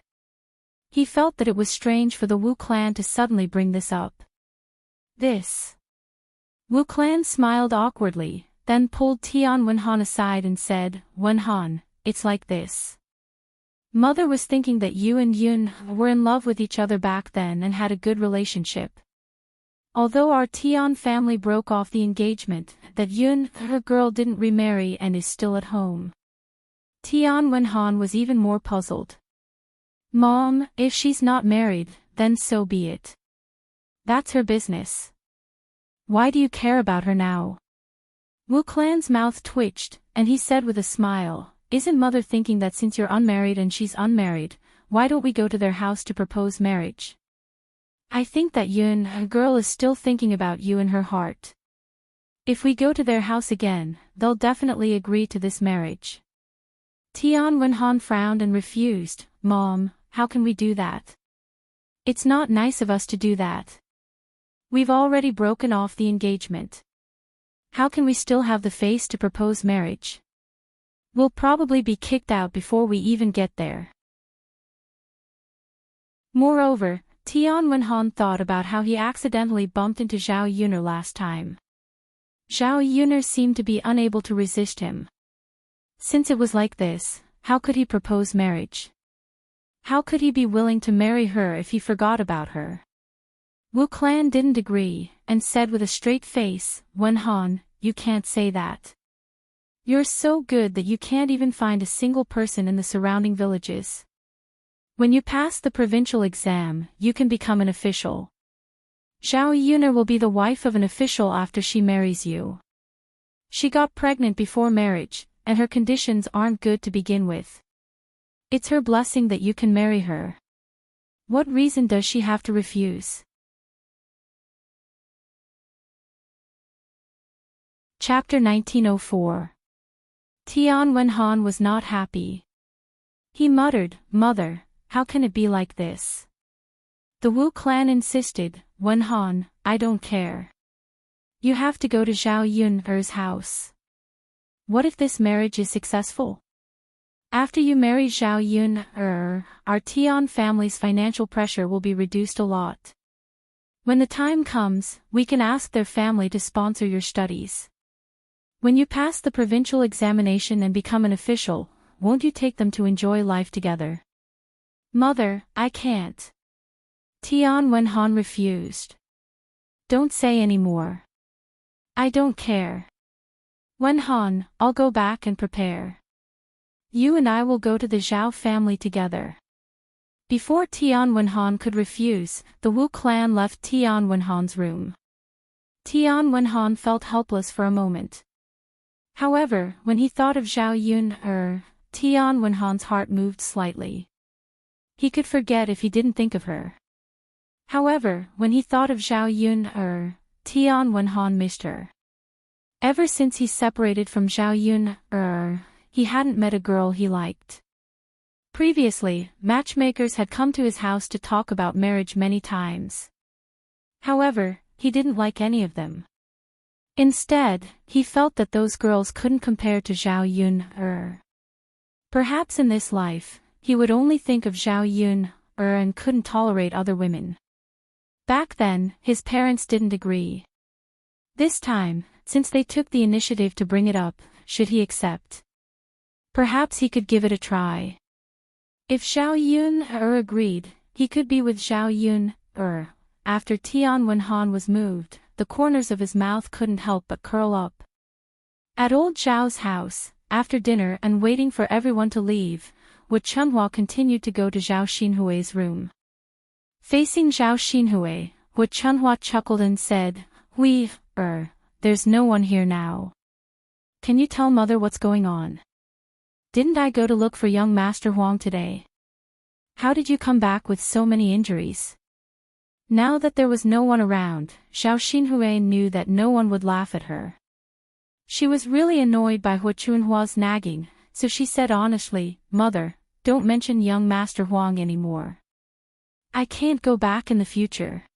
S1: He felt that it was strange for the Wu clan to suddenly bring this up. This. Wu clan smiled awkwardly, then pulled Tian Wen-han aside and said, Wen-han, it's like this. Mother was thinking that you and Yun were in love with each other back then and had a good relationship. Although our Tian family broke off the engagement, that Yun, her girl, didn't remarry and is still at home. Tian Wen-han was even more puzzled. Mom, if she's not married, then so be it. That's her business. Why do you care about her now? Wu clan's mouth twitched, and he said with a smile, Isn't mother thinking that since you're unmarried and she's unmarried, why don't we go to their house to propose marriage? I think that Yun, her girl, is still thinking about you in her heart. If we go to their house again, they'll definitely agree to this marriage. Tian Wen-han frowned and refused. Mom, how can we do that? It's not nice of us to do that. We've already broken off the engagement. How can we still have the face to propose marriage? We'll probably be kicked out before we even get there. Moreover, Tian Wen-han thought about how he accidentally bumped into Zhao Yun'er last time. Zhao Yun'er seemed to be unable to resist him. Since it was like this, how could he propose marriage? How could he be willing to marry her if he forgot about her? Wu clan didn't agree, and said with a straight face, Wen-han, you can't say that. You're so good that you can't even find a single person in the surrounding villages. When you pass the provincial exam, you can become an official. Zhao Yun'er will be the wife of an official after she marries you. She got pregnant before marriage, and her conditions aren't good to begin with. It's her blessing that you can marry her. What reason does she have to refuse? Chapter 1904. Tian Wen-han was not happy. He muttered, Mother, how can it be like this? The Wu clan insisted, Wen-han, I don't care. You have to go to Zhao Yun'er's house. What if this marriage is successful? After you marry Zhao Yun'er, our Tian family's financial pressure will be reduced a lot. When the time comes, we can ask their family to sponsor your studies. When you pass the provincial examination and become an official, won't you take them to enjoy life together? Mother, I can't. Tian Wen-han refused. Don't say any more. I don't care. Wen-han, I'll go back and prepare. You and I will go to the Zhao family together. Before Tian Wenhan could refuse, the Wu clan left Tian Wenhan's room. Tian Wenhan felt helpless for a moment. However, when he thought of Zhao Yun, Tian Wenhan's heart moved slightly. He could forget if he didn't think of her. However, when he thought of Zhao Yun, Tian Wenhan missed her. Ever since he separated from Zhao Yun, he hadn't met a girl he liked. Previously, matchmakers had come to his house to talk about marriage many times. However, he didn't like any of them. Instead, he felt that those girls couldn't compare to Zhao Yun. Perhaps in this life, he would only think of Zhao Yun, and couldn't tolerate other women. Back then, his parents didn't agree. This time, since they took the initiative to bring it up, should he accept? Perhaps he could give it a try. If Zhao Yun agreed, he could be with Zhao Yun. After Tian Wenhan was moved, the corners of his mouth couldn't help but curl up. At old Zhao's house, after dinner and waiting for everyone to leave, Wu Chunhua continued to go to Zhao Xinhui's room. Facing Zhao Xinhui, Wu Chunhua chuckled and said, there's no one here now. Can you tell mother what's going on? Didn't I go to look for young Master Huang today? How did you come back with so many injuries? Now that there was no one around, Zhao Xinhui knew that no one would laugh at her. She was really annoyed by Wu Chunhua's nagging, so she said honestly, Mother, don't mention young Master Huang anymore. I can't go back in the future.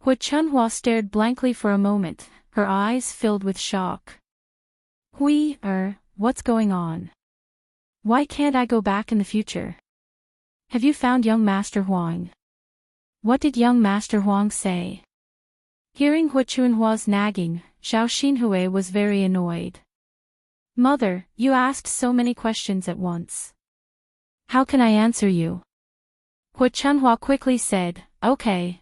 S1: Wu Chunhua stared blankly for a moment, her eyes filled with shock. What's going on? Why can't I go back in the future? Have you found young Master Huang? What did young Master Huang say? Hearing Wu Chunhua's nagging, Zhao Xinhui was very annoyed. Mother, you asked so many questions at once. How can I answer you? Wu Chunhua quickly said, Okay.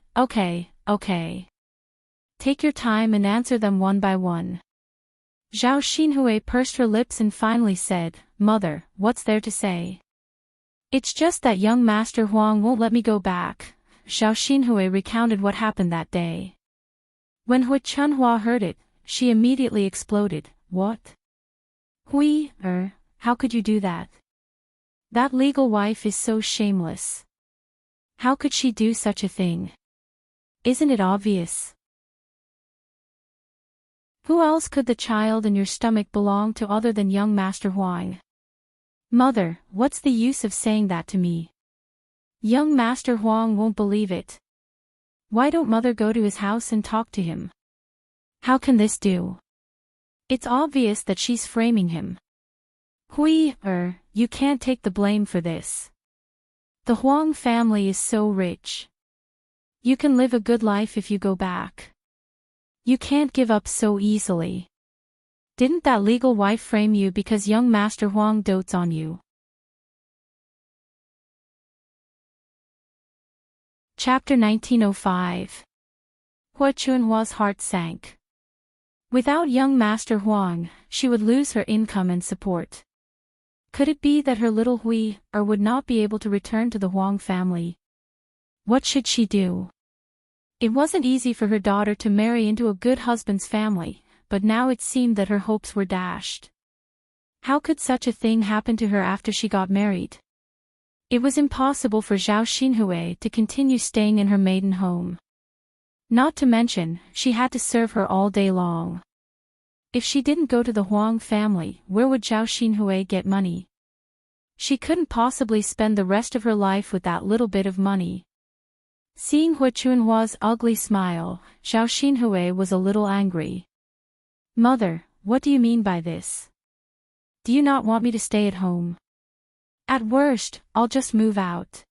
S1: Take your time and answer them one by one. Zhao Xinhui pursed her lips and finally said, Mother, what's there to say? It's just that young Master Huang won't let me go back. Zhao Xinhui recounted what happened that day. When Wu Chunhua heard it, she immediately exploded. What? How could you do that? That legal wife is so shameless. How could she do such a thing? Isn't it obvious? Who else could the child in your stomach belong to other than young Master Huang? Mother, what's the use of saying that to me? Young Master Huang won't believe it. Why don't Mother go to his house and talk to him? How can this do? It's obvious that she's framing him. You can't take the blame for this. The Huang family is so rich. You can live a good life if you go back. You can't give up so easily. Didn't that legal wife frame you because young Master Huang dotes on you? Chapter 1905. Wu Chunhua's heart sank. Without young Master Huang, she would lose her income and support. Could it be that her little Hui would not be able to return to the Huang family? What should she do? It wasn't easy for her daughter to marry into a good husband's family, but now it seemed that her hopes were dashed. How could such a thing happen to her after she got married? It was impossible for Zhao Xinhui to continue staying in her maiden home. Not to mention, she had to serve her all day long. If she didn't go to the Huang family, where would Zhao Xinhui get money? She couldn't possibly spend the rest of her life with that little bit of money. Seeing Wu Chunhua's ugly smile, Zhao Xinhui was a little angry. Mother, what do you mean by this? Do you not want me to stay at home? At worst, I'll just move out.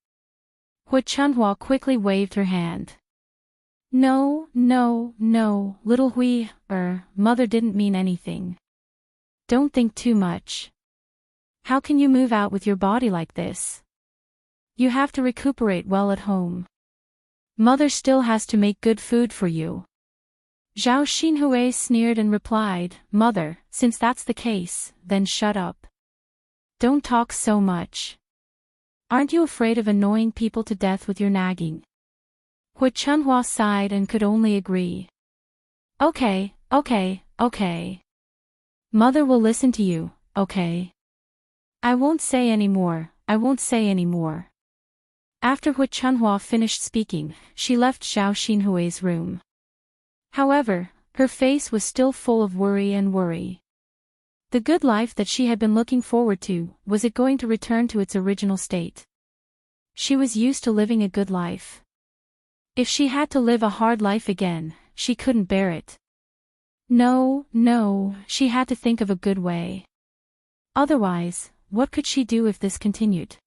S1: Wu Chunhua quickly waved her hand. No, little Hui, Mother didn't mean anything. Don't think too much. How can you move out with your body like this? You have to recuperate well at home. Mother still has to make good food for you. Zhao Xinhui sneered and replied, Mother, since that's the case, then shut up. Don't talk so much. Aren't you afraid of annoying people to death with your nagging? Hui Chunhua sighed and could only agree. Okay. Mother will listen to you, okay? I won't say any more. After Hui Chunhua finished speaking, she left Zhao Xinhui's room. However, her face was still full of worry. The good life that she had been looking forward to, was it going to return to its original state? She was used to living a good life. If she had to live a hard life again, she couldn't bear it. No, she had to think of a good way. Otherwise, what could she do if this continued?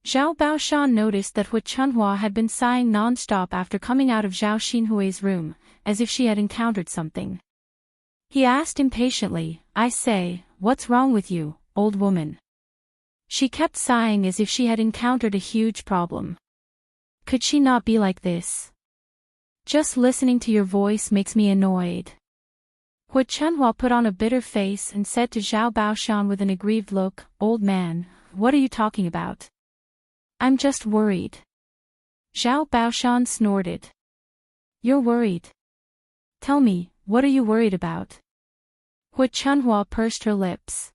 S1: Zhao Baoshan noticed that Hui Chunhua had been sighing non-stop after coming out of Zhao Xinhui's room, as if she had encountered something. He asked impatiently, I say, what's wrong with you, old woman? She kept sighing as if she had encountered a huge problem. Could she not be like this? Just listening to your voice makes me annoyed. Hui Chunhua put on a bitter face and said to Zhao Baoshan with an aggrieved look, Old man, what are you talking about? I'm just worried. Zhao Baoshan snorted. You're worried? Tell me, what are you worried about? Hui Chunhua pursed her lips.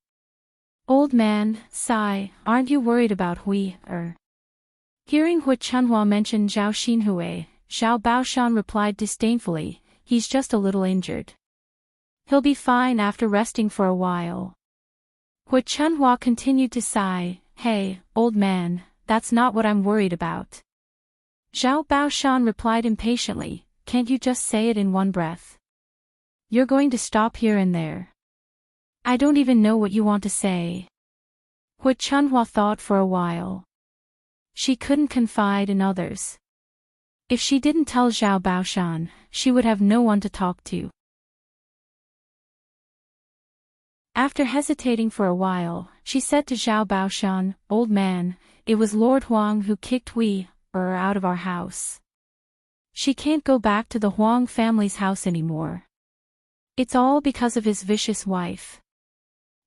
S1: Old man, sigh, aren't you worried about Hui? Hearing Hui Chunhua mention Zhao Xinhui, Zhao Baoshan replied disdainfully, he's just a little injured. He'll be fine after resting for a while. Hui Chunhua continued to sigh, hey, old man, that's not what I'm worried about. Zhao Baoshan replied impatiently, can't you just say it in one breath? You're going to stop here and there. I don't even know what you want to say. Hui Chunhua thought for a while. She couldn't confide in others. If she didn't tell Zhao Baoshan, she would have no one to talk to. After hesitating for a while, she said to Zhao Baoshan, Old man, it was Lord Huang who kicked Hui out of our house. She can't go back to the Huang family's house anymore. It's all because of his vicious wife.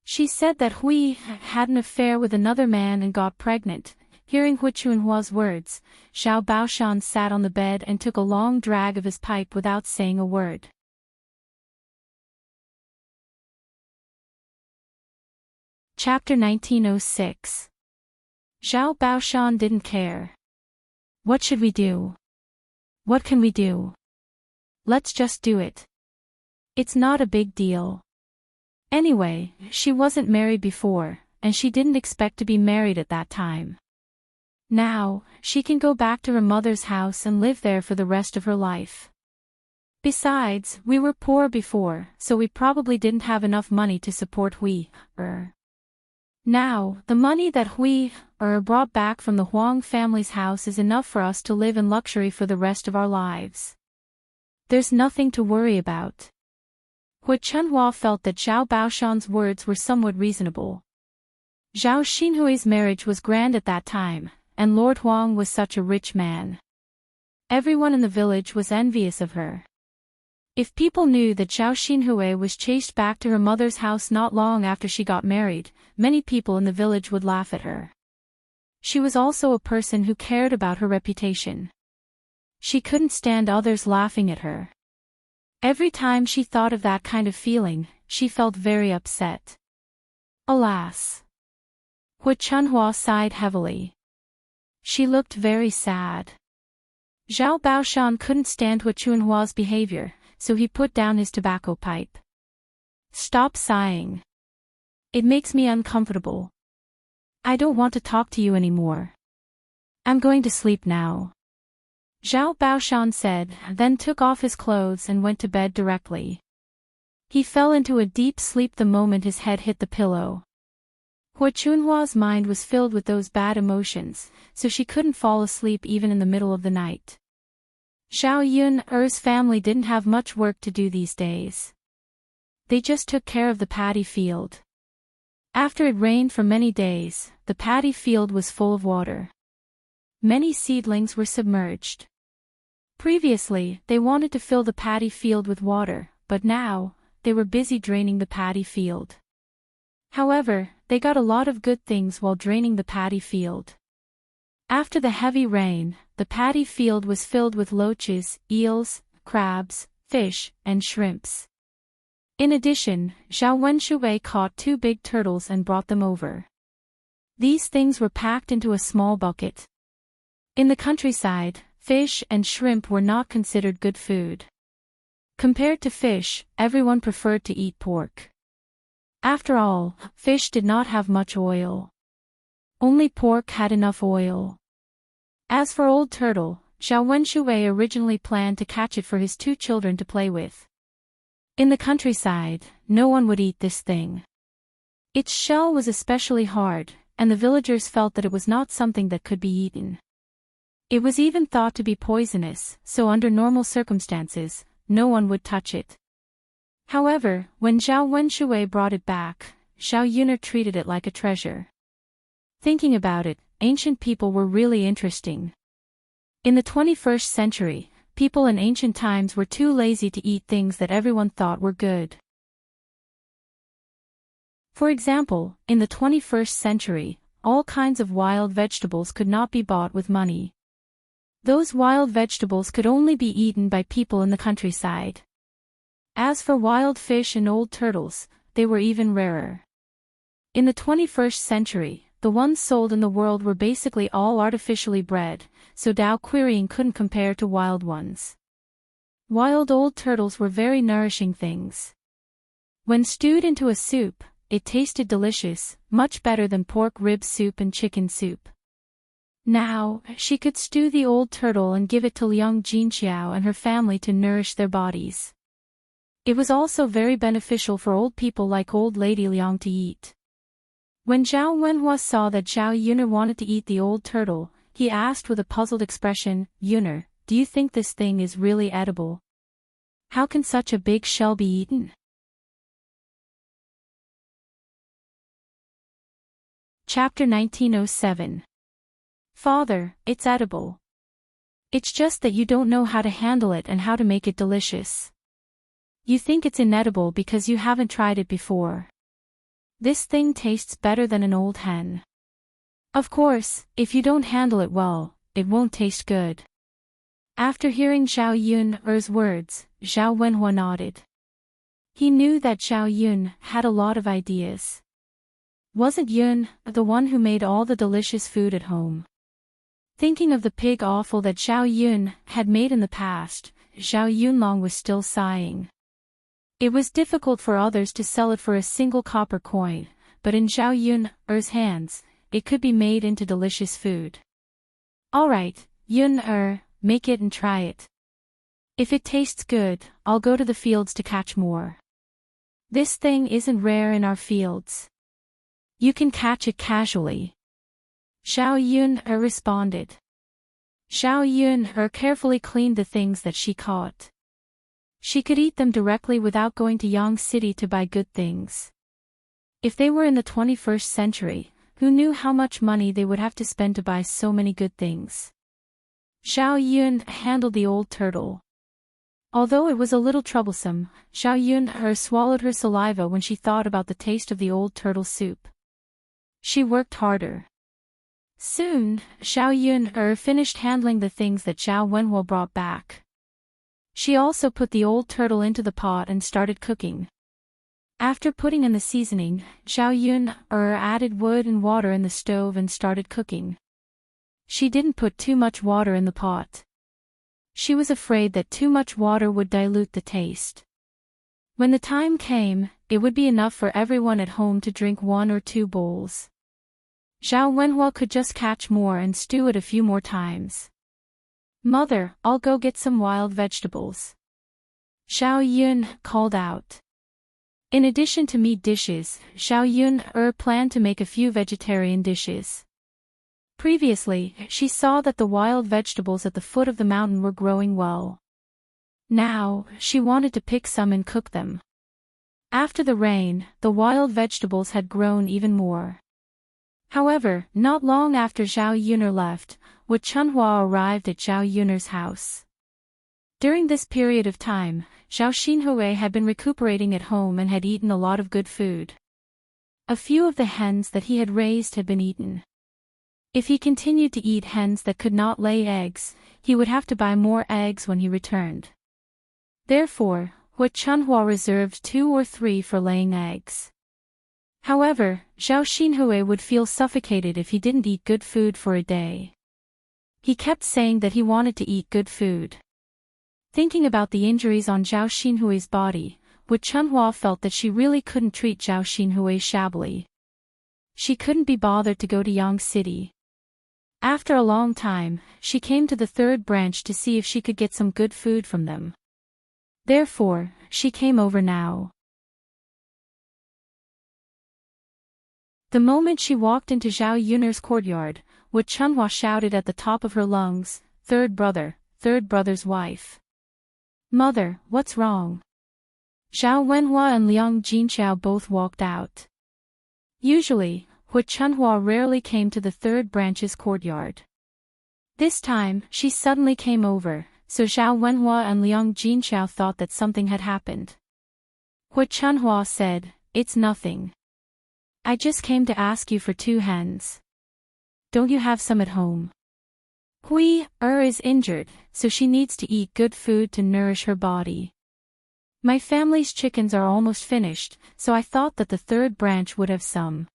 S1: She said that Hui had an affair with another man and got pregnant. Hearing Hui Chunhua's words, Zhao Baoshan sat on the bed and took a long drag of his pipe without saying a word. Chapter 1906. Zhao Baoshan didn't care. What should we do? What can we do? Let's just do it. It's not a big deal. Anyway, she wasn't married before, and she didn't expect to be married at that time. Now, she can go back to her mother's house and live there for the rest of her life. Besides, we were poor before, so we probably didn't have enough money to support Hui. Now, the money that Hui brought back from the Huang family's house is enough for us to live in luxury for the rest of our lives. There's nothing to worry about. Hui Chunhua felt that Zhao Baoshan's words were somewhat reasonable. Zhao Xinhui's marriage was grand at that time, and Lord Huang was such a rich man. Everyone in the village was envious of her. If people knew that Zhao Xinhui was chased back to her mother's house not long after she got married, many people in the village would laugh at her. She was also a person who cared about her reputation. She couldn't stand others laughing at her. Every time she thought of that kind of feeling, she felt very upset. Alas! Hui Chunhua sighed heavily. She looked very sad. Zhao Baoshan couldn't stand Hui Chunhua's behavior, so he put down his tobacco pipe. Stop sighing. It makes me uncomfortable. I don't want to talk to you anymore. I'm going to sleep now. Zhao Baoshan said, then took off his clothes and went to bed directly. He fell into a deep sleep the moment his head hit the pillow. Hui Chunhua's mind was filled with those bad emotions, so she couldn't fall asleep even in the middle of the night. Zhao Yun's family didn't have much work to do these days. They just took care of the paddy field. After it rained for many days, the paddy field was full of water. Many seedlings were submerged. Previously, they wanted to fill the paddy field with water, but now, they were busy draining the paddy field. However, they got a lot of good things while draining the paddy field. After the heavy rain, the paddy field was filled with loaches, eels, crabs, fish, and shrimps. In addition, Zhao Wenshui caught 2 big turtles and brought them over. These things were packed into a small bucket. In the countryside, fish and shrimp were not considered good food. Compared to fish, everyone preferred to eat pork. After all, fish did not have much oil. Only pork had enough oil. As for Old Turtle, Zhao Wenshui originally planned to catch it for his 2 children to play with. In the countryside, no one would eat this thing. Its shell was especially hard, and the villagers felt that it was not something that could be eaten. It was even thought to be poisonous, so under normal circumstances, no one would touch it. However, when Zhao Wenshui brought it back, Zhao Yun'er treated it like a treasure. Thinking about it, ancient people were really interesting. In the 21st century, people in ancient times were too lazy to eat things that everyone thought were good. For example, in the 21st century, all kinds of wild vegetables could not be bought with money. Those wild vegetables could only be eaten by people in the countryside. As for wild fish and old turtles, they were even rarer. In the 21st century, the ones sold in the world were basically all artificially bred, so Dao querying couldn't compare to wild ones. Wild old turtles were very nourishing things. When stewed into a soup, it tasted delicious, much better than pork rib soup and chicken soup. Now, she could stew the old turtle and give it to Liang Jinxiao and her family to nourish their bodies. It was also very beneficial for old people like old lady Liang to eat. When Zhao Wenhua saw that Zhao Yun'er wanted to eat the old turtle, he asked with a puzzled expression, "Yun'er, do you think this thing is really edible? How can such a big shell be eaten?" Chapter 1907. Father, it's edible. It's just that you don't know how to handle it and how to make it delicious. You think it's inedible because you haven't tried it before. This thing tastes better than an old hen. Of course, if you don't handle it well, it won't taste good. After hearing Zhao Yun'er's words, Zhao Wenhua nodded. He knew that Zhao Yun had a lot of ideas. Wasn't Yun the one who made all the delicious food at home? Thinking of the pig offal that Zhao Yun had made in the past, Zhao Yunlong was still sighing. It was difficult for others to sell it for a single copper coin, but in Zhao Yun'er's hands, it could be made into delicious food. Alright, Yun'er, make it and try it. If it tastes good, I'll go to the fields to catch more. This thing isn't rare in our fields. You can catch it casually. Zhao Yun'er responded. Zhao Yun'er carefully cleaned the things that she caught. She could eat them directly without going to Yang City to buy good things. If they were in the 21st century, who knew how much money they would have to spend to buy so many good things? Zhao Yun handled the old turtle. Although it was a little troublesome, Zhao Yun'er swallowed her saliva when she thought about the taste of the old turtle soup. She worked harder. Soon, Zhao Yun'er finished handling the things that Zhao Wenhua brought back. She also put the old turtle into the pot and started cooking. After putting in the seasoning, Zhao Yun'er added wood and water in the stove and started cooking. She didn't put too much water in the pot. She was afraid that too much water would dilute the taste. When the time came, it would be enough for everyone at home to drink 1 or 2 bowls. Zhao Wenhua could just catch more and stew it a few more times. "Mother, I'll go get some wild vegetables," Zhao Yun called out. In addition to meat dishes, Zhao Yun'er planned to make a few vegetarian dishes. Previously, she saw that the wild vegetables at the foot of the mountain were growing well. Now, she wanted to pick some and cook them. After the rain, the wild vegetables had grown even more. However, not long after Zhao Yun'er left, Wu Chunhua arrived at Zhao Yun'er's house. During this period of time, Zhao Xinhui had been recuperating at home and had eaten a lot of good food. A few of the hens that he had raised had been eaten. If he continued to eat hens that could not lay eggs, he would have to buy more eggs when he returned. Therefore, Hu Chunhua reserved 2 or 3 for laying eggs. However, Zhao Xinhui would feel suffocated if he didn't eat good food for a day. He kept saying that he wanted to eat good food. Thinking about the injuries on Zhao Xinhui's body, Hu Chunhua felt that she really couldn't treat Zhao Xinhui shabbily. She couldn't be bothered to go to Yang City. After a long time, she came to the 3rd branch to see if she could get some good food from them. Therefore, she came over now. The moment she walked into Zhao Yun'er's courtyard, Wu Chunhua shouted at the top of her lungs, third brother's wife. Mother, what's wrong? Zhao Wenhua and Liang Jinxiao both walked out. Usually, Hu Chunhua rarely came to the 3rd branch's courtyard. This time, she suddenly came over, so Zhao Wenhua and Liang Jinxiao thought that something had happened. Hu Chunhua said, "It's nothing. I just came to ask you for 2 hens. Don't you have some at home? Hui is injured, so she needs to eat good food to nourish her body. My family's chickens are almost finished, so I thought that the 3rd branch would have some."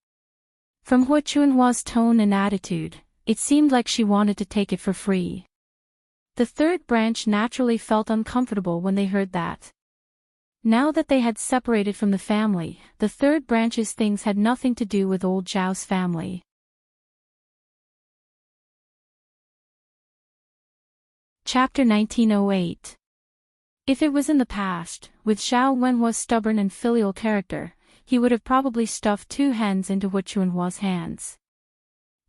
S1: From Hu Chunhua's tone and attitude, it seemed like she wanted to take it for free. The 3rd branch naturally felt uncomfortable when they heard that. Now that they had separated from the family, the 3rd branch's things had nothing to do with old Zhao's family. Chapter 1908. If it was in the past, with Zhao Wenhua's stubborn and filial character, he would have probably stuffed 2 hens into Hu Chunhua's hands.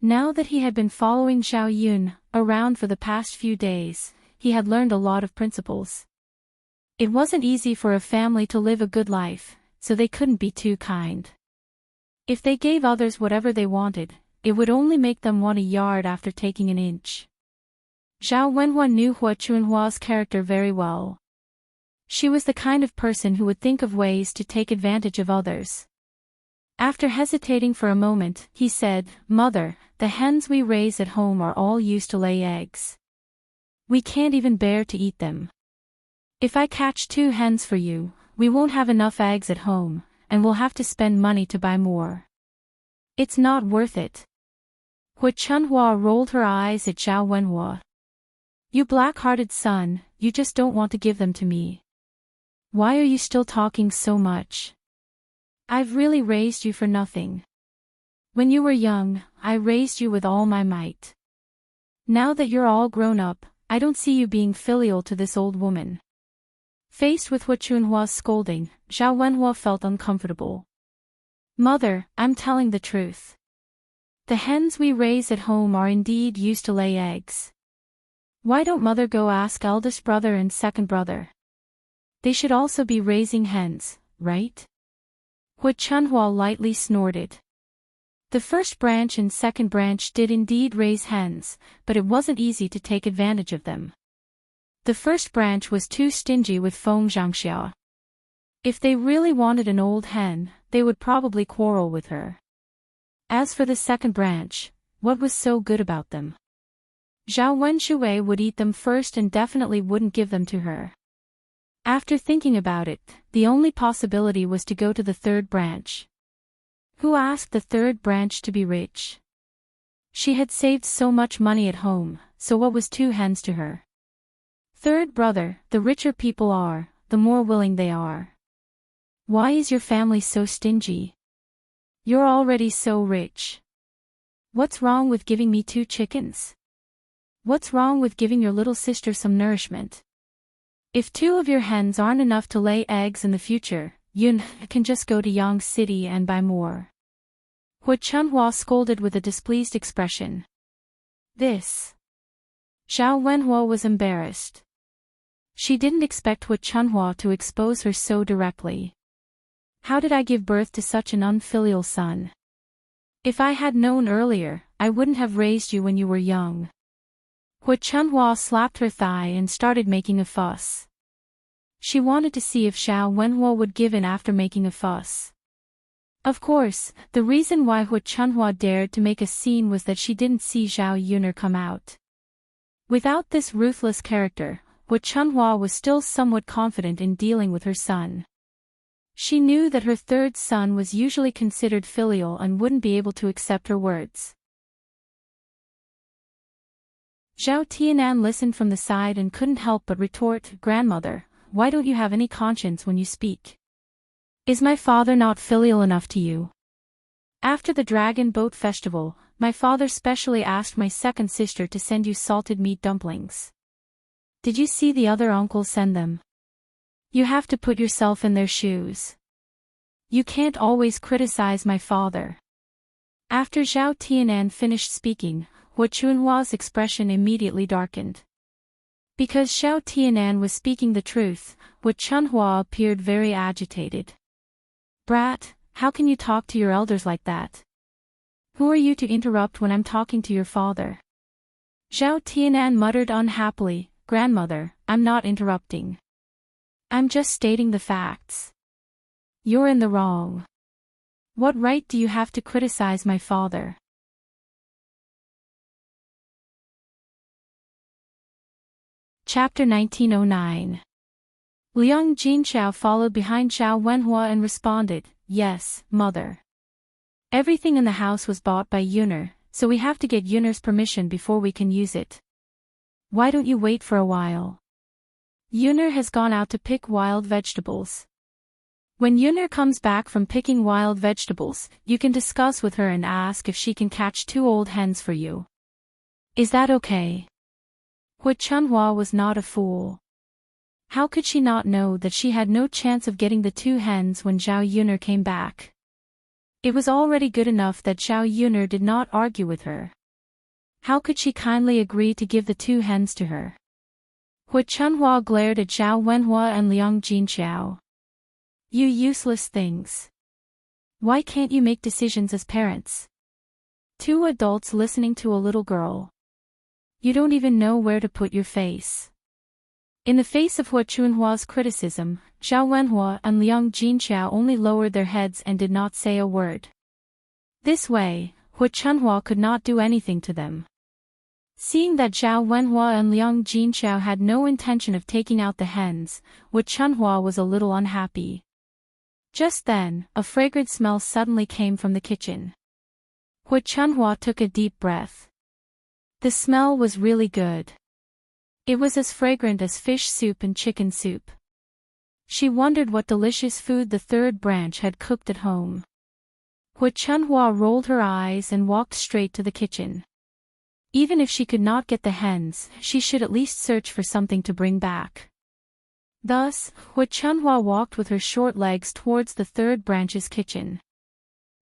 S1: Now that he had been following Zhao Yun around for the past few days, he had learned a lot of principles. It wasn't easy for a family to live a good life, so they couldn't be too kind. If they gave others whatever they wanted, it would only make them want a yard after taking an inch. Zhao Wenhua knew Hu Chunhua's character very well. She was the kind of person who would think of ways to take advantage of others. After hesitating for a moment, he said, "Mother, the hens we raise at home are all used to lay eggs. We can't even bear to eat them. If I catch 2 hens for you, we won't have enough eggs at home, and we'll have to spend money to buy more. It's not worth it." Hu Chunhua rolled her eyes at Zhao Wenhua. "You black-hearted son, you just don't want to give them to me. Why are you still talking so much? I've really raised you for nothing. When you were young, I raised you with all my might. Now that you're all grown up, I don't see you being filial to this old woman." Faced with Hu Chunhua's scolding, Zhao Wenhua felt uncomfortable. "Mother, I'm telling the truth. The hens we raise at home are indeed used to lay eggs. Why don't Mother go ask eldest brother and second brother? They should also be raising hens, right?" Hu Chunhua lightly snorted. The 1st branch and 2nd branch did indeed raise hens, but it wasn't easy to take advantage of them. The 1st branch was too stingy with Feng Zhangxiao. If they really wanted an old hen, they would probably quarrel with her. As for the 2nd branch, what was so good about them? Zhao Wenshui would eat them first and definitely wouldn't give them to her. After thinking about it, the only possibility was to go to the 3rd branch. Who asked the 3rd branch to be rich? She had saved so much money at home, so what was 2 hens to her? 3rd brother, the richer people are, the more willing they are. Why is your family so stingy? You're already so rich. What's wrong with giving me 2 chickens? What's wrong with giving your little sister some nourishment? If 2 of your hens aren't enough to lay eggs in the future, Yun can just go to Yang City and buy more." Hu Chunhua scolded with a displeased expression. This. Zhao Wenhua was embarrassed. She didn't expect Hu Chunhua to expose her so directly. "How did I give birth to such an unfilial son? If I had known earlier, I wouldn't have raised you when you were young." Hu Chunhua slapped her thigh and started making a fuss. She wanted to see if Zhao Wenhua would give in after making a fuss. Of course, the reason why Hu Chunhua dared to make a scene was that she didn't see Zhao Yuner come out. Without this ruthless character, Hu Chunhua was still somewhat confident in dealing with her son. She knew that her third son was usually considered filial and wouldn't be able to accept her words. Zhao Tianan listened from the side and couldn't help but retort, "Grandmother, why don't you have any conscience when you speak? Is my father not filial enough to you? After the Dragon Boat Festival, my father specially asked my second sister to send you salted meat dumplings. Did you see the other uncles send them? You have to put yourself in their shoes. You can't always criticize my father." After Zhao Tianan finished speaking, Hu Chunhua's expression immediately darkened. Because Zhao Tianan was speaking the truth, Hu Chunhua appeared very agitated. "Brat, how can you talk to your elders like that? Who are you to interrupt when I'm talking to your father?" Zhao Tianan muttered unhappily, "Grandmother, I'm not interrupting. I'm just stating the facts. You're in the wrong. What right do you have to criticize my father?" Chapter 1909. Liang Jinxiao followed behind Zhao Wenhua and responded, "Yes, mother. Everything in the house was bought by Yuner, so we have to get Yuner's permission before we can use it. Why don't you wait for a while? Yuner has gone out to pick wild vegetables. When Yuner comes back from picking wild vegetables, you can discuss with her and ask if she can catch 2 old hens for you. Is that okay?" Hu Chunhua was not a fool. How could she not know that she had no chance of getting the 2 hens when Zhao Yuner came back? It was already good enough that Zhao Yuner did not argue with her. How could she kindly agree to give the 2 hens to her? Hu Chunhua glared at Zhao Wenhua and Liang Jinxiao. "You useless things. Why can't you make decisions as parents? 2 adults listening to a little girl. You don't even know where to put your face." In the face of Hu Chunhua's criticism, Zhao Wenhua and Liang Jinxiao only lowered their heads and did not say a word. This way, Hu Chunhua could not do anything to them. Seeing that Zhao Wenhua and Liang Jinxiao had no intention of taking out the hens, Hu Chunhua was a little unhappy. Just then, a fragrant smell suddenly came from the kitchen. Hu Chunhua took a deep breath. The smell was really good. It was as fragrant as fish soup and chicken soup. She wondered what delicious food the third branch had cooked at home. Hu Chunhua rolled her eyes and walked straight to the kitchen. Even if she could not get the hens, she should at least search for something to bring back. Thus, Hu Chunhua walked with her short legs towards the third branch's kitchen.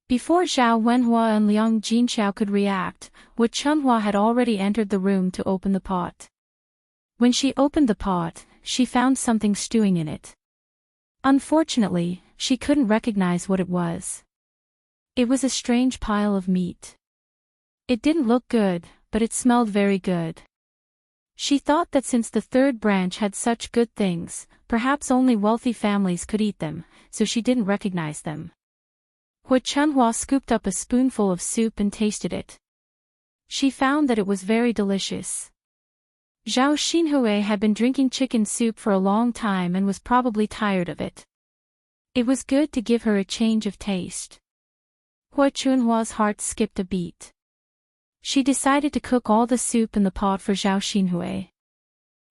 S1: Before Zhao Wenhua and Liang Jinxiao could react, Hu Chunhua had already entered the room to open the pot. When she opened the pot, she found something stewing in it. Unfortunately, she couldn't recognize what it was. It was a strange pile of meat. It didn't look good, but it smelled very good. She thought that since the third branch had such good things, perhaps only wealthy families could eat them, so she didn't recognize them. Hu Chunhua scooped up a spoonful of soup and tasted it. She found that it was very delicious. Zhao Xinhui had been drinking chicken soup for a long time and was probably tired of it. It was good to give her a change of taste. Hu Chunhua's heart skipped a beat. She decided to cook all the soup in the pot for Zhao Xinhui.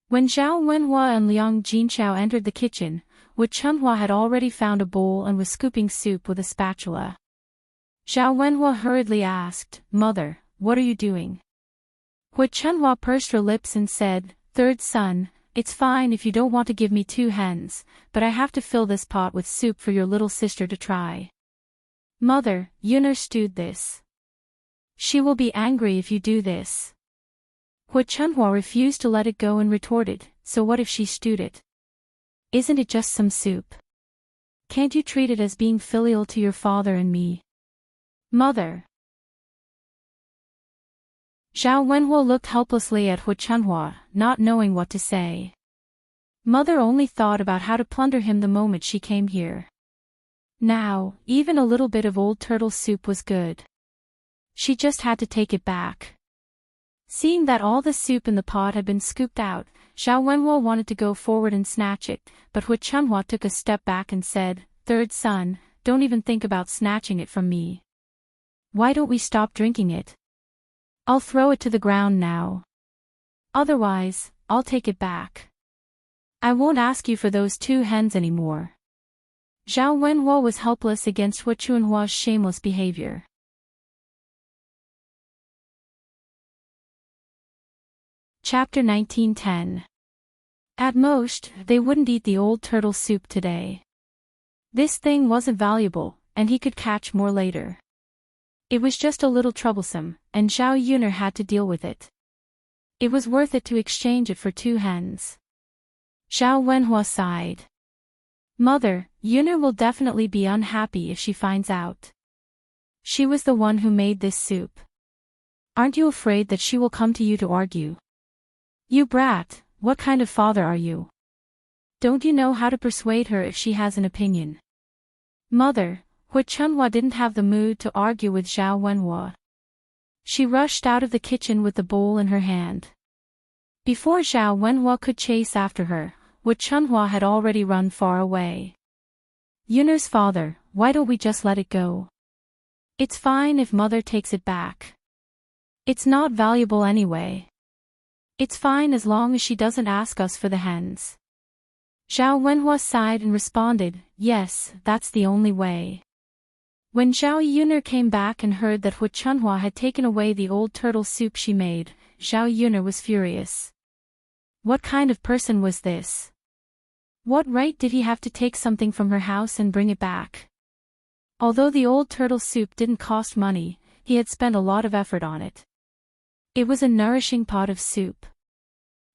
S1: When Zhao Wenhua and Liang Jinxiao entered the kitchen, Hu Chunhua had already found a bowl and was scooping soup with a spatula. Zhao Wenhua hurriedly asked, "Mother, what are you doing?" Hu Chunhua pursed her lips and said, "Third son, it's fine if you don't want to give me 2 hens, but I have to fill this pot with soup for your little sister to try. Mother, Yuner stewed this. She will be angry if you do this." Hu Chunhua refused to let it go and retorted, "So what if she stewed it? Isn't it just some soup? Can't you treat it as being filial to your father and me?" "Mother." Zhao Wenhua looked helplessly at Hu Chunhua, not knowing what to say. Mother only thought about how to plunder him the moment she came here. Now, even a little bit of old turtle soup was good. She just had to take it back. Seeing that all the soup in the pot had been scooped out, Zhao Wenhua wanted to go forward and snatch it, but Hu Chunhua took a step back and said, "Third son, don't even think about snatching it from me. Why don't we stop drinking it? I'll throw it to the ground now. Otherwise, I'll take it back. I won't ask you for those 2 hens anymore." Zhao Wenhua was helpless against Hu Chunhua's shameless behavior. Chapter 19:10. At most, they wouldn't eat the old turtle soup today. This thing wasn't valuable, and he could catch more later. It was just a little troublesome, and Zhao Yuner had to deal with it. It was worth it to exchange it for 2 hens. Zhao Wenhua sighed. Mother, Yuner will definitely be unhappy if she finds out. She was the one who made this soup. Aren't you afraid that she will come to you to argue? You brat, what kind of father are you? Don't you know how to persuade her if she has an opinion? Mother, Hu Chunhua didn't have the mood to argue with Zhao Wenhua. She rushed out of the kitchen with the bowl in her hand. Before Zhao Wenhua could chase after her, Hu Chunhua had already run far away. Yuner's father, why don't we just let it go? It's fine if mother takes it back. It's not valuable anyway. It's fine as long as she doesn't ask us for the hens. Zhao Wenhua sighed and responded, yes, that's the only way. When Zhao Yuner came back and heard that Hu Chunhua had taken away the old turtle soup she made, Zhao Yuner was furious. What kind of person was this? What right did he have to take something from her house and bring it back? Although the old turtle soup didn't cost money, he had spent a lot of effort on it. It was a nourishing pot of soup.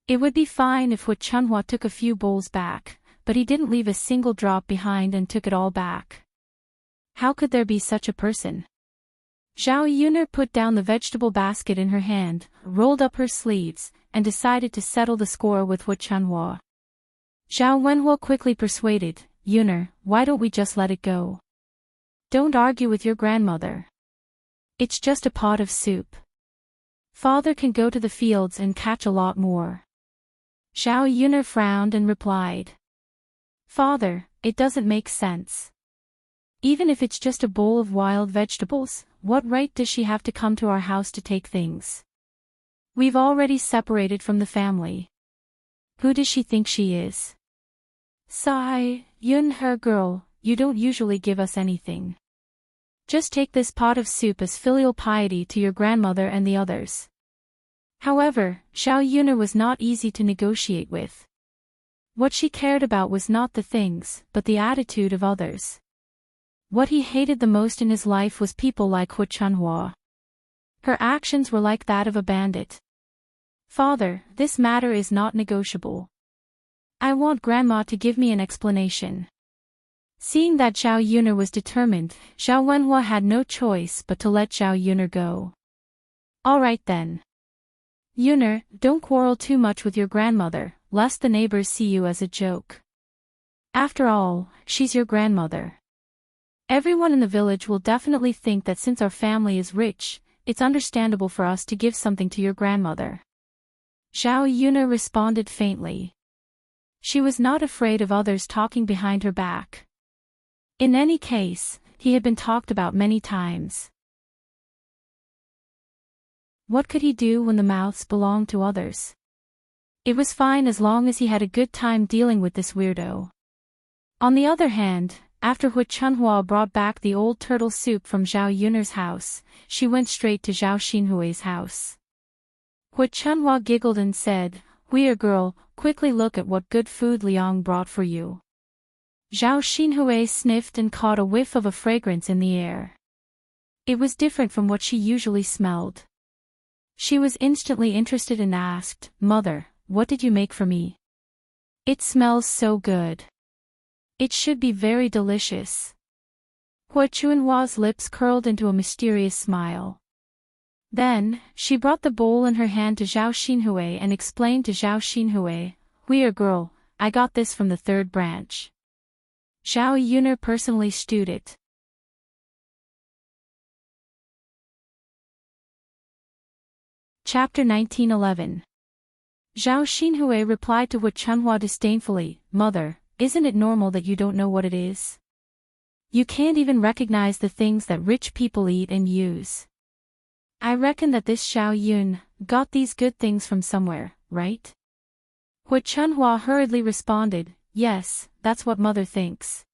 S1: It would be fine if Hu Chunhua took a few bowls back, but he didn't leave a single drop behind and took it all back. How could there be such a person? Zhao Yuner put down the vegetable basket in her hand, rolled up her sleeves, and decided to settle the score with Hu Chunhua. Zhao Wenhua quickly persuaded, Yuner, why don't we just let it go? Don't argue with your grandmother. It's just a pot of soup. Father can go to the fields and catch a lot more. Zhao Yuner frowned and replied. Father, it doesn't make sense. Even if it's just a bowl of wild vegetables, what right does she have to come to our house to take things? We've already separated from the family. Who does she think she is? Sigh, Yun her girl, you don't usually give us anything. Just take this pot of soup as filial piety to your grandmother and the others. However, Zhao Yuner was not easy to negotiate with. What she cared about was not the things, but the attitude of others. What he hated the most in his life was people like Hu Chunhua. Her actions were like that of a bandit. Father, this matter is not negotiable. I want Grandma to give me an explanation. Seeing that Zhao Yuner was determined, Zhao Wenhua had no choice but to let Zhao Yuner go. All right then. Yuner, don't quarrel too much with your grandmother, lest the neighbors see you as a joke. After all, she's your grandmother. Everyone in the village will definitely think that since our family is rich, it's understandable for us to give something to your grandmother. Zhao Yuner responded faintly. She was not afraid of others talking behind her back. In any case, he had been talked about many times. What could he do when the mouths belonged to others? It was fine as long as he had a good time dealing with this weirdo. On the other hand, after Hu Chunhua brought back the old turtle soup from Zhao Yuner's house, she went straight to Zhao Xinhui's house. Hu Chunhua giggled and said, "Weird girl, quickly look at what good food Liang brought for you." Zhao Xinhui sniffed and caught a whiff of a fragrance in the air. It was different from what she usually smelled. She was instantly interested and asked, "Mother, what did you make for me? It smells so good. It should be very delicious." Hu Chunhua's lips curled into a mysterious smile. Then, she brought the bowl in her hand to Zhao Xinhui and explained to Zhao Xinhui, "Weird girl, I got this from the third branch. Zhao Yun'er personally stewed it. Chapter 1911. Zhao Xinhui replied to Hu Chunhua disdainfully, "Mother, isn't it normal that you don't know what it is? You can't even recognize the things that rich people eat and use. I reckon that this Zhao Yun got these good things from somewhere, right?" Hu Chunhua hurriedly responded, "Yes, that's what mother thinks.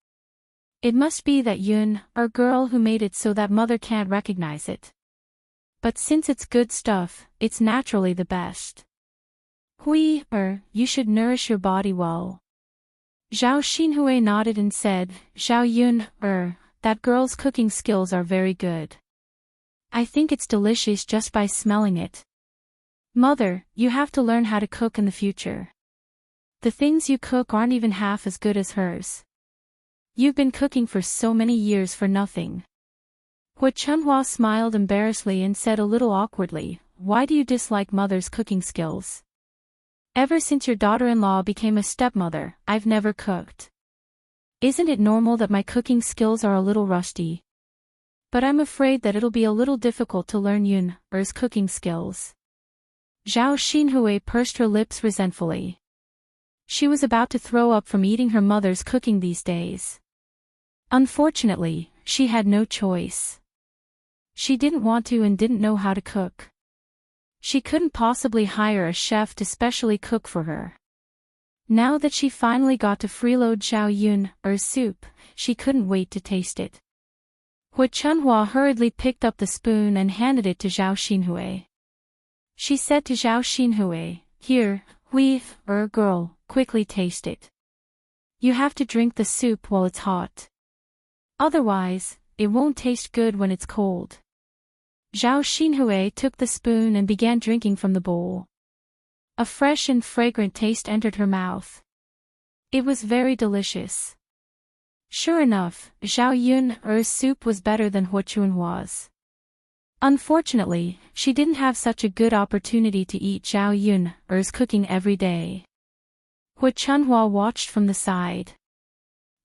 S1: It must be that Yun, or girl who made it so that mother can't recognize it. But since it's good stuff, it's naturally the best. You should nourish your body well." Zhao Xinhui nodded and said, "Zhao Yun, that girl's cooking skills are very good. I think it's delicious just by smelling it. Mother, you have to learn how to cook in the future. The things you cook aren't even half as good as hers. You've been cooking for so many years for nothing." Hu Chunhua smiled embarrassedly and said a little awkwardly, "Why do you dislike mother's cooking skills? Ever since your daughter-in-law became a stepmother, I've never cooked. Isn't it normal that my cooking skills are a little rusty? But I'm afraid that it'll be a little difficult to learn Yun'er's cooking skills." Zhao Xinhui pursed her lips resentfully. She was about to throw up from eating her mother's cooking these days. Unfortunately, she had no choice. She didn't want to and didn't know how to cook. She couldn't possibly hire a chef to specially cook for her. Now that she finally got to freeload Zhao Yun'er's soup, she couldn't wait to taste it. Hu Chunhua hurriedly picked up the spoon and handed it to Zhao Xinhui. She said to Zhao Xinhui, "Here, girl, quickly taste it. You have to drink the soup while it's hot. Otherwise, it won't taste good when it's cold." Zhao Xinhui took the spoon and began drinking from the bowl. A fresh and fragrant taste entered her mouth. It was very delicious. Sure enough, Zhao Yun'er's soup was better than Hu Chunhua's. Unfortunately, she didn't have such a good opportunity to eat Zhao Yun'er's cooking every day. Hu Chunhua watched from the side.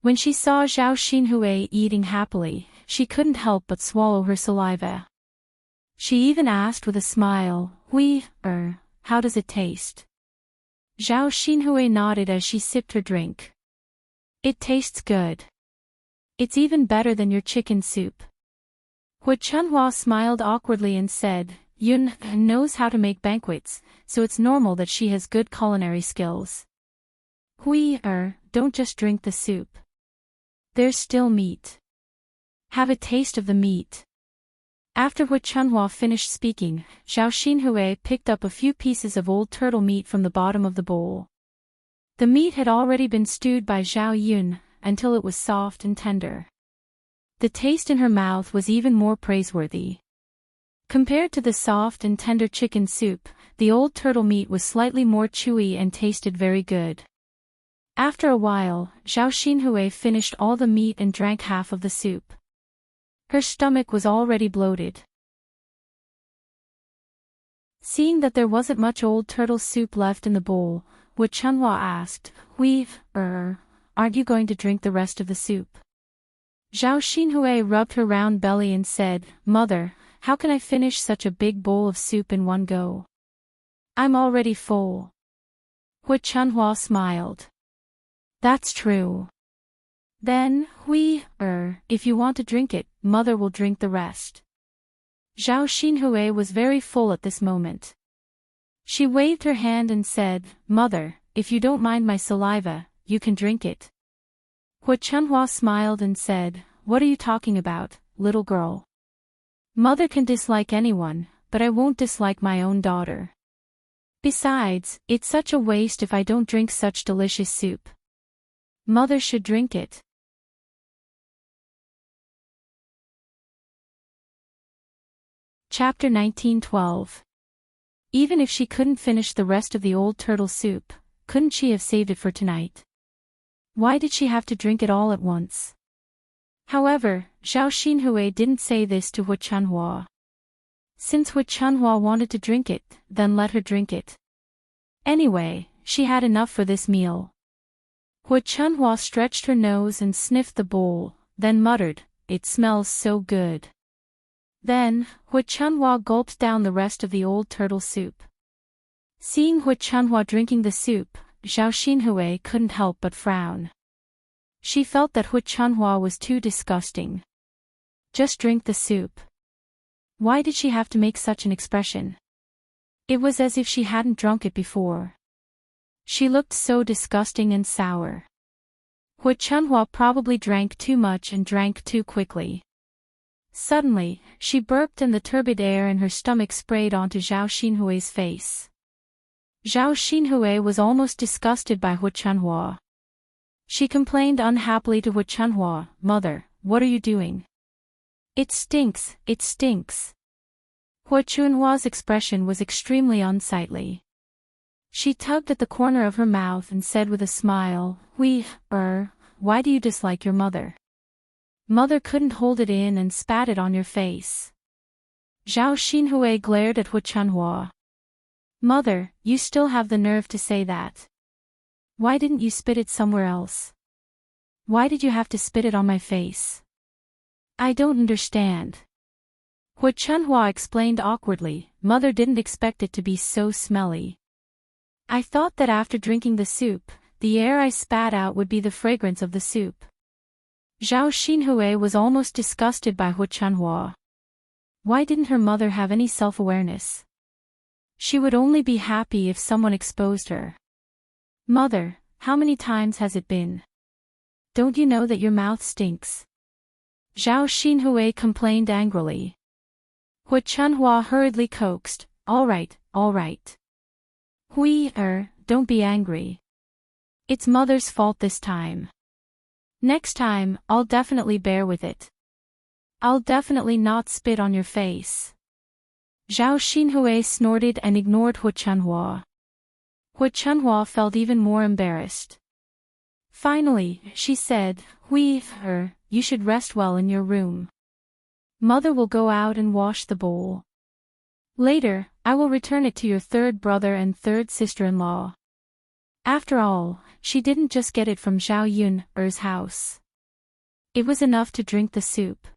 S1: When she saw Zhao Xinhui eating happily, she couldn't help but swallow her saliva. She even asked with a smile, "How does it taste?" Zhao Xinhui nodded as she sipped her drink. "It tastes good. It's even better than your chicken soup." Hu Chunhua smiled awkwardly and said, "Yun knows how to make banquets, so it's normal that she has good culinary skills. Don't just drink the soup. There's still meat. Have a taste of the meat." After Hu Chunhua finished speaking, Zhao Xinhui picked up a few pieces of old turtle meat from the bottom of the bowl. The meat had already been stewed by Zhao Yun until it was soft and tender. The taste in her mouth was even more praiseworthy. Compared to the soft and tender chicken soup, the old turtle meat was slightly more chewy and tasted very good. After a while, Zhao Xinhui finished all the meat and drank half of the soup. Her stomach was already bloated. Seeing that there wasn't much old turtle soup left in the bowl, Hu Chunhua asked, "Aren't you going to drink the rest of the soup?" Zhao Xinhui rubbed her round belly and said, "Mother, how can I finish such a big bowl of soup in one go? I'm already full." Hu Chunhua smiled. "That's true. Then, if you want to drink it, mother will drink the rest." Zhao Xinhui was very full at this moment. She waved her hand and said, "Mother, if you don't mind my saliva, you can drink it." Hu Chunhua smiled and said, "What are you talking about, little girl? Mother can dislike anyone, but I won't dislike my own daughter. Besides, it's such a waste if I don't drink such delicious soup. Mother should drink it." Chapter 1912. Even if she couldn't finish the rest of the old turtle soup, couldn't she have saved it for tonight? Why did she have to drink it all at once? However, Zhao Xinhui didn't say this to Hu Chunhua. Since Hu Chunhua wanted to drink it, then let her drink it. Anyway, she had enough for this meal. Hu Chunhua stretched her nose and sniffed the bowl, then muttered, "It smells so good." Then, Hu Chunhua gulped down the rest of the old turtle soup. Seeing Hu Chunhua drinking the soup, Zhao Xinhui couldn't help but frown. She felt that Hu Chunhua was too disgusting. Just drink the soup. Why did she have to make such an expression? It was as if she hadn't drunk it before. She looked so disgusting and sour. Hu Chunhua probably drank too much and drank too quickly. Suddenly, she burped and the turbid air in her stomach sprayed onto Zhao Xinhui's face. Zhao Xinhui was almost disgusted by Hu Chunhua. She complained unhappily to Hu Chunhua, "Mother, what are you doing? It stinks, it stinks." Hu Chunhua's expression was extremely unsightly. She tugged at the corner of her mouth and said with a smile, Why do you dislike your mother? Mother couldn't hold it in and spat it on your face." Zhao Xinhui glared at Hu Chunhua. "Mother, you still have the nerve to say that. Why didn't you spit it somewhere else? Why did you have to spit it on my face? I don't understand." Hu Chunhua explained awkwardly, "Mother didn't expect it to be so smelly. I thought that after drinking the soup, the air I spat out would be the fragrance of the soup." Zhao Xinhui was almost disgusted by Hu Chunhua. Why didn't her mother have any self-awareness? She would only be happy if someone exposed her. "Mother, how many times has it been? Don't you know that your mouth stinks?" Zhao Xinhui complained angrily. Hu Chunhua hurriedly coaxed, all right. Don't be angry. It's mother's fault this time. Next time, I'll definitely bear with it. I'll definitely not spit on your face." Zhao Xinhui snorted and ignored Hu Chunhua. Hu Chunhua felt even more embarrassed. Finally, she said, You should rest well in your room. Mother will go out and wash the bowl. Later, I will return it to your third brother and third sister-in-law." After all, she didn't just get it from Zhao Yun's house. It was enough to drink the soup.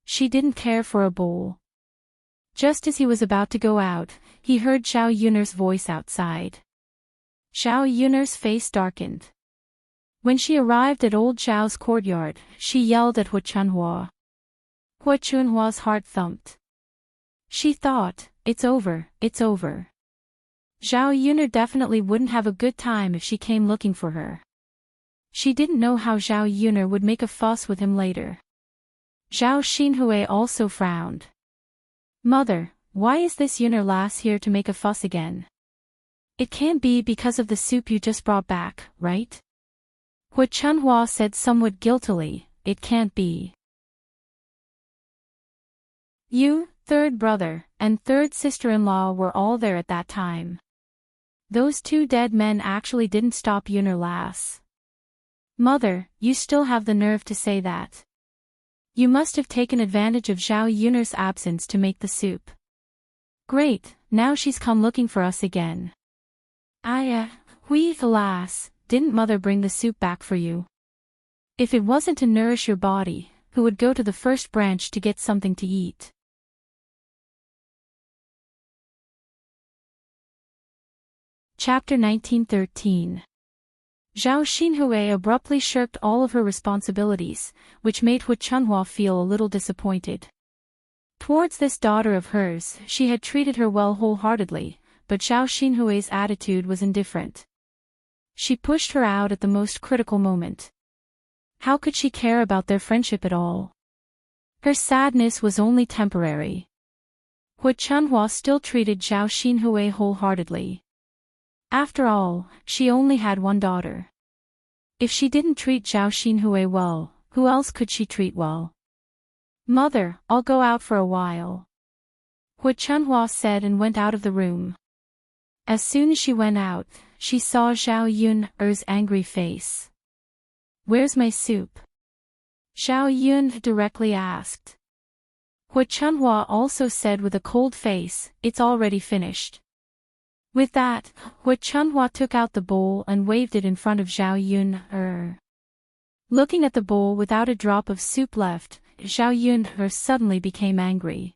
S1: She didn't care for a bowl. Just as he was about to go out, he heard Zhao Yun's voice outside. Zhao Yun's face darkened. When she arrived at old Zhao's courtyard, she yelled at Hu Chunhua. Hu Chunhua's heart thumped. She thought, it's over. Zhao Yun definitely wouldn't have a good time if she came looking for her. She didn't know how Zhao Yun would make a fuss with him later. Zhao Xinhui also frowned. "Mother, why is this Yun'er lass here to make a fuss again? It can't be because of the soup you just brought back, right?" Hu Chunhua said somewhat guiltily, "It can't be. You, third brother, and third sister-in-law were all there at that time. Those two dead men actually didn't stop Yun'er lass. Mother, you still have the nerve to say that. You must have taken advantage of Zhao Yun'er's absence to make the soup. Great, now she's come looking for us again. Alas, didn't mother bring the soup back for you? If it wasn't to nourish your body, who would go to the first branch to get something to eat?" Chapter 1913. Zhao Xinhui abruptly shirked all of her responsibilities, which made Hu Chunhua feel a little disappointed. Towards this daughter of hers, she had treated her well wholeheartedly, but Zhao Xinhui's attitude was indifferent. She pushed her out at the most critical moment. How could she care about their friendship at all? Her sadness was only temporary. Hu Chunhua still treated Zhao Xinhui wholeheartedly. After all, she only had one daughter. If she didn't treat Zhao Xinhui well, who else could she treat well? "Mother, I'll go out for a while," Hu Chunhua said and went out of the room. As soon as she went out, she saw Zhao Yun's angry face. "Where's my soup?" Zhao Yun directly asked. Hu Chunhua also said with a cold face, "It's already finished." With that, Hu Chunhua took out the bowl and waved it in front of Zhao Yun. Looking at the bowl without a drop of soup left, Zhao Yun suddenly became angry.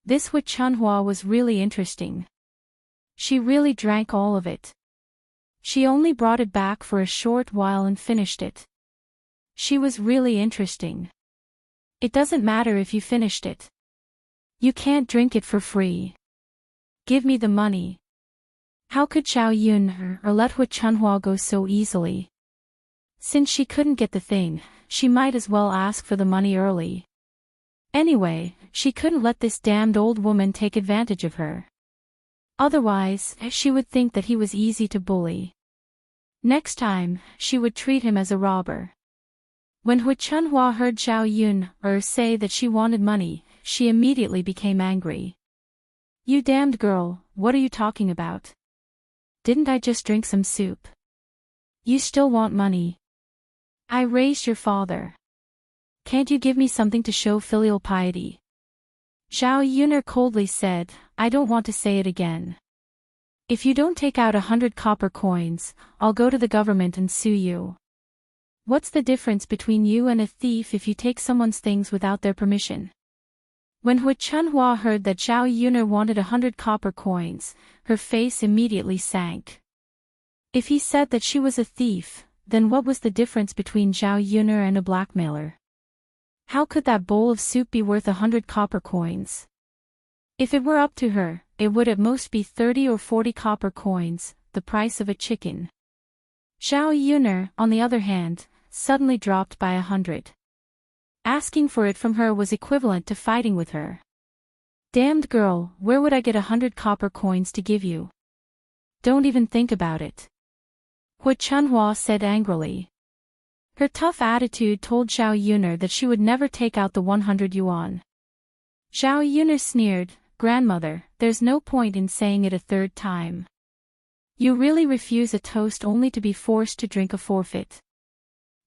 S1: This Hu Chunhua was really interesting. She really drank all of it. She only brought it back for a short while and finished it. She was really interesting. It doesn't matter if you finished it. You can't drink it for free. Give me the money. How could Zhao Yun let Hu Chunhua go so easily? Since she couldn't get the thing, she might as well ask for the money early. Anyway, she couldn't let this damned old woman take advantage of her. Otherwise, she would think that he was easy to bully. Next time, she would treat him as a robber. When Hu Chunhua heard Zhao Yun say that she wanted money, she immediately became angry. You damned girl, what are you talking about? Didn't I just drink some soup? You still want money? I raised your father. Can't you give me something to show filial piety? Zhao Yun coldly said, I don't want to say it again. If you don't take out 100 copper coins, I'll go to the government and sue you. What's the difference between you and a thief if you take someone's things without their permission? When Hu Chunhua heard that Zhao Yun wanted 100 copper coins, her face immediately sank. If he said that she was a thief, then what was the difference between Zhao Yun and a blackmailer? How could that bowl of soup be worth 100 copper coins? If it were up to her, it would at most be 30 or 40 copper coins, the price of a chicken. Zhao Yun, on the other hand, suddenly dropped by 100. Asking for it from her was equivalent to fighting with her. Damned girl, where would I get 100 copper coins to give you? Don't even think about it. Hu Chunhua said angrily. Her tough attitude told Zhao Yun that she would never take out the 100 yuan. Zhao Yun sneered, Grandmother, there's no point in saying it a third time. You really refuse a toast only to be forced to drink a forfeit.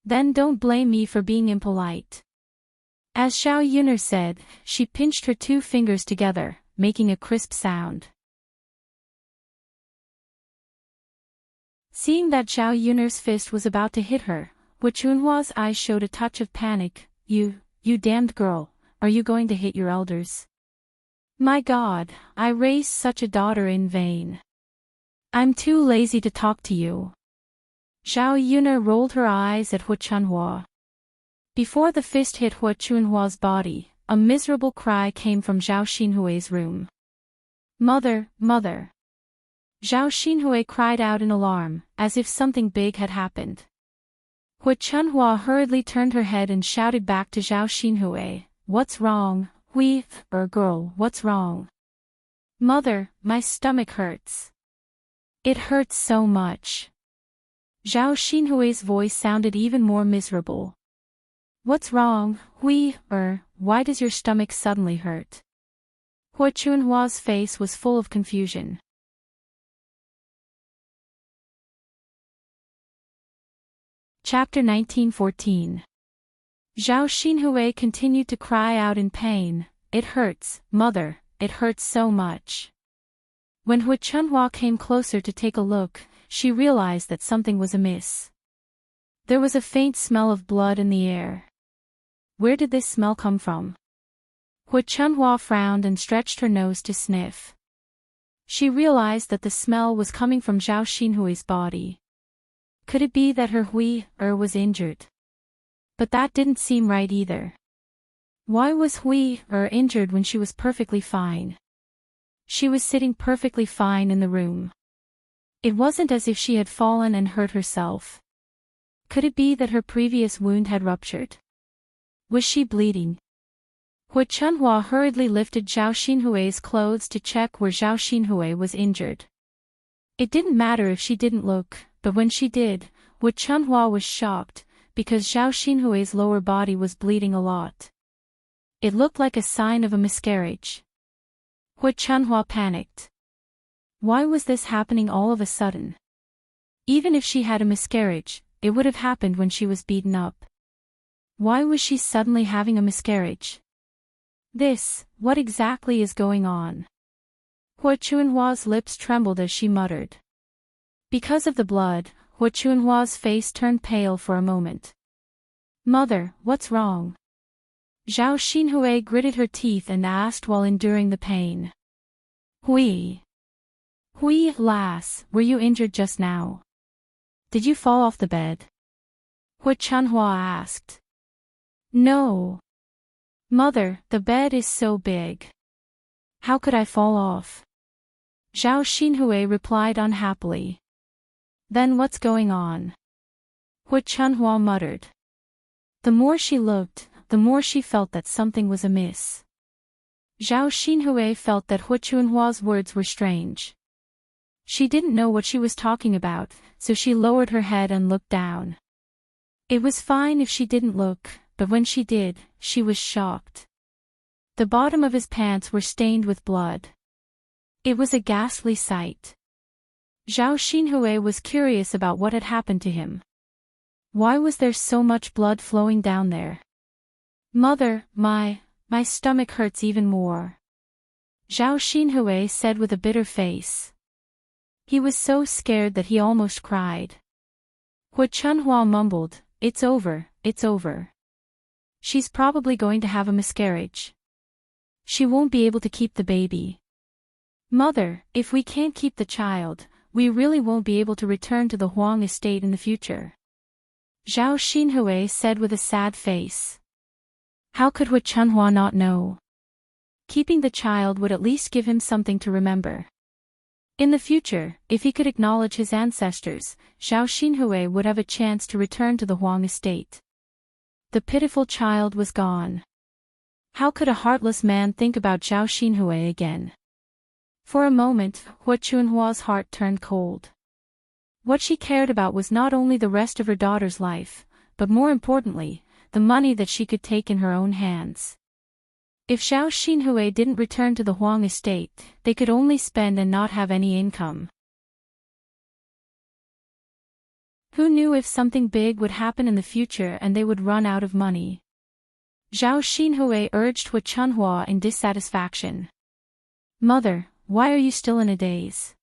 S1: Then don't blame me for being impolite. As Zhao Yun said, she pinched her 2 fingers together, making a crisp sound. Seeing that Zhao Yun's fist was about to hit her, Hu Chunhua's eyes showed a touch of panic. You damned girl, are you going to hit your elders? My God, I raised such a daughter in vain. I'm too lazy to talk to you. Zhao Yun rolled her eyes at Hu Chunhua. Before the fist hit Hu Chunhua's body, a miserable cry came from Zhao Xinhui's room. Mother, mother. Zhao Xinhui cried out in alarm, as if something big had happened. Hu Chunhua hurriedly turned her head and shouted back to Zhao Xinhui, What's wrong, girl, what's wrong? Mother, my stomach hurts. It hurts so much. Zhao Xinhui's voice sounded even more miserable. What's wrong, why does your stomach suddenly hurt? Hu Chunhua's face was full of confusion. Chapter 1914. Zhao Xinhui continued to cry out in pain, It hurts, mother, it hurts so much. When Hu Chunhua came closer to take a look, she realized that something was amiss. There was a faint smell of blood in the air. Where did this smell come from? Hu Chunhua frowned and stretched her nose to sniff. She realized that the smell was coming from Zhao Xinhui's body. Could it be that her was injured? But that didn't seem right either. Why was injured when she was perfectly fine? She was sitting perfectly fine in the room. It wasn't as if she had fallen and hurt herself. Could it be that her previous wound had ruptured? Was she bleeding? Hu Chunhua hurriedly lifted Zhao Xinhui's clothes to check where Zhao Xinhui was injured. It didn't matter if she didn't look, but when she did, Hu Chunhua was shocked, because Zhao Xinhui's lower body was bleeding a lot. It looked like a sign of a miscarriage. Hu Chunhua panicked. Why was this happening all of a sudden? Even if she had a miscarriage, it would have happened when she was beaten up. Why was she suddenly having a miscarriage? What exactly is going on? Hua Chuanhua's lips trembled as she muttered. Because of the blood, Hua Chuanhua's face turned pale for a moment. Mother, what's wrong? Zhao Xinhui gritted her teeth and asked while enduring the pain. Hui, lass, were you injured just now? Did you fall off the bed? Hua Chuanhua asked. No. Mother, the bed is so big. How could I fall off? Zhao Xinhui replied unhappily. Then what's going on? Hua Chuanhua muttered. The more she looked, the more she felt that something was amiss. Zhao Xinhui felt that Hua Chuanhua's words were strange. She didn't know what she was talking about, so she lowered her head and looked down. It was fine if she didn't look, but when she did, she was shocked. The bottom of his pants were stained with blood. It was a ghastly sight. Zhao Xinhui was curious about what had happened to him. Why was there so much blood flowing down there? Mother, my stomach hurts even more. Zhao Xinhui said with a bitter face. He was so scared that he almost cried. Hua Chuanhua mumbled, It's over. She's probably going to have a miscarriage. She won't be able to keep the baby. Mother, if we can't keep the child, we really won't be able to return to the Huang estate in the future. Zhao Xinhui said with a sad face. How could Hua Chuanhua not know? Keeping the child would at least give him something to remember. In the future, if he could acknowledge his ancestors, Zhao Xinhui would have a chance to return to the Huang estate. The pitiful child was gone. How could a heartless man think about Zhao Xinhui again? For a moment, Hua Chuanhua's heart turned cold. What she cared about was not only the rest of her daughter's life, but more importantly, the money that she could take in her own hands. If Zhao Xinhui didn't return to the Huang estate, they could only spend and not have any income. Who knew if something big would happen in the future and they would run out of money? Zhao Xinhui urged Hua Chuanhua in dissatisfaction. Mother, why are you still in a daze?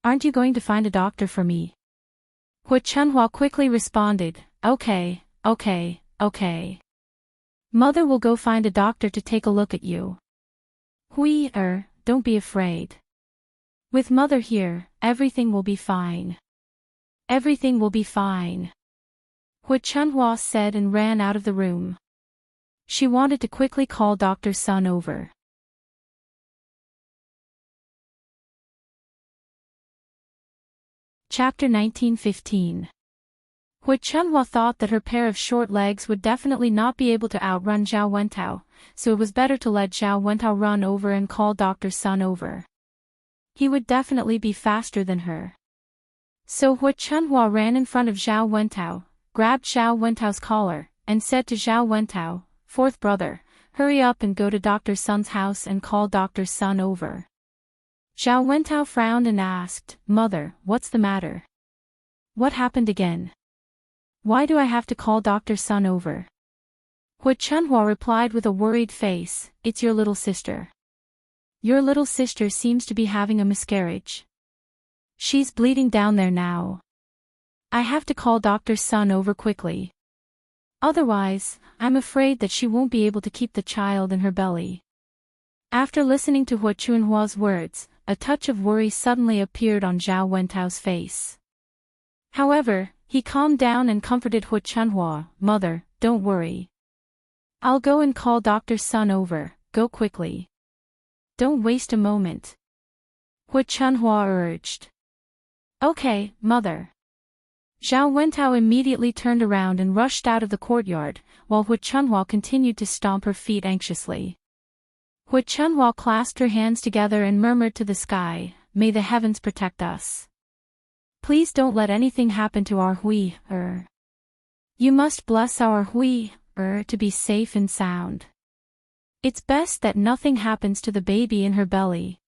S1: Aren't you going to find a doctor for me? Hua Chuanhua quickly responded, Okay. Mother will go find a doctor to take a look at you. Don't be afraid. With Mother here, everything will be fine. Everything will be fine. Hua Chuanhua said and ran out of the room. She wanted to quickly call Dr. Sun over. Chapter 1915. Hua Chuanhua thought that her pair of short legs would definitely not be able to outrun Zhao Wentao, so it was better to let Zhao Wentao run over and call Dr. Sun over. He would definitely be faster than her. So Hua Chuanhua ran in front of Zhao Wentao, grabbed Zhao Wentao's collar, and said to Zhao Wentao, Fourth brother, hurry up and go to Dr. Sun's house and call Dr. Sun over. Zhao Wentao frowned and asked, Mother, what's the matter? What happened again? Why do I have to call Dr. Sun over? Hua Chuanhua replied with a worried face, It's your little sister. Your little sister seems to be having a miscarriage. She's bleeding down there now. I have to call Dr. Sun over quickly. Otherwise, I'm afraid that she won't be able to keep the child in her belly. After listening to Hua Chuanhua's words, a touch of worry suddenly appeared on Zhao Wentao's face. However, he calmed down and comforted Hua Chuanhua, Mother, don't worry. I'll go and call Dr. Sun over, go quickly. Don't waste a moment. Hua Chuanhua urged. Okay, Mother. Zhao Wentao immediately turned around and rushed out of the courtyard, while Hua Chuanhua continued to stomp her feet anxiously. Hua Chuanhua clasped her hands together and murmured to the sky, May the heavens protect us. Please don't let anything happen to our Hui. You must bless our Hui to be safe and sound. It's best that nothing happens to the baby in her belly.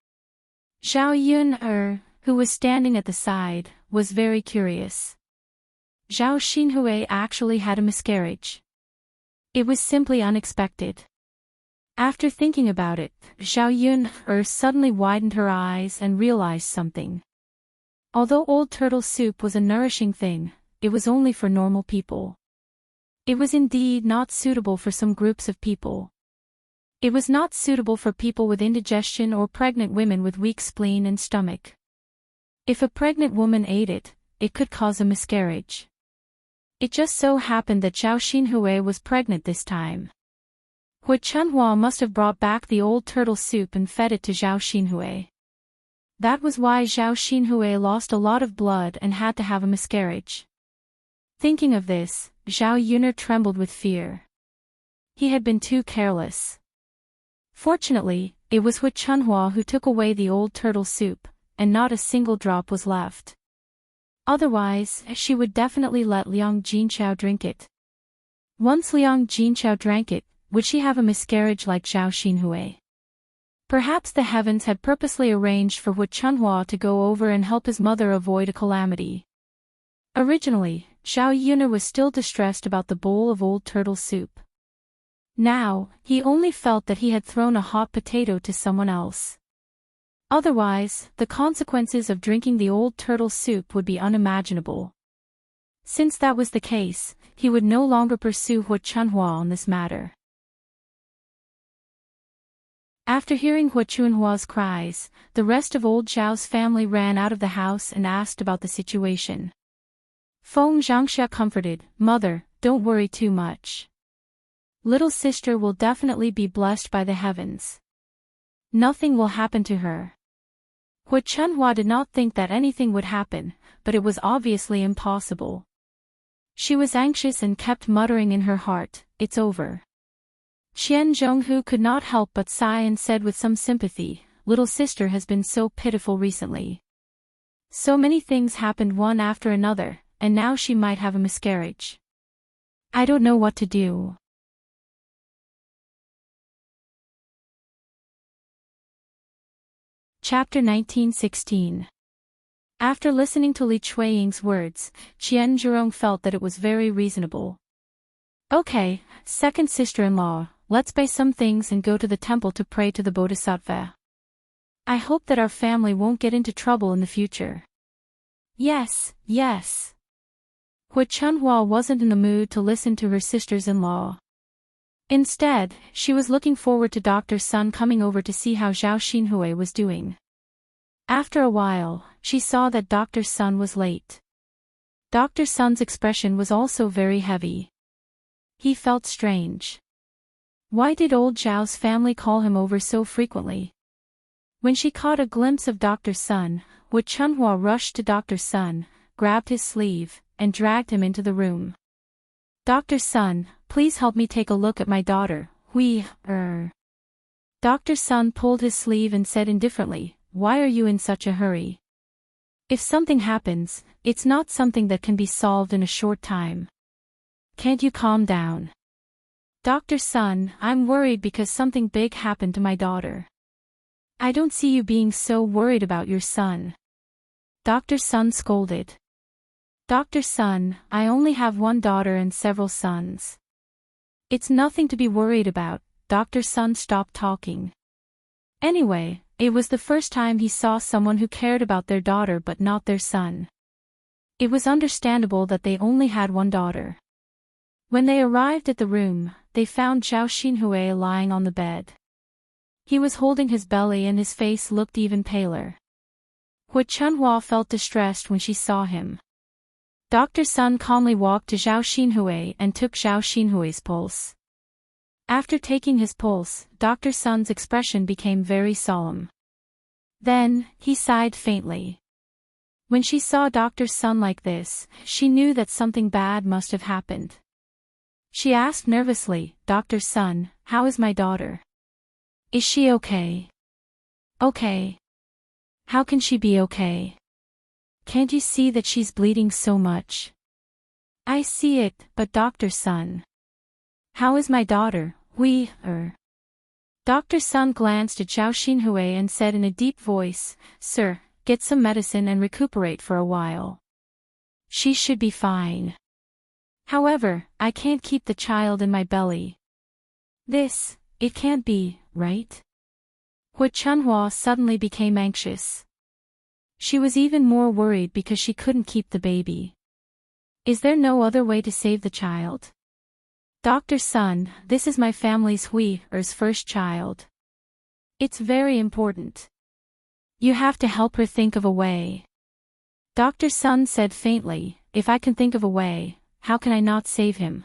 S1: Zhao Yun who was standing at the side, was very curious. Zhao Xinhui actually had a miscarriage. It was simply unexpected. After thinking about it, Zhao Yun suddenly widened her eyes and realized something. Although old turtle soup was a nourishing thing, it was only for normal people. It was indeed not suitable for some groups of people. It was not suitable for people with indigestion or pregnant women with weak spleen and stomach. If a pregnant woman ate it, it could cause a miscarriage. It just so happened that Zhao Xinhui was pregnant this time. Hui Chunhua must have brought back the old turtle soup and fed it to Zhao Xinhui. That was why Zhao Xinhui lost a lot of blood and had to have a miscarriage. Thinking of this, Zhao Yun'er trembled with fear. He had been too careless. Fortunately, it was Hui Chunhua who took away the old turtle soup, and not a single drop was left. Otherwise, she would definitely let Liang Jinqiao drink it. Once Liang Jinqiao drank it, would she have a miscarriage like Zhao Xinhui? Perhaps the heavens had purposely arranged for Hui Chunhua to go over and help his mother avoid a calamity. Originally, Zhao Yun'er was still distressed about the bowl of old turtle soup. Now, he only felt that he had thrown a hot potato to someone else. Otherwise, the consequences of drinking the old turtle soup would be unimaginable. Since that was the case, he would no longer pursue Hui Chunhua on this matter. After hearing Hui Chunhua's cries, the rest of old Zhao's family ran out of the house and asked about the situation. Feng Zhangxia comforted, "Mother, don't worry too much. Little sister will definitely be blessed by the heavens. Nothing will happen to her." Hui Chunhua did not think that anything would happen, but it was obviously impossible. She was anxious and kept muttering in her heart, "It's over." Qian Zhonghu could not help but sigh and said with some sympathy, "Little sister has been so pitiful recently. So many things happened one after another, and now she might have a miscarriage. I don't know what to do." Chapter 1916. After listening to Li Chuiying's words, Qian Zhurong felt that it was very reasonable. "Okay, second sister-in-law, let's buy some things and go to the temple to pray to the Bodhisattva. I hope that our family won't get into trouble in the future." Yes, yes. Hui Chunhua wasn't in the mood to listen to her sisters-in-law. Instead, she was looking forward to Dr. Sun coming over to see how Zhao Xinhui was doing. After a while, she saw that Dr. Sun was late. Dr. Sun's expression was also very heavy. He felt strange. Why did old Zhao's family call him over so frequently? When she caught a glimpse of Dr. Sun, Hui Chunhua rushed to Dr. Sun, grabbed his sleeve, and dragged him into the room. "Dr. Sun, please help me take a look at my daughter, Dr. Sun pulled his sleeve and said indifferently, "Why are you in such a hurry? If something happens, it's not something that can be solved in a short time. Can't you calm down?" "Dr. Sun, I'm worried because something big happened to my daughter." "I don't see you being so worried about your son," Dr. Sun scolded. "Dr. Sun, I only have one daughter and several sons. It's nothing to be worried about." Dr. Sun stopped talking. Anyway, it was the first time he saw someone who cared about their daughter but not their son. It was understandable that they only had one daughter. When they arrived at the room, they found Zhao Xinhui lying on the bed. He was holding his belly and his face looked even paler. Hui Chunhua felt distressed when she saw him. Dr. Sun calmly walked to Zhao Xinhui and took Zhao Xinhui's pulse. After taking his pulse, Dr. Sun's expression became very solemn. Then, he sighed faintly. When she saw Dr. Sun like this, she knew that something bad must have happened. She asked nervously, "Dr. Sun, how is my daughter? Is she okay?" "Okay. How can she be okay? Can't you see that she's bleeding so much?" "I see it, but Dr. Sun. How is my daughter, Dr. Sun glanced at Zhao Xinhui and said in a deep voice, "Sir, get some medicine and recuperate for a while. She should be fine. However, I can't keep the child in my belly. This it can't be, right? Hu Chunhua suddenly became anxious. She was even more worried because she couldn't keep the baby. Is there no other way to save the child? Dr. Sun, this is my family's Hui's first child. It's very important. You have to help her think of a way. Dr. Sun said faintly, if I can think of a way, how can I not save him?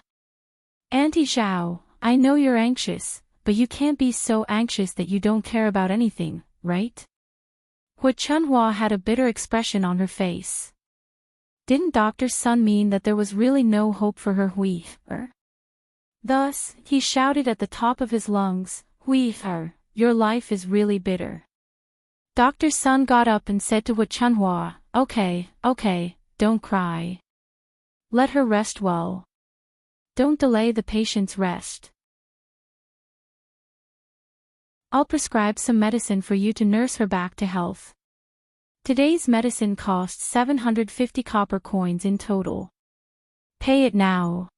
S1: Auntie Zhao, I know you're anxious, but you can't be so anxious that you don't care about anything, right? Hu Chunhua had a bitter expression on her face. Didn't Dr. Sun mean that there was really no hope for her Hui? Thus, he shouted at the top of his lungs, Hui, your life is really bitter. Dr. Sun got up and said to Hu Chunhua, okay, don't cry. Let her rest well. Don't delay the patient's rest. I'll prescribe some medicine for you to nurse her back to health. Today's medicine costs 750 copper coins in total. Pay it now.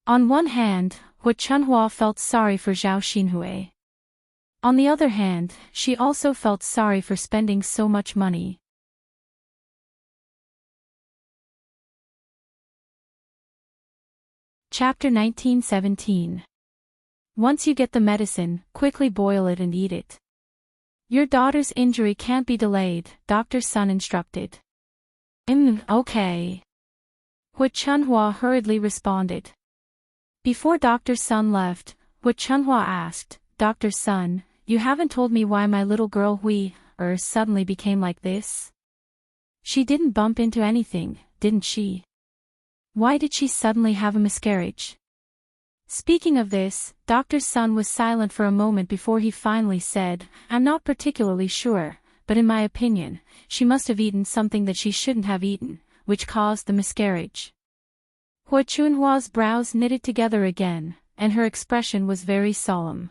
S1: On one hand, Hu Chunhua felt sorry for Zhao Xinhui. On the other hand, she also felt sorry for spending so much money. Chapter 1917. Once you get the medicine, quickly boil it and eat it. Your daughter's injury can't be delayed, Dr. Sun instructed. Okay. Hu Chunhua hurriedly responded. Before Dr. Sun left, Hu Chunhua asked, Dr. Sun, you haven't told me why my little girl Hui suddenly became like this? She didn't bump into anything, didn't she? Why did she suddenly have a miscarriage? Speaking of this, Dr. Sun was silent for a moment before he finally said, I'm not particularly sure, but in my opinion, she must have eaten something that she shouldn't have eaten, which caused the miscarriage. Hu Chunhua's brows knitted together again, and her expression was very solemn.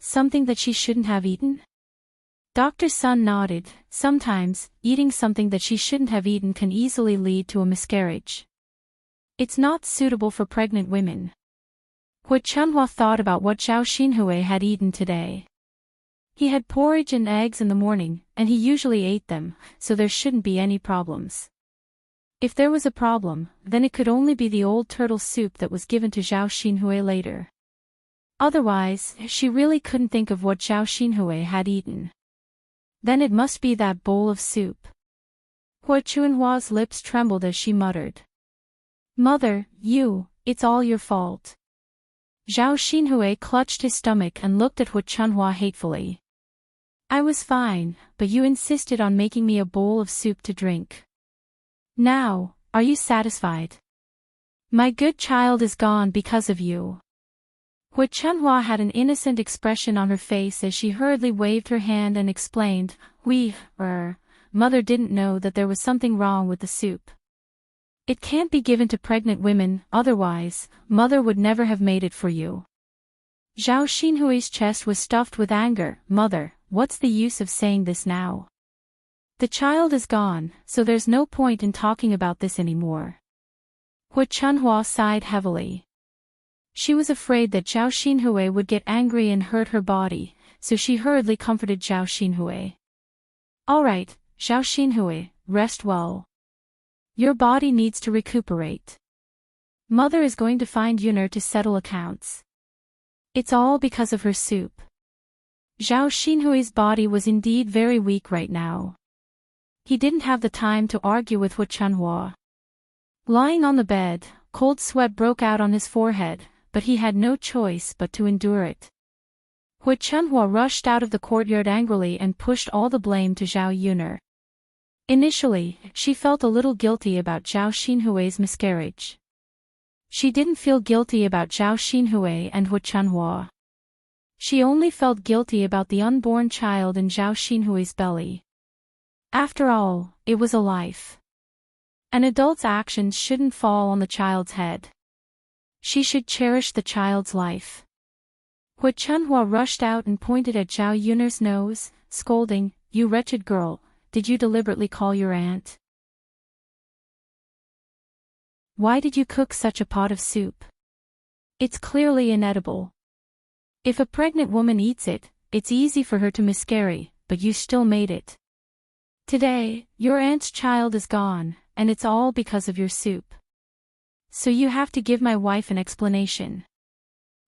S1: Something that she shouldn't have eaten? Dr. Sun nodded. Sometimes, eating something that she shouldn't have eaten can easily lead to a miscarriage. It's not suitable for pregnant women. Hu Chunhua thought about what Zhao Xinhui had eaten today. He had porridge and eggs in the morning, and he usually ate them, so there shouldn't be any problems. If there was a problem, then it could only be the old turtle soup that was given to Zhao Xinhui later. Otherwise, she really couldn't think of what Zhao Xinhui had eaten. Then it must be that bowl of soup. Hu Chunhua's lips trembled as she muttered. Mother, it's all your fault. Zhao Xinhui clutched his stomach and looked at Hu Chunhua hatefully. I was fine, but you insisted on making me a bowl of soup to drink. Now, are you satisfied? My good child is gone because of you. Hu Chunhua had an innocent expression on her face as she hurriedly waved her hand and explained, Mother didn't know that there was something wrong with the soup. It can't be given to pregnant women, otherwise, Mother would never have made it for you. Zhao Xinhui's chest was stuffed with anger. Mother, what's the use of saying this now? The child is gone, so there's no point in talking about this anymore. Hu Chunhua sighed heavily. She was afraid that Zhao Xinhui would get angry and hurt her body, so she hurriedly comforted Zhao Xinhui. All right, Zhao Xinhui, rest well. Your body needs to recuperate. Mother is going to find Yuner to settle accounts. It's all because of her soup. Zhao Xinhui's body was indeed very weak right now. He didn't have the time to argue with Hu Chunhua. Lying on the bed, cold sweat broke out on his forehead, but he had no choice but to endure it. Hu Chunhua rushed out of the courtyard angrily and pushed all the blame to Zhao Yuner. Initially, she felt a little guilty about Zhao Xinhui's miscarriage. She didn't feel guilty about Zhao Xinhui and Hu Chunhua. She only felt guilty about the unborn child in Zhao Xinhui's belly. After all, it was a life. An adult's actions shouldn't fall on the child's head. She should cherish the child's life. Hu Chunhua rushed out and pointed at Zhao Yuner's nose, scolding, You wretched girl, did you deliberately call your aunt? Why did you cook such a pot of soup? It's clearly inedible. If a pregnant woman eats it, it's easy for her to miscarry, but you still made it. Today, your aunt's child is gone, and it's all because of your soup. So you have to give my wife an explanation.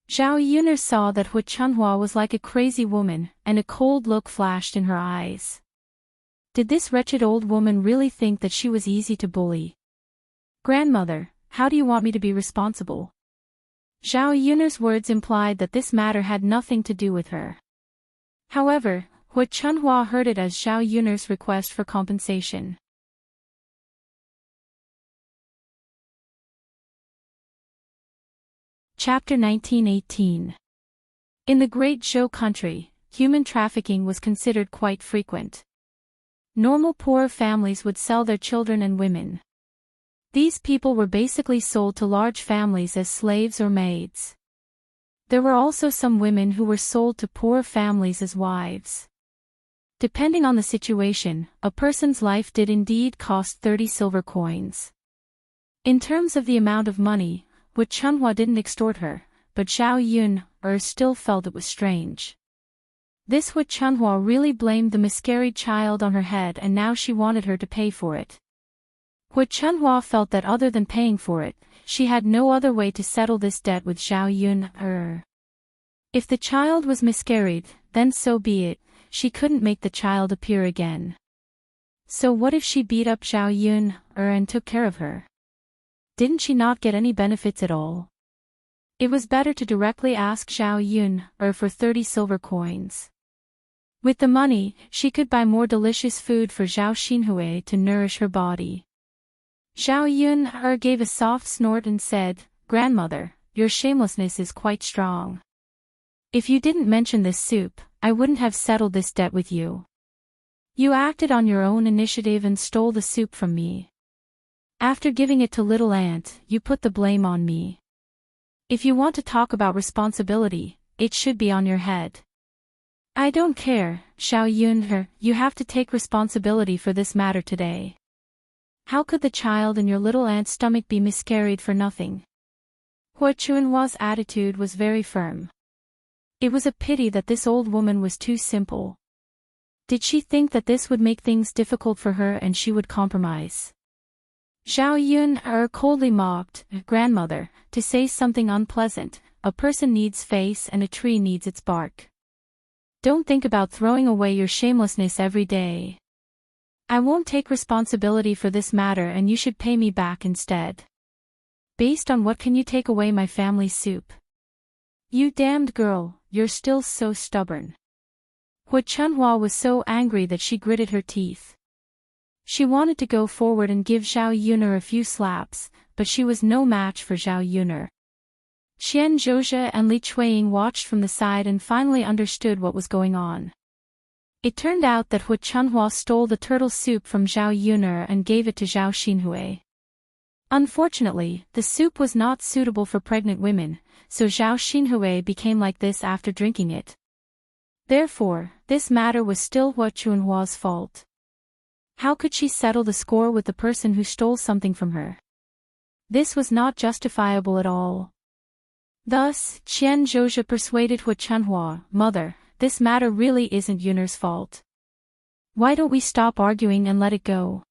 S1: Zhao Yuner saw that Hu Chunhua was like a crazy woman, and a cold look flashed in her eyes. Did this wretched old woman really think that she was easy to bully? Grandmother, how do you want me to be responsible? Zhao Yuner's words implied that this matter had nothing to do with her. However, Hu Chunhua heard it as Zhao Yuner's request for compensation. Chapter 1918. In the Great Zhou country, human trafficking was considered quite frequent. Normal poor families would sell their children and women. These people were basically sold to large families as slaves or maids. There were also some women who were sold to poor families as wives. Depending on the situation, a person's life did indeed cost 30 silver coins. In terms of the amount of money, Hu Chunhua didn't extort her, but Zhao Yuner still felt it was strange. This Hu Chunhua really blamed the miscarried child on her head, and now she wanted her to pay for it. Hu Chunhua felt that other than paying for it, she had no other way to settle this debt with Zhao Yuner. If the child was miscarried, then so be it, she couldn't make the child appear again. So what if she beat up Zhao Yuner and took care of her? Didn't she not get any benefits at all? It was better to directly ask Zhao Yuner for 30 silver coins. With the money, she could buy more delicious food for Zhao Xinhui to nourish her body. Zhao Yuner gave a soft snort and said, "Grandmother, your shamelessness is quite strong. If you didn't mention this soup, I wouldn't have settled this debt with you. You acted on your own initiative and stole the soup from me. After giving it to little aunt, you put the blame on me. If you want to talk about responsibility, it should be on your head." "I don't care, Zhao Yuner, you have to take responsibility for this matter today. How could the child in your little aunt's stomach be miscarried for nothing?" Hu Chunhua's attitude was very firm. It was a pity that this old woman was too simple. Did she think that this would make things difficult for her and she would compromise? Zhao Yuner coldly mocked, "Grandmother, to say something unpleasant, a person needs face and a tree needs its bark. Don't think about throwing away your shamelessness every day. I won't take responsibility for this matter and you should pay me back instead. Based on what can you take away my family's soup? You damned girl, you're still so stubborn." Hu Chunhua was so angry that she gritted her teeth. She wanted to go forward and give Zhao Yuner a few slaps, but she was no match for Zhao Yuner. Qian Zhozhe and Li Chuiying watched from the side and finally understood what was going on. It turned out that Hu Chunhua stole the turtle soup from Zhao Yuner and gave it to Zhao Xinhui. Unfortunately, the soup was not suitable for pregnant women, so Zhao Xinhui became like this after drinking it. Therefore, this matter was still Hu Chunhua's fault. How could she settle the score with the person who stole something from her? This was not justifiable at all. Thus, Qian Zhozhe persuaded Hu Chunhua, "Mother, this matter really isn't Yuner's fault. Why don't we stop arguing and let it go?"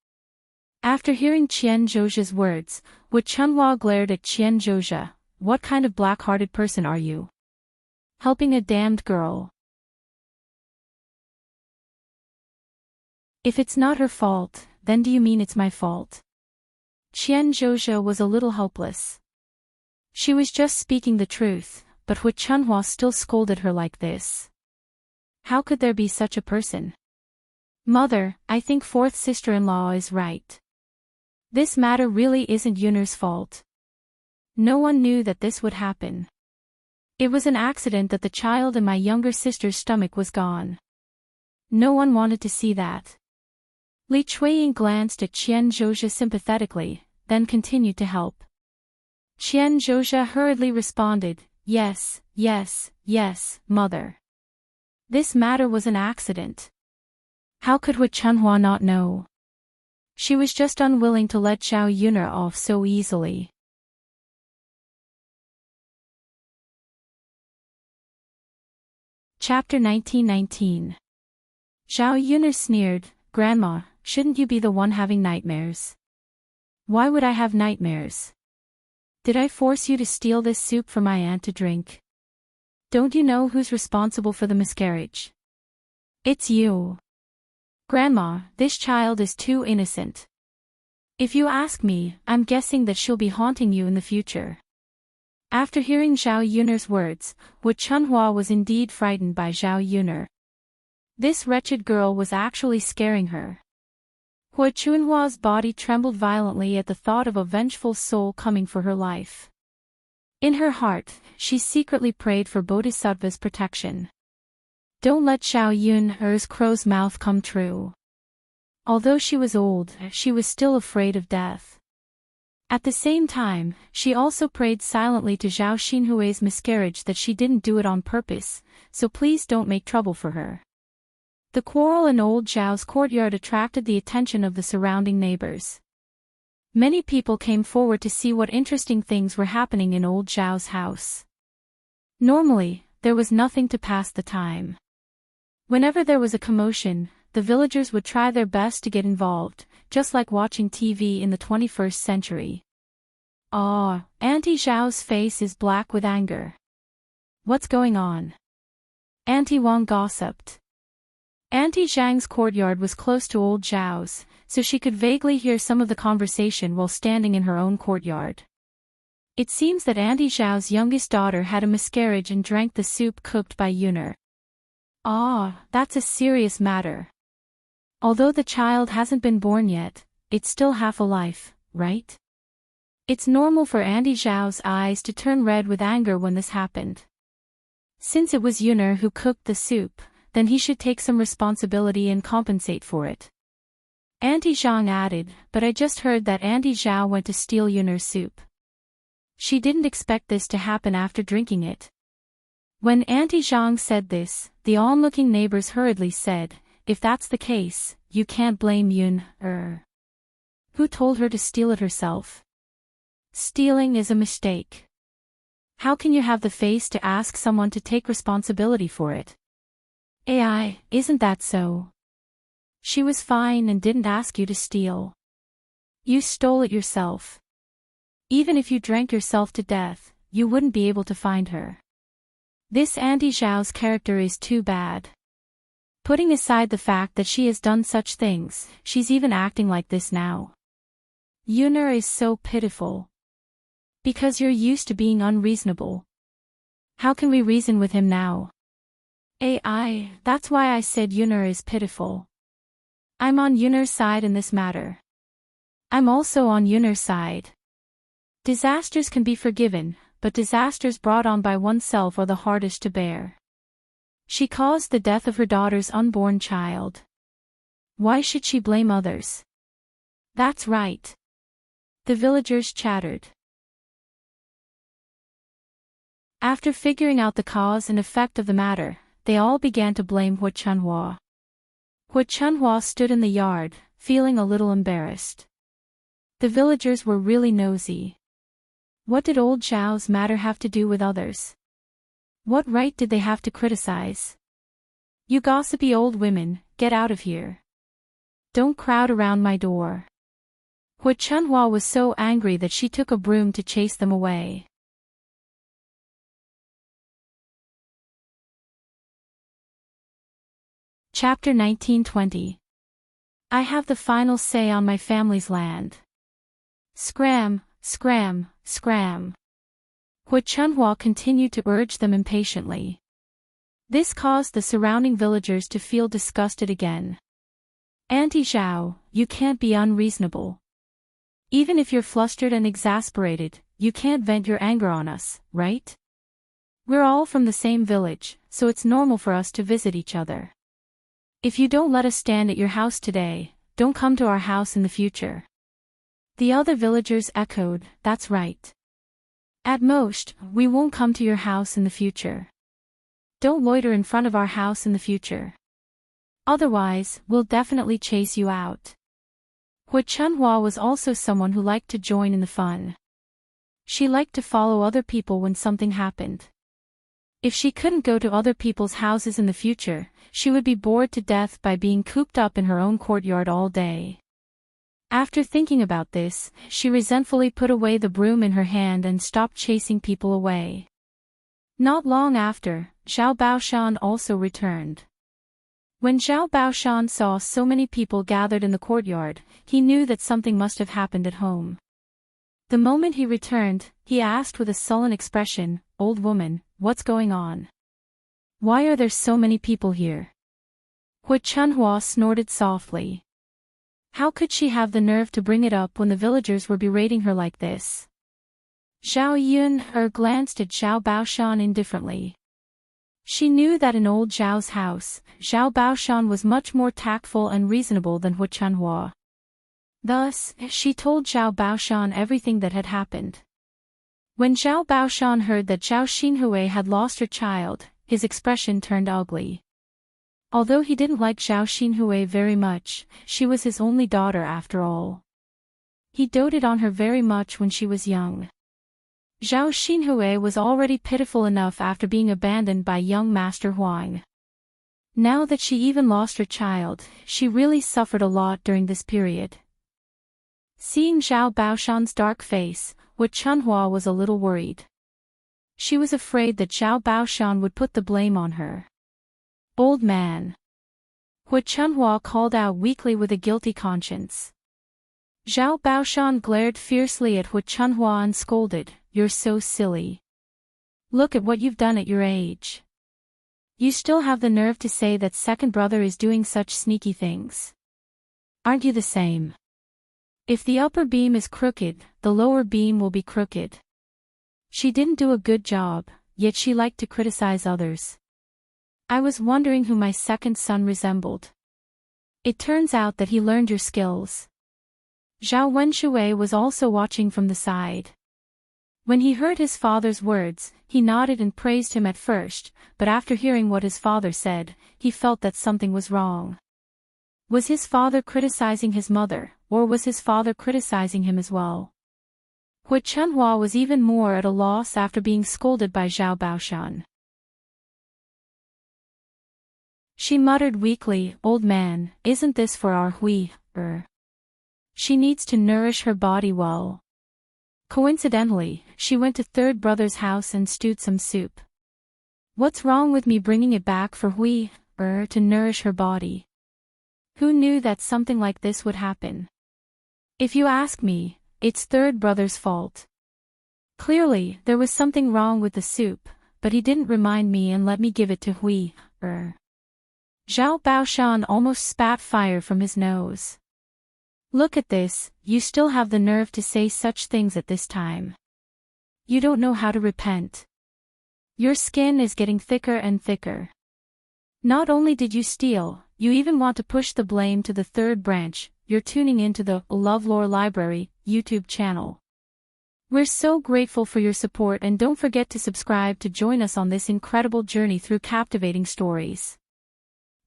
S1: After hearing Qian Zhozhe's words, Hu Chunhua glared at Qian Zhozhe. "What kind of black-hearted person are you? Helping a damned girl. If it's not her fault, then do you mean it's my fault?" Qian Zhozhe was a little helpless. She was just speaking the truth, but Hu Chunhua still scolded her like this. How could there be such a person? "Mother, I think fourth sister-in-law is right. This matter really isn't Yuner's fault. No one knew that this would happen. It was an accident that the child in my younger sister's stomach was gone. No one wanted to see that." Li Chuiying glanced at Qian Zhozhe sympathetically, then continued to help. Qian Zhozhe hurriedly responded, "Yes, yes, yes, mother. This matter was an accident. How could Hu Chunhua not know? She was just unwilling to let Zhao Yuner off so easily." Chapter 1919. Zhao Yuner sneered, "Grandma, shouldn't you be the one having nightmares?" "Why would I have nightmares? Did I force you to steal this soup for my aunt to drink? Don't you know who's responsible for the miscarriage? It's you. Grandma, this child is too innocent. If you ask me, I'm guessing that she'll be haunting you in the future." After hearing Zhao Yuner's words, Wu Chunhua was indeed frightened by Zhao Yuner. This wretched girl was actually scaring her. Wu Chunhua's body trembled violently at the thought of a vengeful soul coming for her life. In her heart, she secretly prayed for Bodhisattva's protection. Don't let Zhao Yuner's crow's mouth come true. Although she was old, she was still afraid of death. At the same time, she also prayed silently to Zhao Xinhui's miscarriage that she didn't do it on purpose, so please don't make trouble for her. The quarrel in old Zhao's courtyard attracted the attention of the surrounding neighbors. Many people came forward to see what interesting things were happening in old Zhao's house. Normally, there was nothing to pass the time. Whenever there was a commotion, the villagers would try their best to get involved, just like watching TV in the 21st century. "Ah, Auntie Zhao's face is black with anger. What's going on?" Auntie Wang gossiped. Auntie Zhang's courtyard was close to old Zhao's, so she could vaguely hear some of the conversation while standing in her own courtyard. It seems that Auntie Zhao's youngest daughter had a miscarriage and drank the soup cooked by Yuner. Ah, that's a serious matter. Although the child hasn't been born yet, it's still half a life, right? It's normal for Auntie Zhao's eyes to turn red with anger when this happened. Since it was Yuner who cooked the soup, then he should take some responsibility and compensate for it. Auntie Zhang added, "But I just heard that Auntie Zhao went to steal Yuner's soup. She didn't expect this to happen after drinking it." When Auntie Zhang said this, the onlooking neighbors hurriedly said, "If that's the case, you can't blame Yuner. Who told her to steal it herself? Stealing is a mistake. How can you have the face to ask someone to take responsibility for it? AI, isn't that so? She was fine and didn't ask you to steal. You stole it yourself. Even if you drank yourself to death, you wouldn't be able to find her. This Auntie Zhao's character is too bad. Putting aside the fact that she has done such things, she's even acting like this now. Yuner is so pitiful. Because you're used to being unreasonable. How can we reason with him now? AI, that's why I said Yuner is pitiful. I'm on Yuner's side in this matter. I'm also on Yuner's side. Disasters can be forgiven, but disasters brought on by oneself are the hardest to bear. She caused the death of her daughter's unborn child. Why should she blame others? That's right. The villagers chattered. After figuring out the cause and effect of the matter, they all began to blame Wu Chunhua. Wu Chunhua stood in the yard, feeling a little embarrassed. The villagers were really nosy. What did old Zhao's matter have to do with others? What right did they have to criticize? You gossipy old women, get out of here. Don't crowd around my door. Wu Chunhua was so angry that she took a broom to chase them away. Chapter 1920. I have the final say on my family's land. Scram, scram, scram. Wu Chunhua continued to urge them impatiently. This caused the surrounding villagers to feel disgusted again. Auntie Zhao, you can't be unreasonable. Even if you're flustered and exasperated, you can't vent your anger on us, right? We're all from the same village, so it's normal for us to visit each other. If you don't let us stand at your house today, don't come to our house in the future. The other villagers echoed, that's right. At most, we won't come to your house in the future. Don't loiter in front of our house in the future. Otherwise, we'll definitely chase you out. Wu Chunhua was also someone who liked to join in the fun. She liked to follow other people when something happened. If she couldn't go to other people's houses in the future, she would be bored to death by being cooped up in her own courtyard all day. After thinking about this, she resentfully put away the broom in her hand and stopped chasing people away. Not long after, Zhao Baoshan also returned. When Zhao Baoshan saw so many people gathered in the courtyard, he knew that something must have happened at home. The moment he returned, he asked with a sullen expression, "Old woman, what's going on? Why are there so many people here?" Hu Chunhua snorted softly. How could she have the nerve to bring it up when the villagers were berating her like this? Zhao Yun glanced at Zhao Baoshan indifferently. She knew that in old Zhao's house, Zhao Baoshan was much more tactful and reasonable than Hu Chunhua. Thus, she told Zhao Baoshan everything that had happened. When Zhao Baoshan heard that Zhao Xinhui had lost her child, his expression turned ugly. Although he didn't like Zhao Xinhui very much, she was his only daughter after all. He doted on her very much when she was young. Zhao Xinhui was already pitiful enough after being abandoned by young Master Huang. Now that she even lost her child, she really suffered a lot during this period. Seeing Zhao Baoshan's dark face, Hu Chunhua was a little worried. She was afraid that Zhao Baoshan would put the blame on her. "Old man," Hu Chunhua called out weakly with a guilty conscience. Zhao Baoshan glared fiercely at Hu Chunhua and scolded, "You're so silly. Look at what you've done at your age. You still have the nerve to say that second brother is doing such sneaky things. Aren't you the same? If the upper beam is crooked, the lower beam will be crooked." She didn't do a good job, yet she liked to criticize others. "I was wondering who my second son resembled. It turns out that he learned your skills." Zhao Wenshui was also watching from the side. When he heard his father's words, he nodded and praised him at first, but after hearing what his father said, he felt that something was wrong. Was his father criticizing his mother, or was his father criticizing him as well? Hu Chunhua was even more at a loss after being scolded by Zhao Baoshan. She muttered weakly, "Old man, isn't this for our Hui? She needs to nourish her body well." Coincidentally, she went to third brother's house and stewed some soup. What's wrong with me bringing it back for Hui, to nourish her body? Who knew that something like this would happen? If you ask me, it's third brother's fault. Clearly, there was something wrong with the soup, but he didn't remind me and let me give it to Hui, Zhao Baoshan almost spat fire from his nose. "Look at this, you still have the nerve to say such things at this time. You don't know how to repent. Your skin is getting thicker and thicker. Not only did you steal, you even want to push the blame to the third branch. You're tuning into the LoveLore Library YouTube channel. We're so grateful for your support, and don't forget to subscribe to join us on this incredible journey through captivating stories.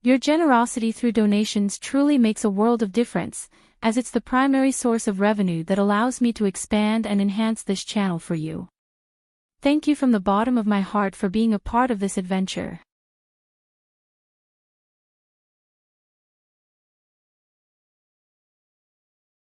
S1: Your generosity through donations truly makes a world of difference, as it's the primary source of revenue that allows me to expand and enhance this channel for you. Thank you from the bottom of my heart for being a part of this adventure.